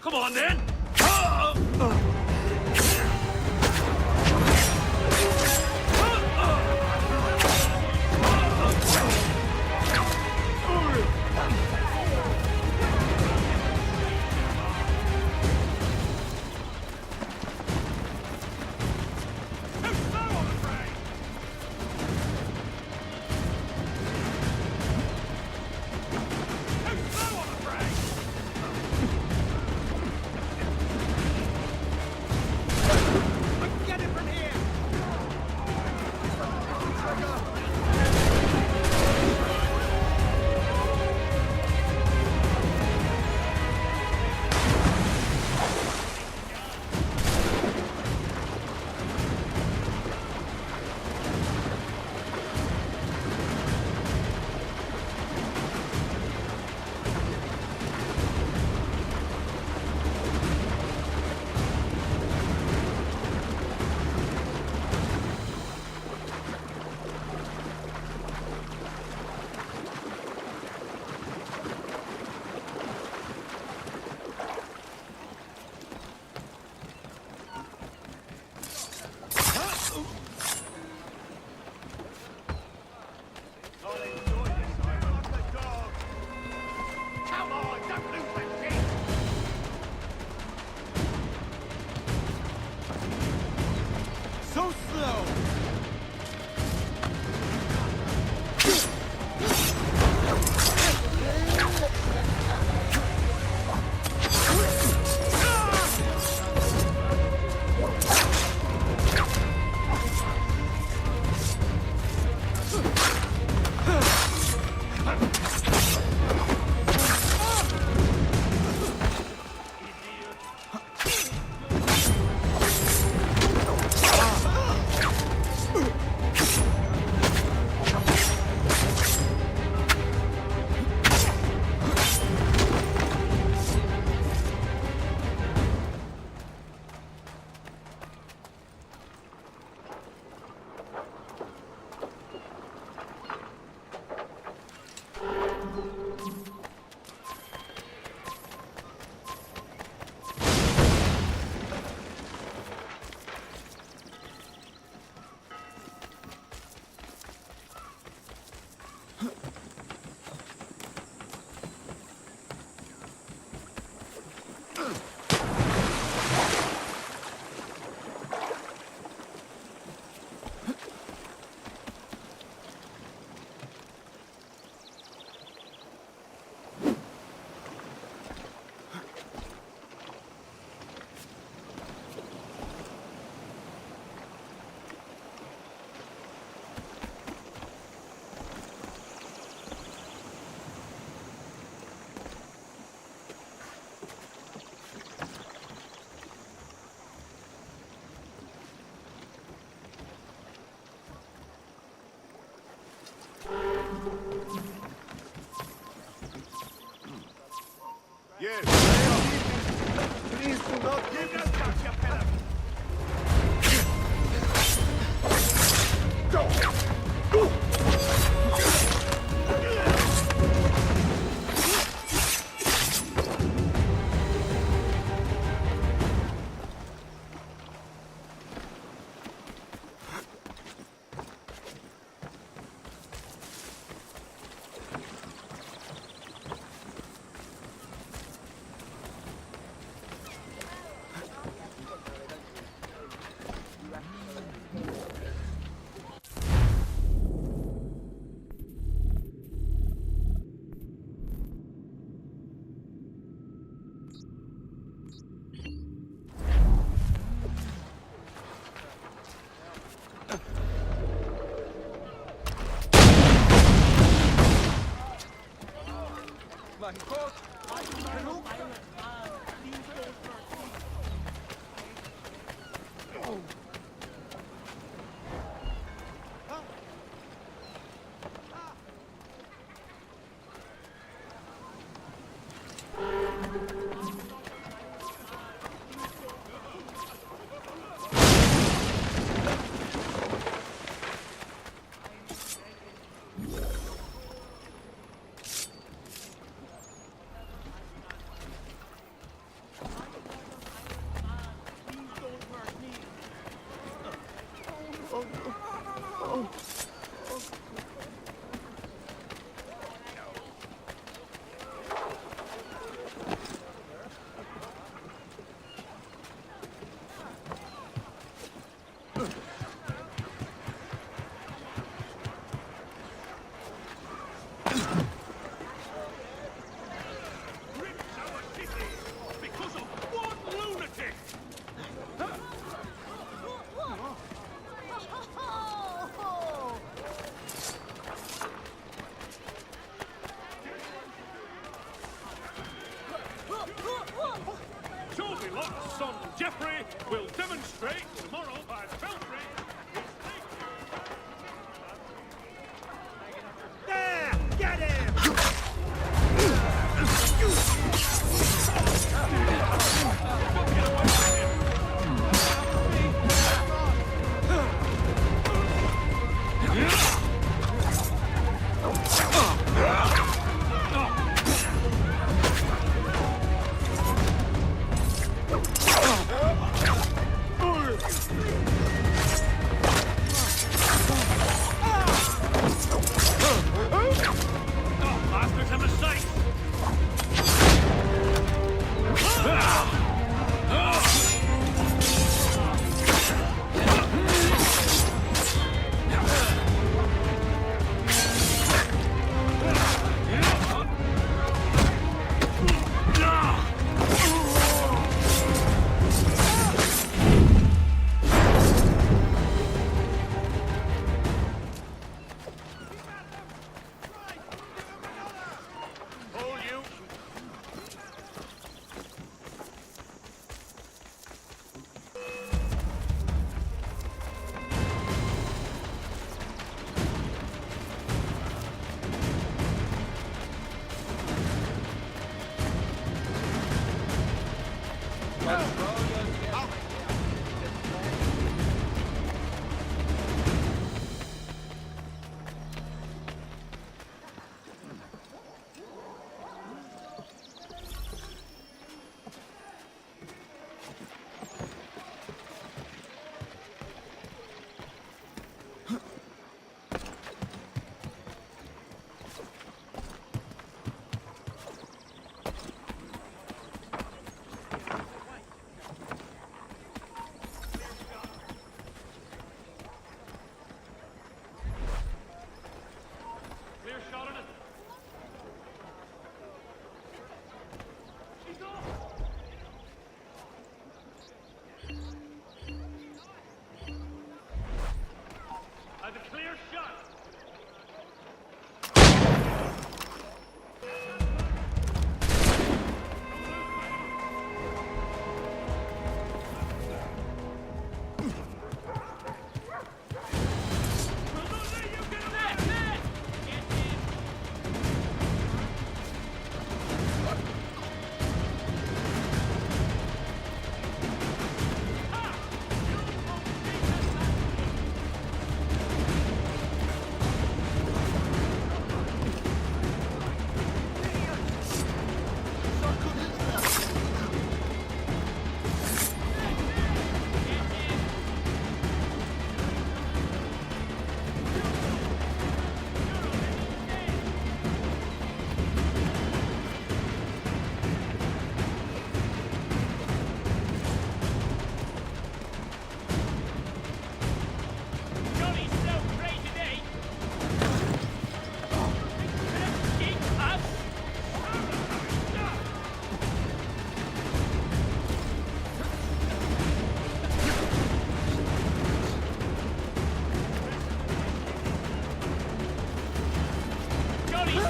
Come on, then! slow! Yes. Please do not give us back, pela.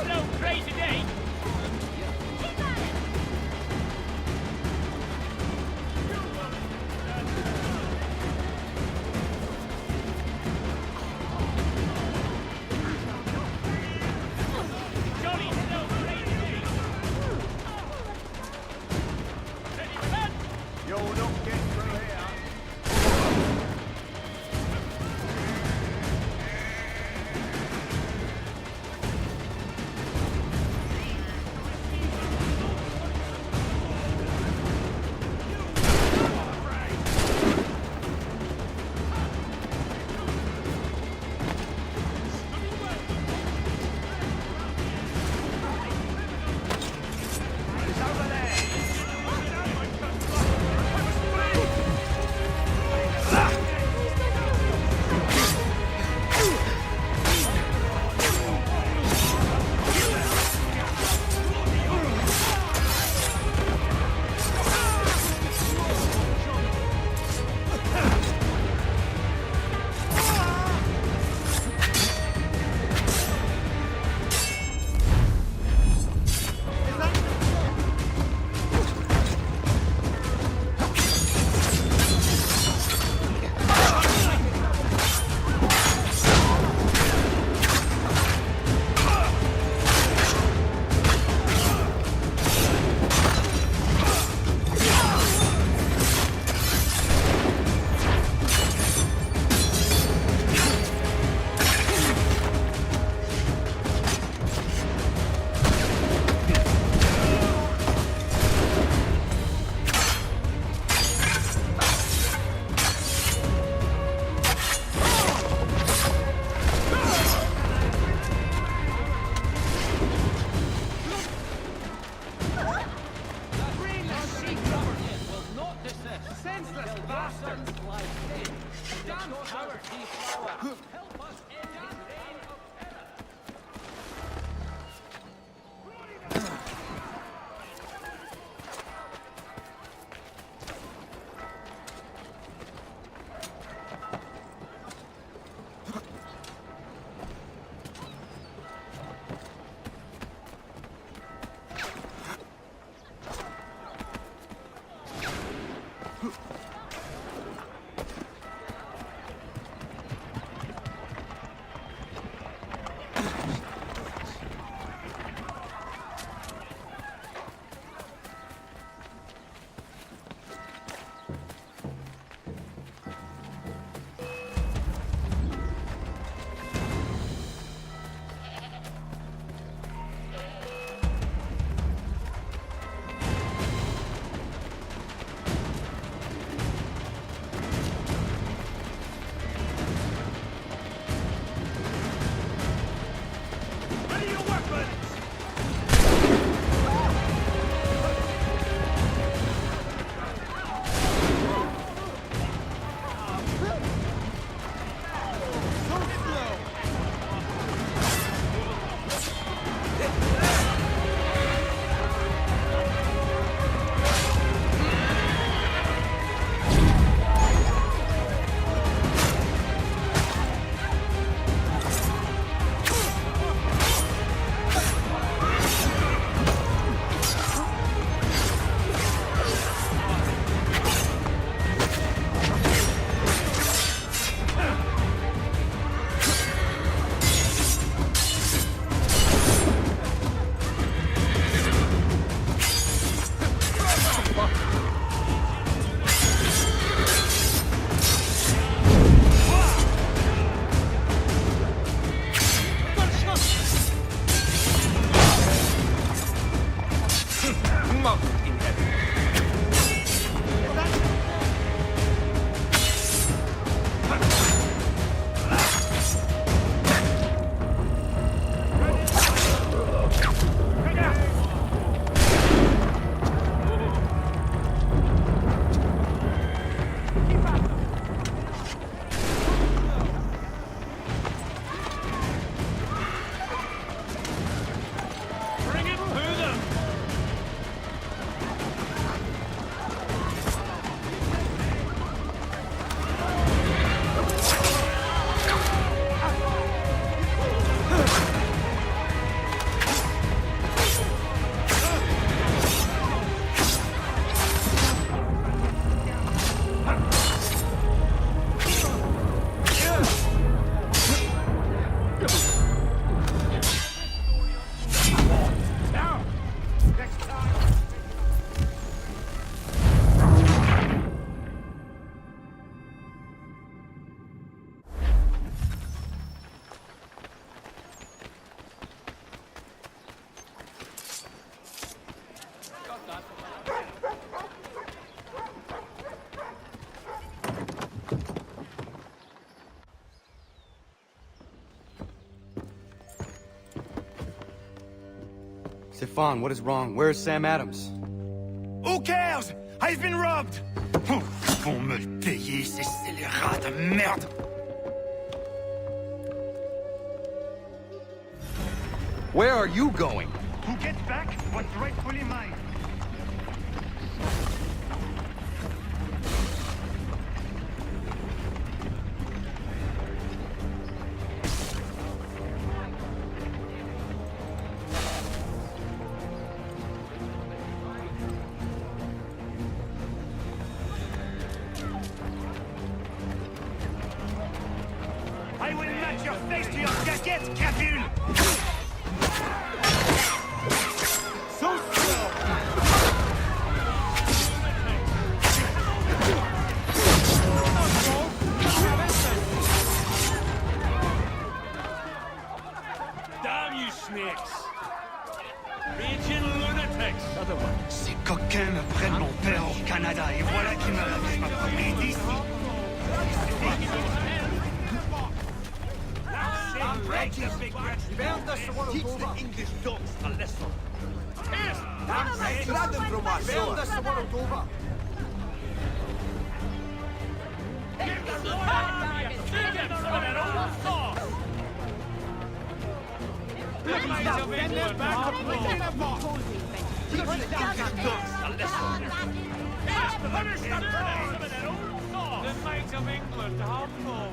Hello, crazy day! Johnny, hello, crazy day! Ready for that? You'll not get through here. Stefan, what is wrong? Where is Sam Adams? Who cares? I've been robbed! Vont me le payer, ces scélérats de merde! Where are you going? Who gets back what's rightfully mine? I will match your face to your jacket, Capule! So slow! Damn you snakes! Raging lunatics! Other one. Ces coquins me prennent mon père au Canada et voilà qu'ils me ravissent ma propriété ici. Teach the English dogs a lesson. Grab them from our shore.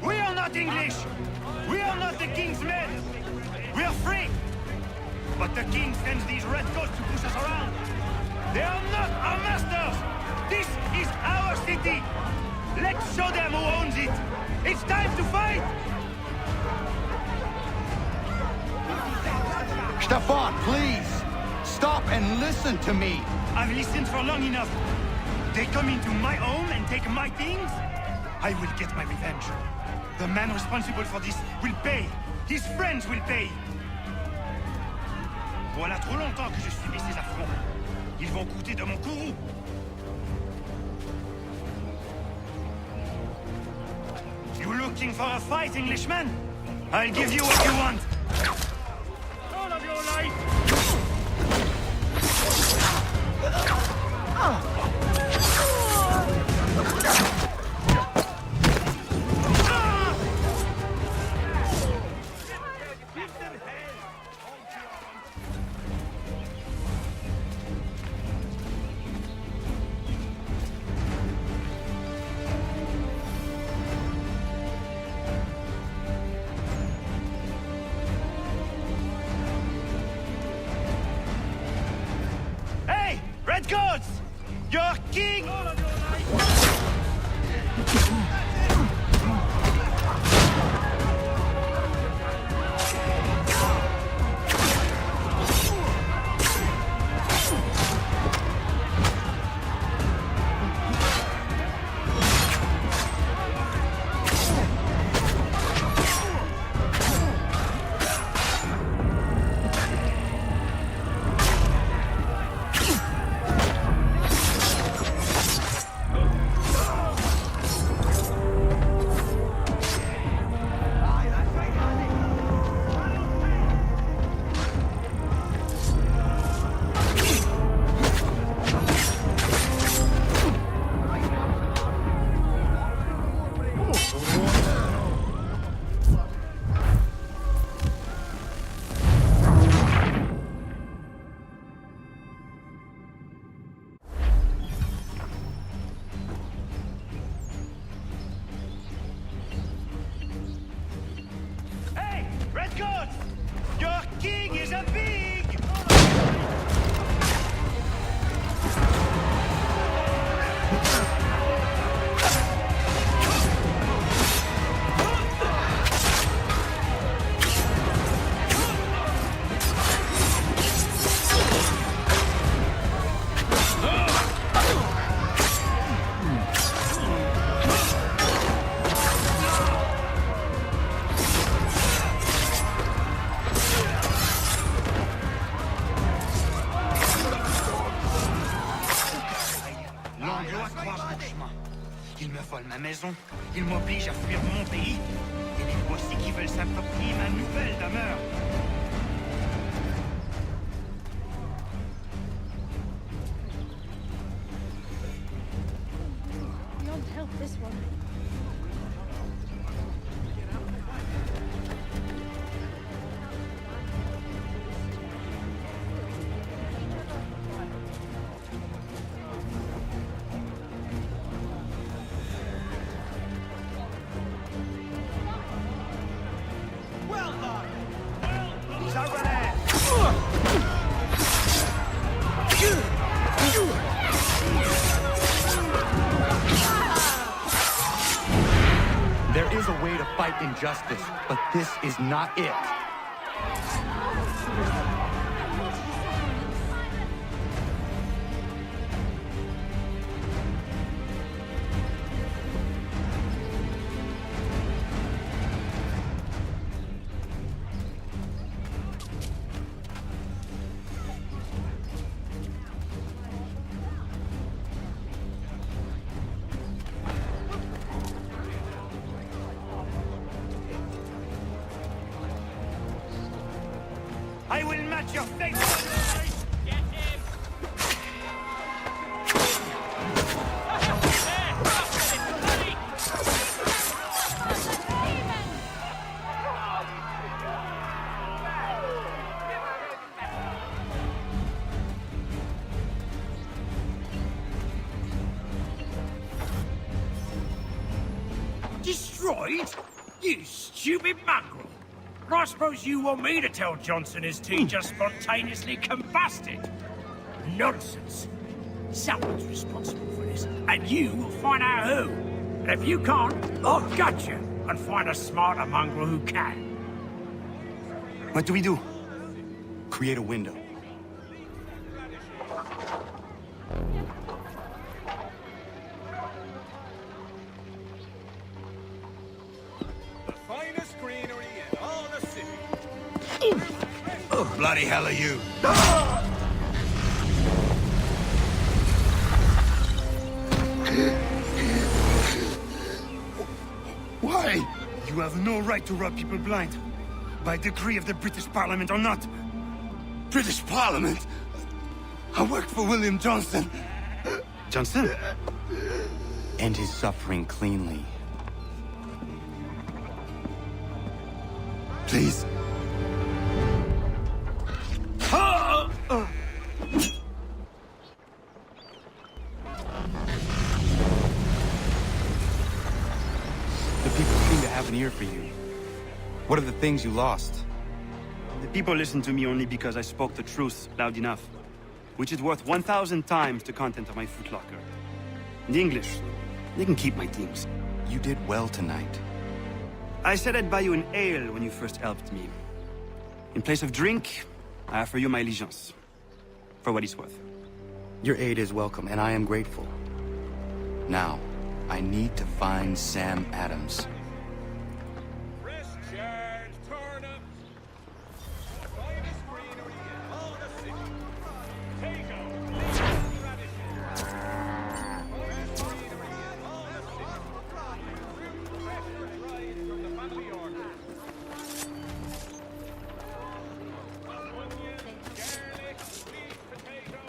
We are not English! We are not the king's men! We are free! But the king sends these red coats to push us around! They are not our masters! This is our city! Let's show them who owns it! It's time to fight! Stefan, please! Stop and listen to me! I've listened for long enough. They come into my home and take my things? I will get my revenge. The man responsible for this will pay. His friends will pay. Voilà trop longtemps que je subis ces affronts. Ils vont coûter de mon courroux. You looking for a fight, Englishman? I'll give you what you want. All of your life! Hey, Redcoats! Your king! Hey, Redcoats! Your king is a pig! Ils me volent ma maison, ils m'obligent à fuir mon pays, et les voici qui veulent s'approprier ma nouvelle demeure. injustice, but this is not it. I will match your face! Get him! Destroyed? You stupid mongrel! I suppose you want me to tell Johnson his tea just spontaneously combusted? Nonsense. Someone's responsible for this, and you will find out who. And if you can't, I'll gut you and find a smarter mongrel who can. What do we do? Create a window. Finest greenery in all the city. Oh, bloody hell are you? Why? You have no right to rob people blind. By decree of the British Parliament or not. British Parliament? I work for William Johnson. Johnson? End his suffering cleanly. Please. The people seem to have an ear for you. What are the things you lost? The people listen to me only because I spoke the truth loud enough, which is worth 1,000 times the content of my footlocker. In English, they can keep my things. You did well tonight. I said I'd buy you an ale when you first helped me. In place of drink, I offer you my allegiance. For what it's worth. Your aid is welcome, and I am grateful. Now, I need to find Sam Adams. Fresh chard, turnips. The finest greenery in all the city. Potatoes, radishes. Finest greenery in all the city. Fresh and dried from the family orchard. Onion, garlic, sweet potato.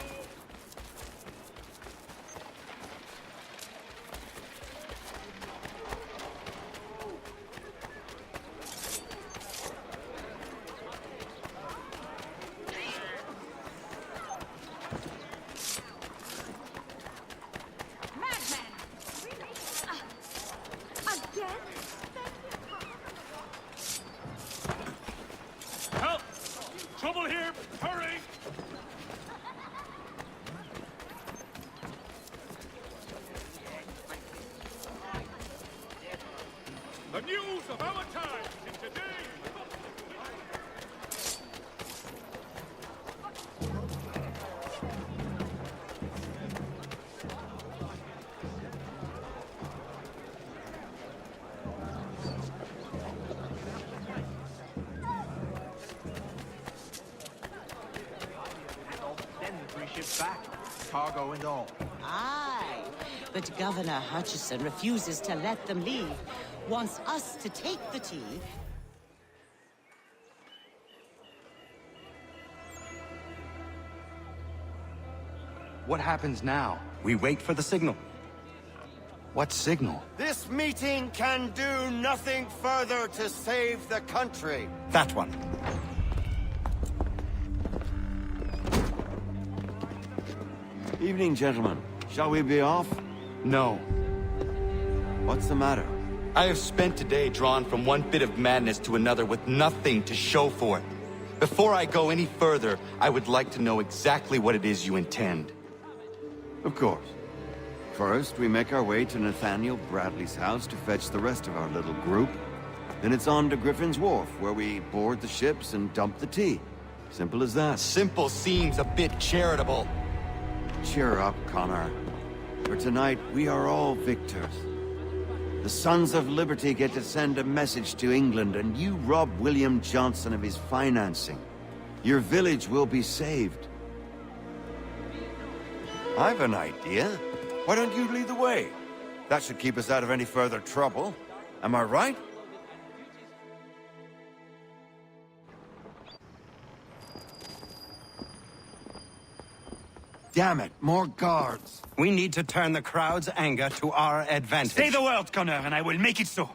Help! Trouble here! Hurry! The news of our time in today. Then the 3 ships back, cargo and all. Aye, but Governor Hutchison refuses to let them leave. Wants us to take the tea. What happens now? We wait for the signal. What signal? This meeting can do nothing further to save the country. That one. Evening, gentlemen. Shall we be off? No. What's the matter? I have spent today drawn from one bit of madness to another with nothing to show for it. Before I go any further, I would like to know exactly what it is you intend. Of course. First, we make our way to Nathaniel Bradley's house to fetch the rest of our little group. Then it's on to Griffin's Wharf, where we board the ships and dump the tea. Simple as that. Simple seems a bit charitable. Cheer up, Connor. For tonight, we are all victors. The Sons of Liberty get to send a message to England, and you rob William Johnson of his financing. Your village will be saved. I've an idea. Why don't you lead the way? That should keep us out of any further trouble. Am I right? Damn it, more guards. We need to turn the crowd's anger to our advantage. Say the word, Connor, and I will make it so.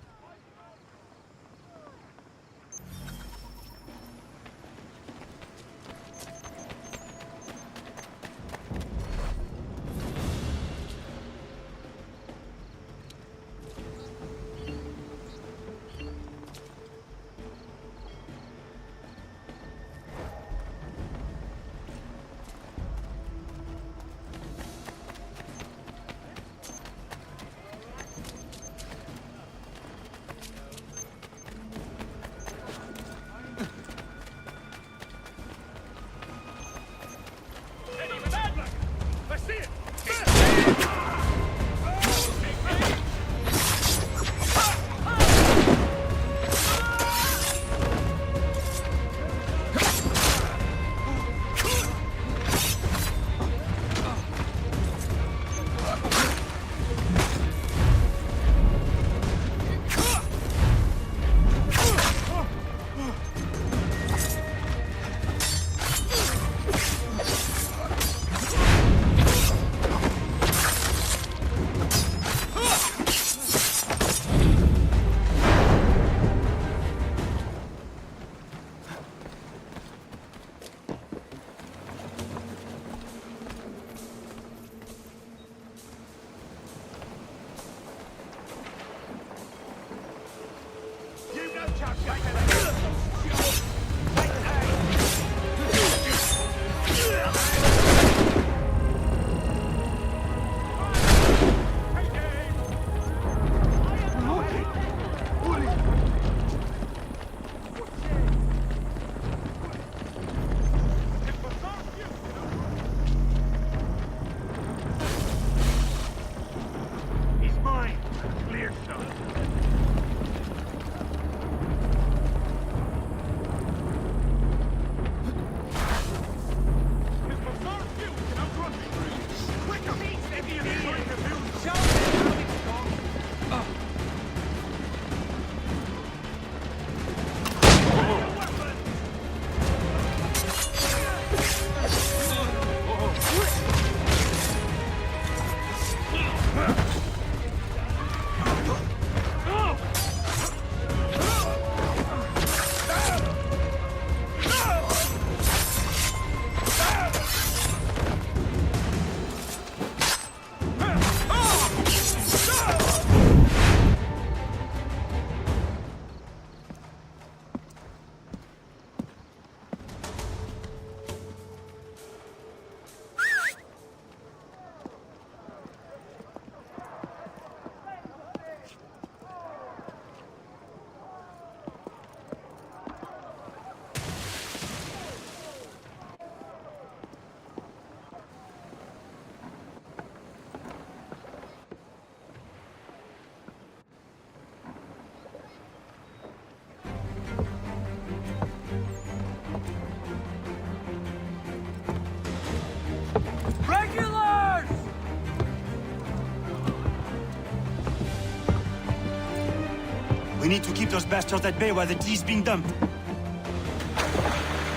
We need to keep those bastards at bay while the tea's being dumped.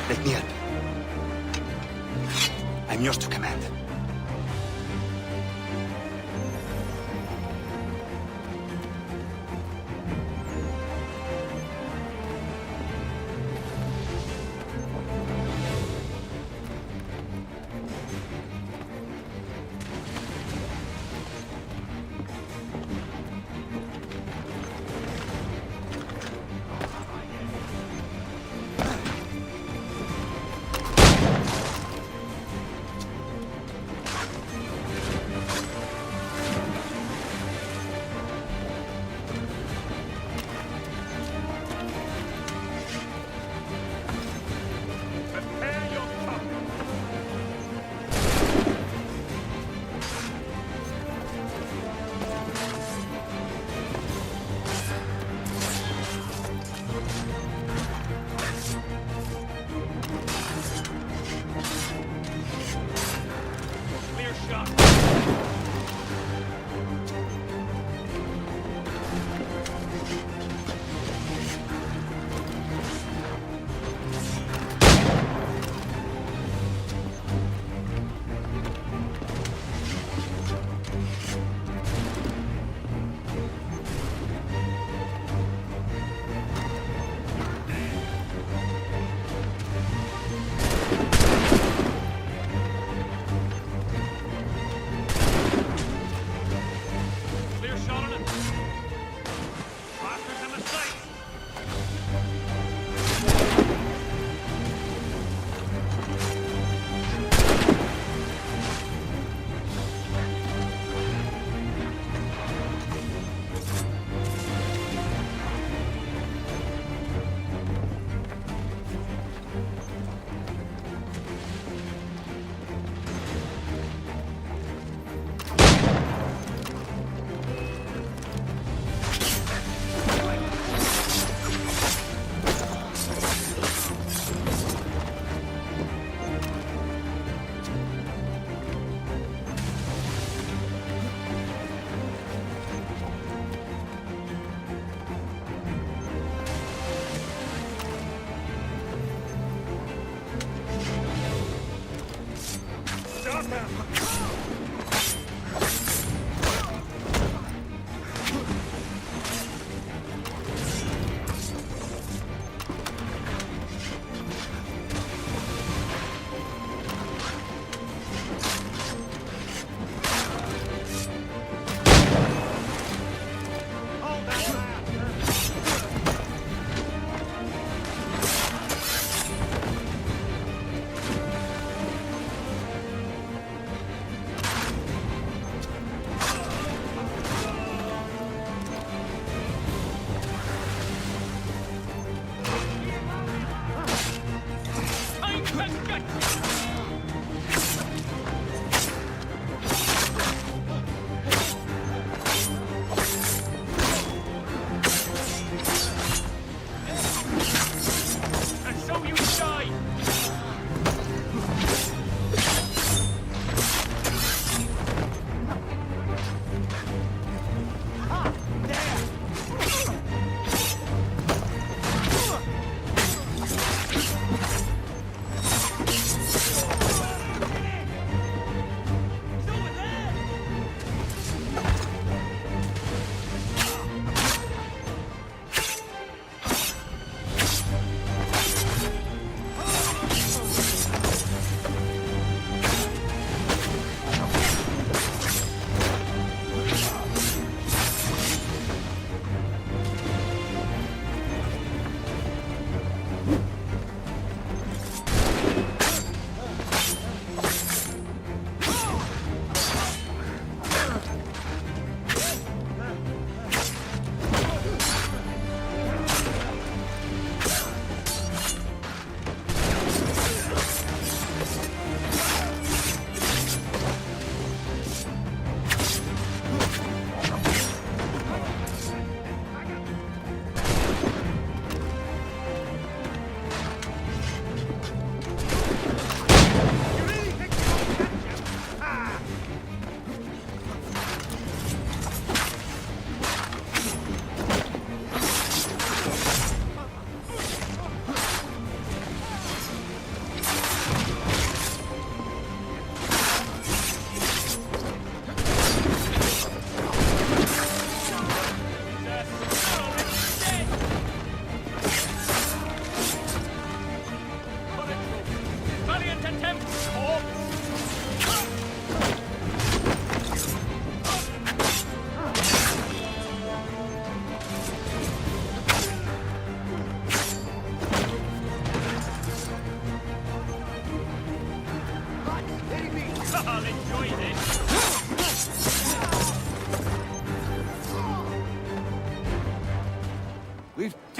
Let me help. I'm yours to command.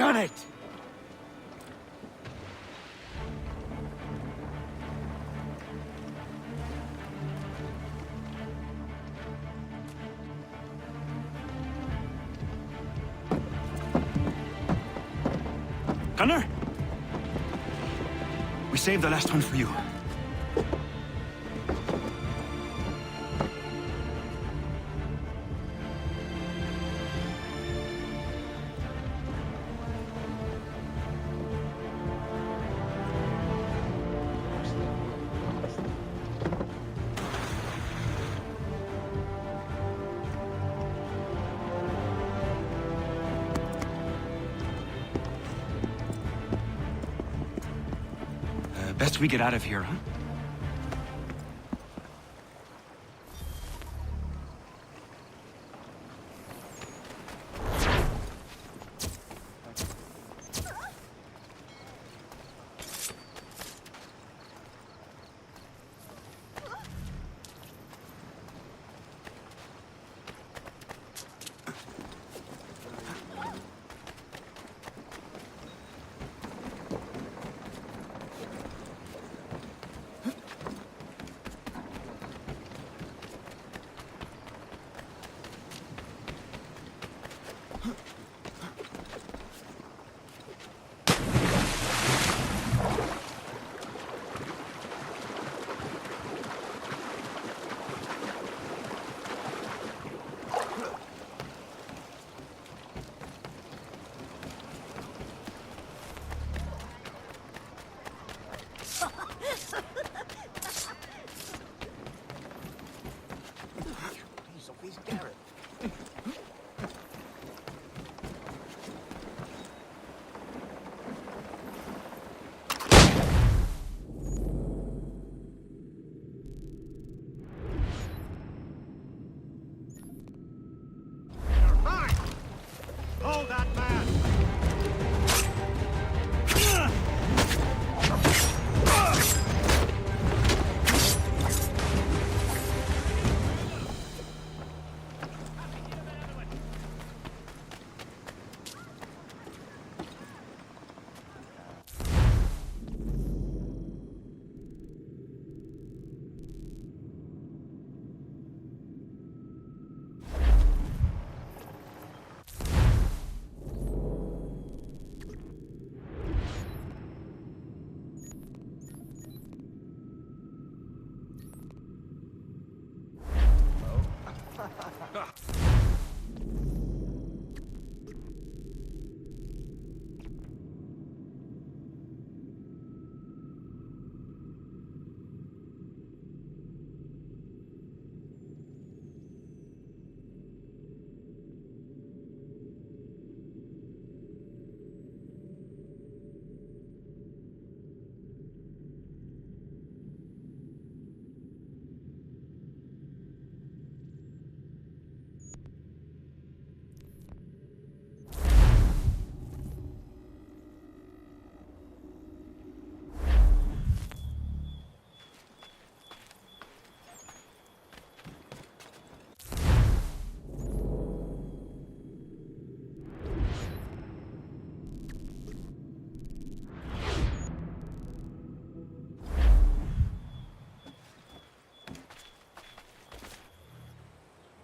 done it! Gunner? We saved the last one for you. Best we get out of here, huh? Hold that man!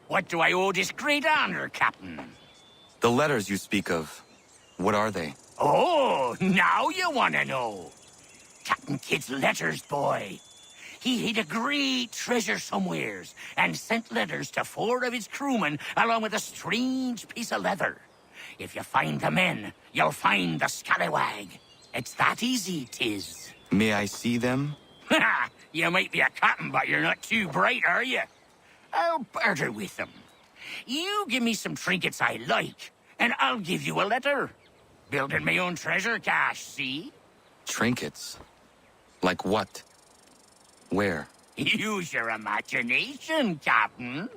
What do I owe this great honor, Captain? The letters you speak of, what are they? Oh, now you want to know. Captain Kidd's letters, boy. He hid a great treasure somewheres and sent letters to 4 of his crewmen along with a strange piece of leather. If you find the men, you'll find the scallywag. It's that easy, 'tis. May I see them? Ha! You might be a captain, but you're not too bright, are you? I'll barter with them. You give me some trinkets I like, and I'll give you a letter. Building my own treasure cache, see? Trinkets? Like what? Where? Use your imagination, Captain.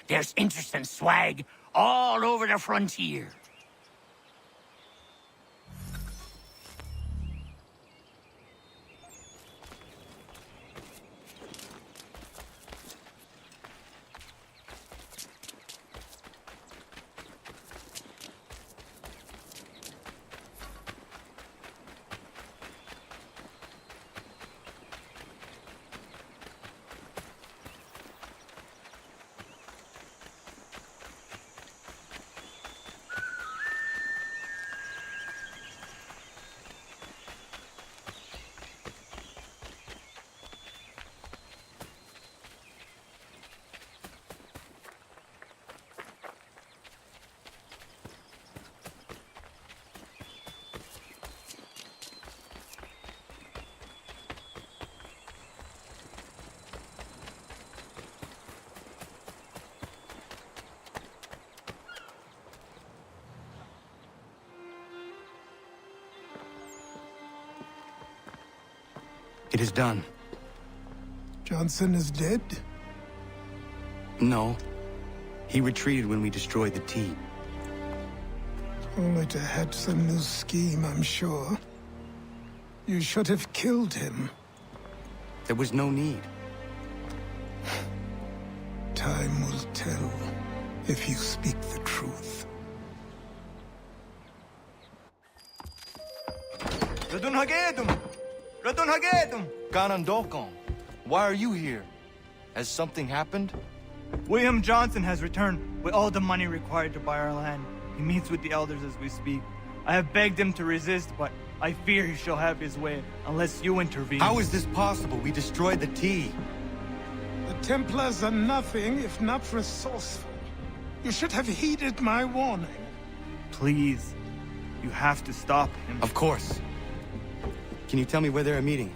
There's interesting swag all over the frontier. It is done. Johnson is dead? No. He retreated when we destroyed the tea. Only to hatch some new scheme, I'm sure. You should have killed him. There was no need. Time will tell if you speak the truth. Ganondokon, why are you here? Has something happened? William Johnson has returned with all the money required to buy our land. He meets with the elders as we speak. I have begged him to resist, but I fear he shall have his way unless you intervene. How is this possible? We destroyed the tea. The Templars are nothing if not resourceful. You should have heeded my warning. Please, you have to stop him. Of course. Can you tell me where they're meeting?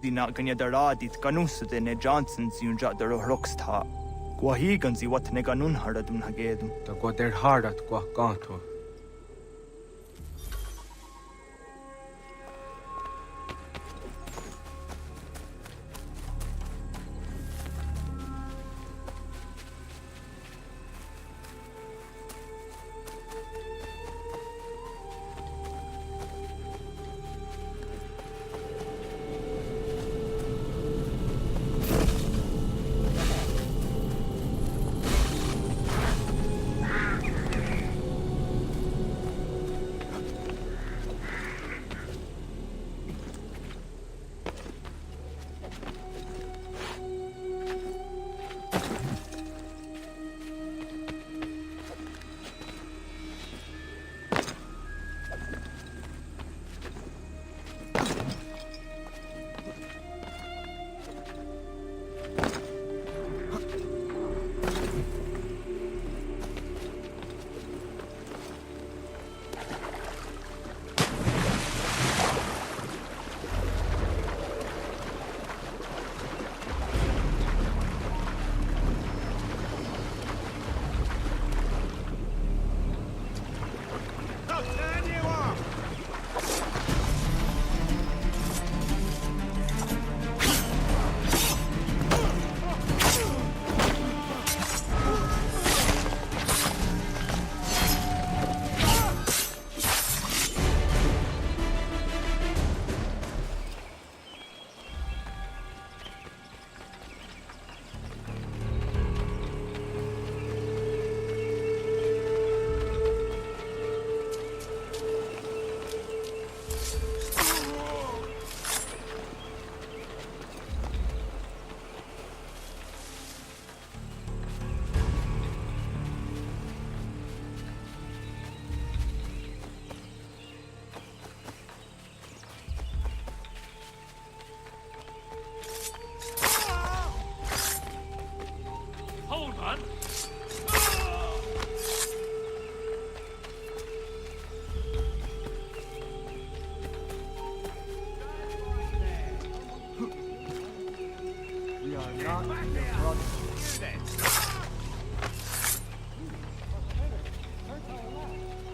Di na ganya daradit kanusade ne Johnsons yun ja daro rocksta. Gwahigan si wat ne ganun haradun hagedum. Da gwa der hardat gwa ganto.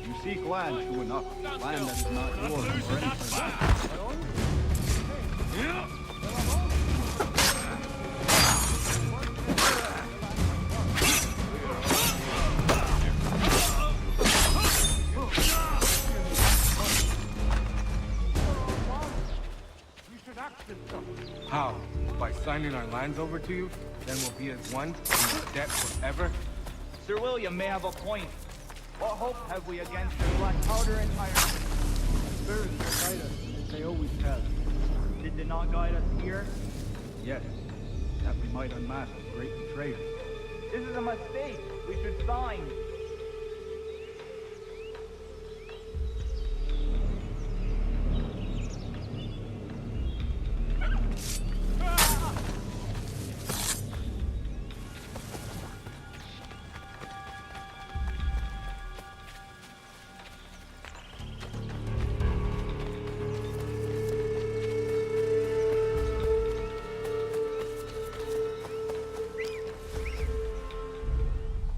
You seek land, true enough. Land that is not yours or anything. How? By signing our lands over to you? Then we'll be as one, in debt forever? Sir William may have a point. What hope have we against their black powder and tyrants? Spirits will guide us, as they always have. Did they not guide us here? Yes, that we might unmask a great betrayer. This is a mistake. We should sign.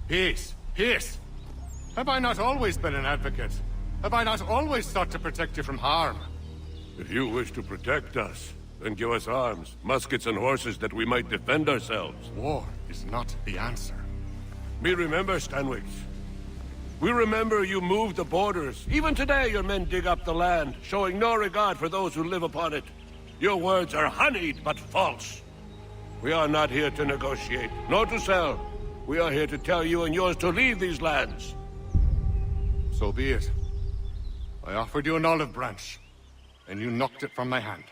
Peace! Peace! Have I not always been an advocate? Have I not always sought to protect you from harm? If you wish to protect us, then give us arms, muskets and horses that we might defend ourselves. War is not the answer. We remember, Stanwix. We remember you moved the borders. Even today your men dig up the land, showing no regard for those who live upon it. Your words are honeyed, but false. We are not here to negotiate, nor to sell. We are here to tell you and yours to leave these lands. So be it. I offered you an olive branch, and you knocked it from my hand.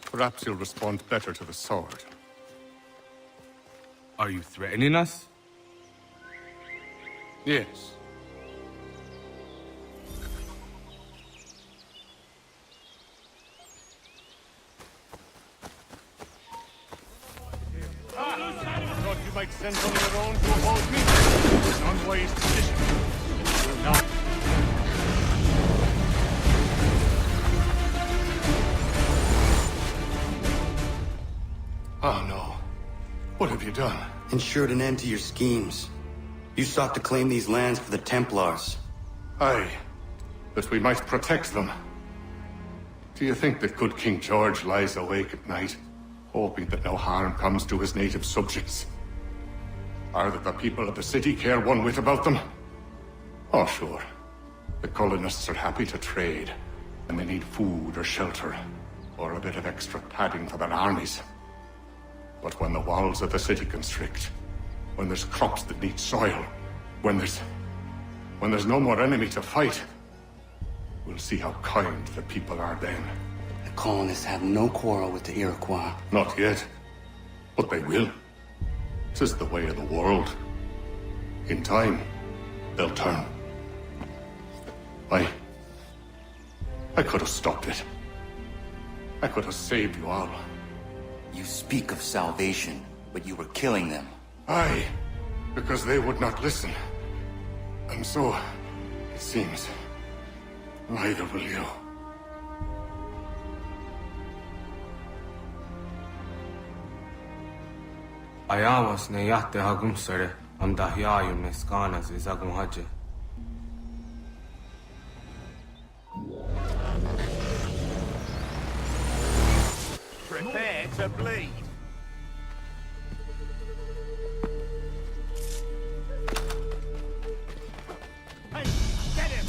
Perhaps you'll respond better to the sword. Are you threatening us? Yes. Thought you might send one of your own to oppose me? An unwise decision. Will not. What have you done? Ensured an end to your schemes. You sought to claim these lands for the Templars. Aye, that we might protect them. Do you think that good King George lies awake at night, hoping that no harm comes to his native subjects? Or that the people of the city care one whit about them? Oh, sure. The colonists are happy to trade, and they need food or shelter, or a bit of extra padding for their armies. But when the walls of the city constrict, when there's crops that need soil, when there's no more enemy to fight, we'll see how kind the people are then. The colonists have no quarrel with the Iroquois. Not yet, but they will. 'Tis the way of the world. In time, they'll turn. I could have stopped it. I could have saved you all. You speak of salvation, but you were killing them. Aye, because they would not listen. And so, it seems, neither will you. Ayawas ne yate hagum sare, am dahyayu ne skanas izagum haje. Prepare to bleed. Get him!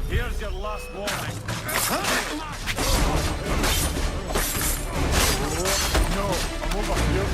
Here's your last warning. No, I'm over here,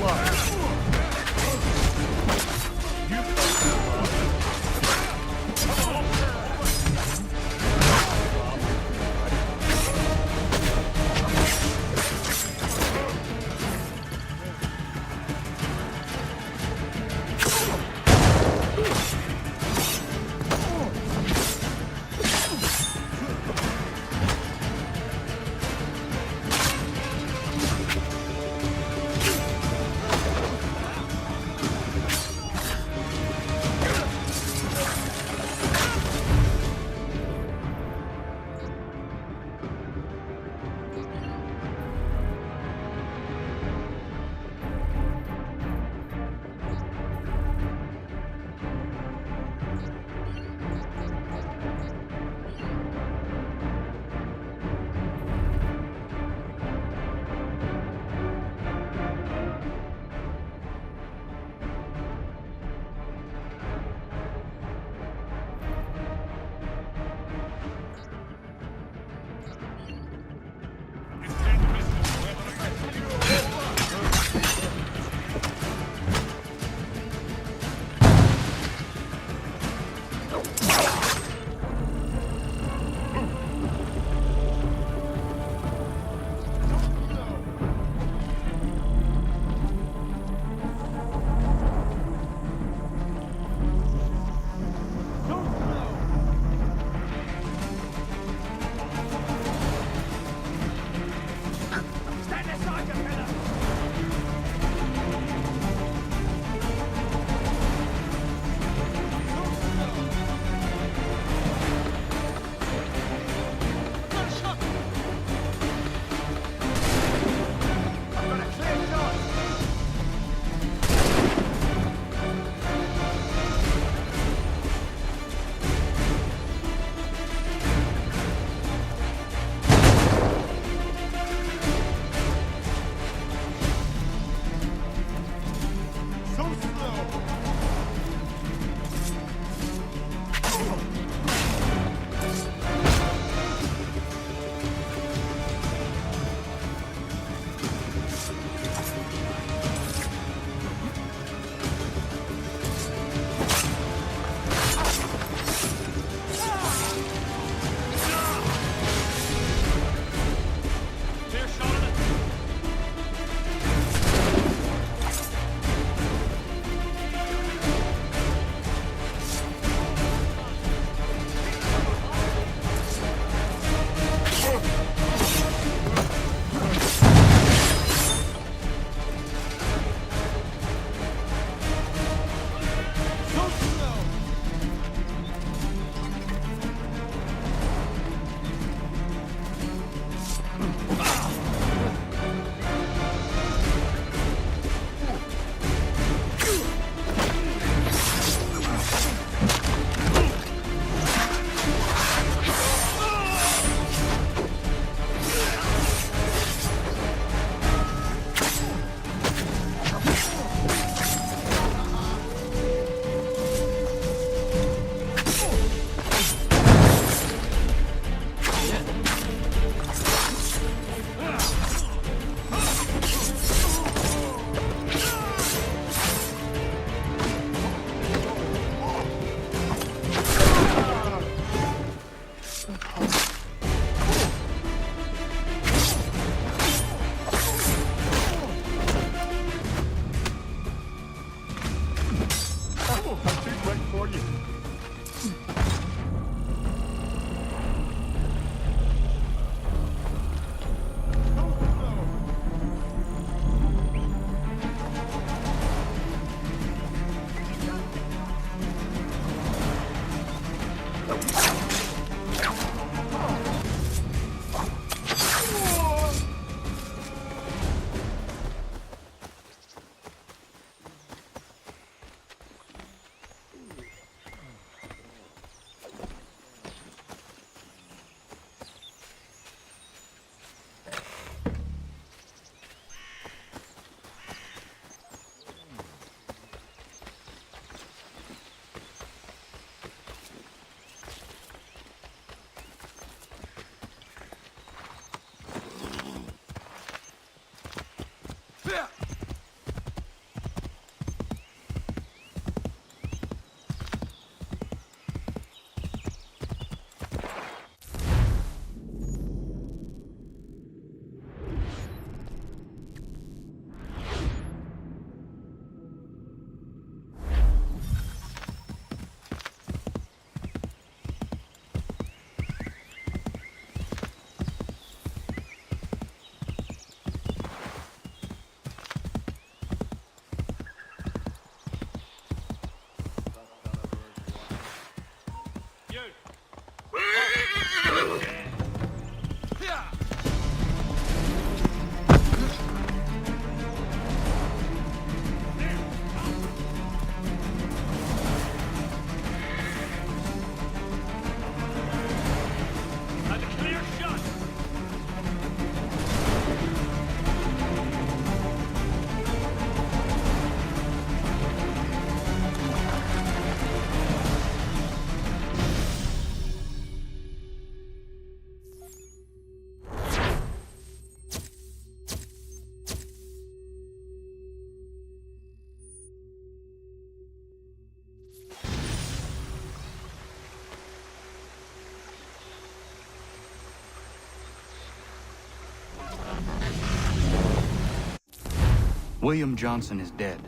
William Johnson is dead,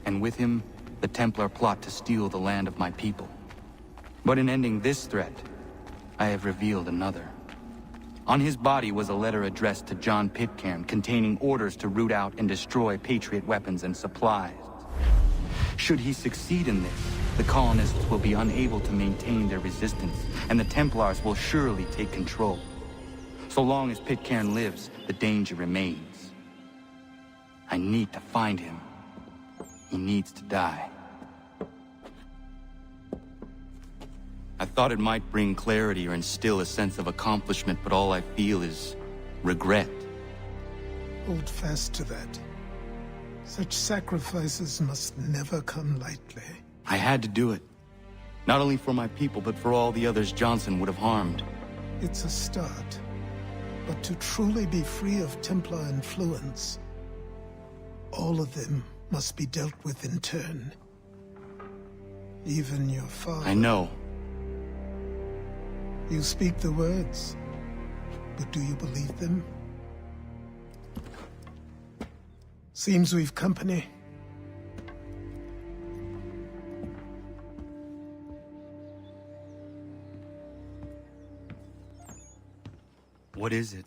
and with him, the Templar plot to steal the land of my people. But in ending this threat, I have revealed another. On his body was a letter addressed to John Pitcairn containing orders to root out and destroy Patriot weapons and supplies. Should he succeed in this, the colonists will be unable to maintain their resistance, and the Templars will surely take control. So long as Pitcairn lives, the danger remains. I need to find him. He needs to die. I thought it might bring clarity or instill a sense of accomplishment, but all I feel is regret. Hold fast to that. Such sacrifices must never come lightly. I had to do it. Not only for my people, but for all the others Johnson would have harmed. It's a start. But to truly be free of Templar influence, all of them must be dealt with in turn. Even your father. I know. You speak the words, but do you believe them? Seems we've company. What is it?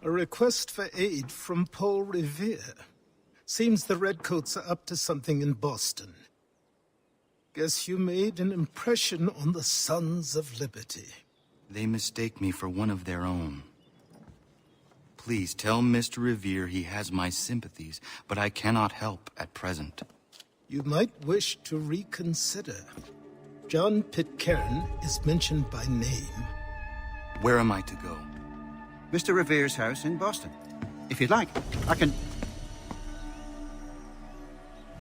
A request for aid from Paul Revere. Seems the Redcoats are up to something in Boston. Guess you made an impression on the Sons of Liberty. They mistake me for one of their own. Please tell Mr. Revere he has my sympathies, but I cannot help at present. You might wish to reconsider. John Pitcairn is mentioned by name. Where am I to go? Mr. Revere's house in Boston. If you'd like, I can...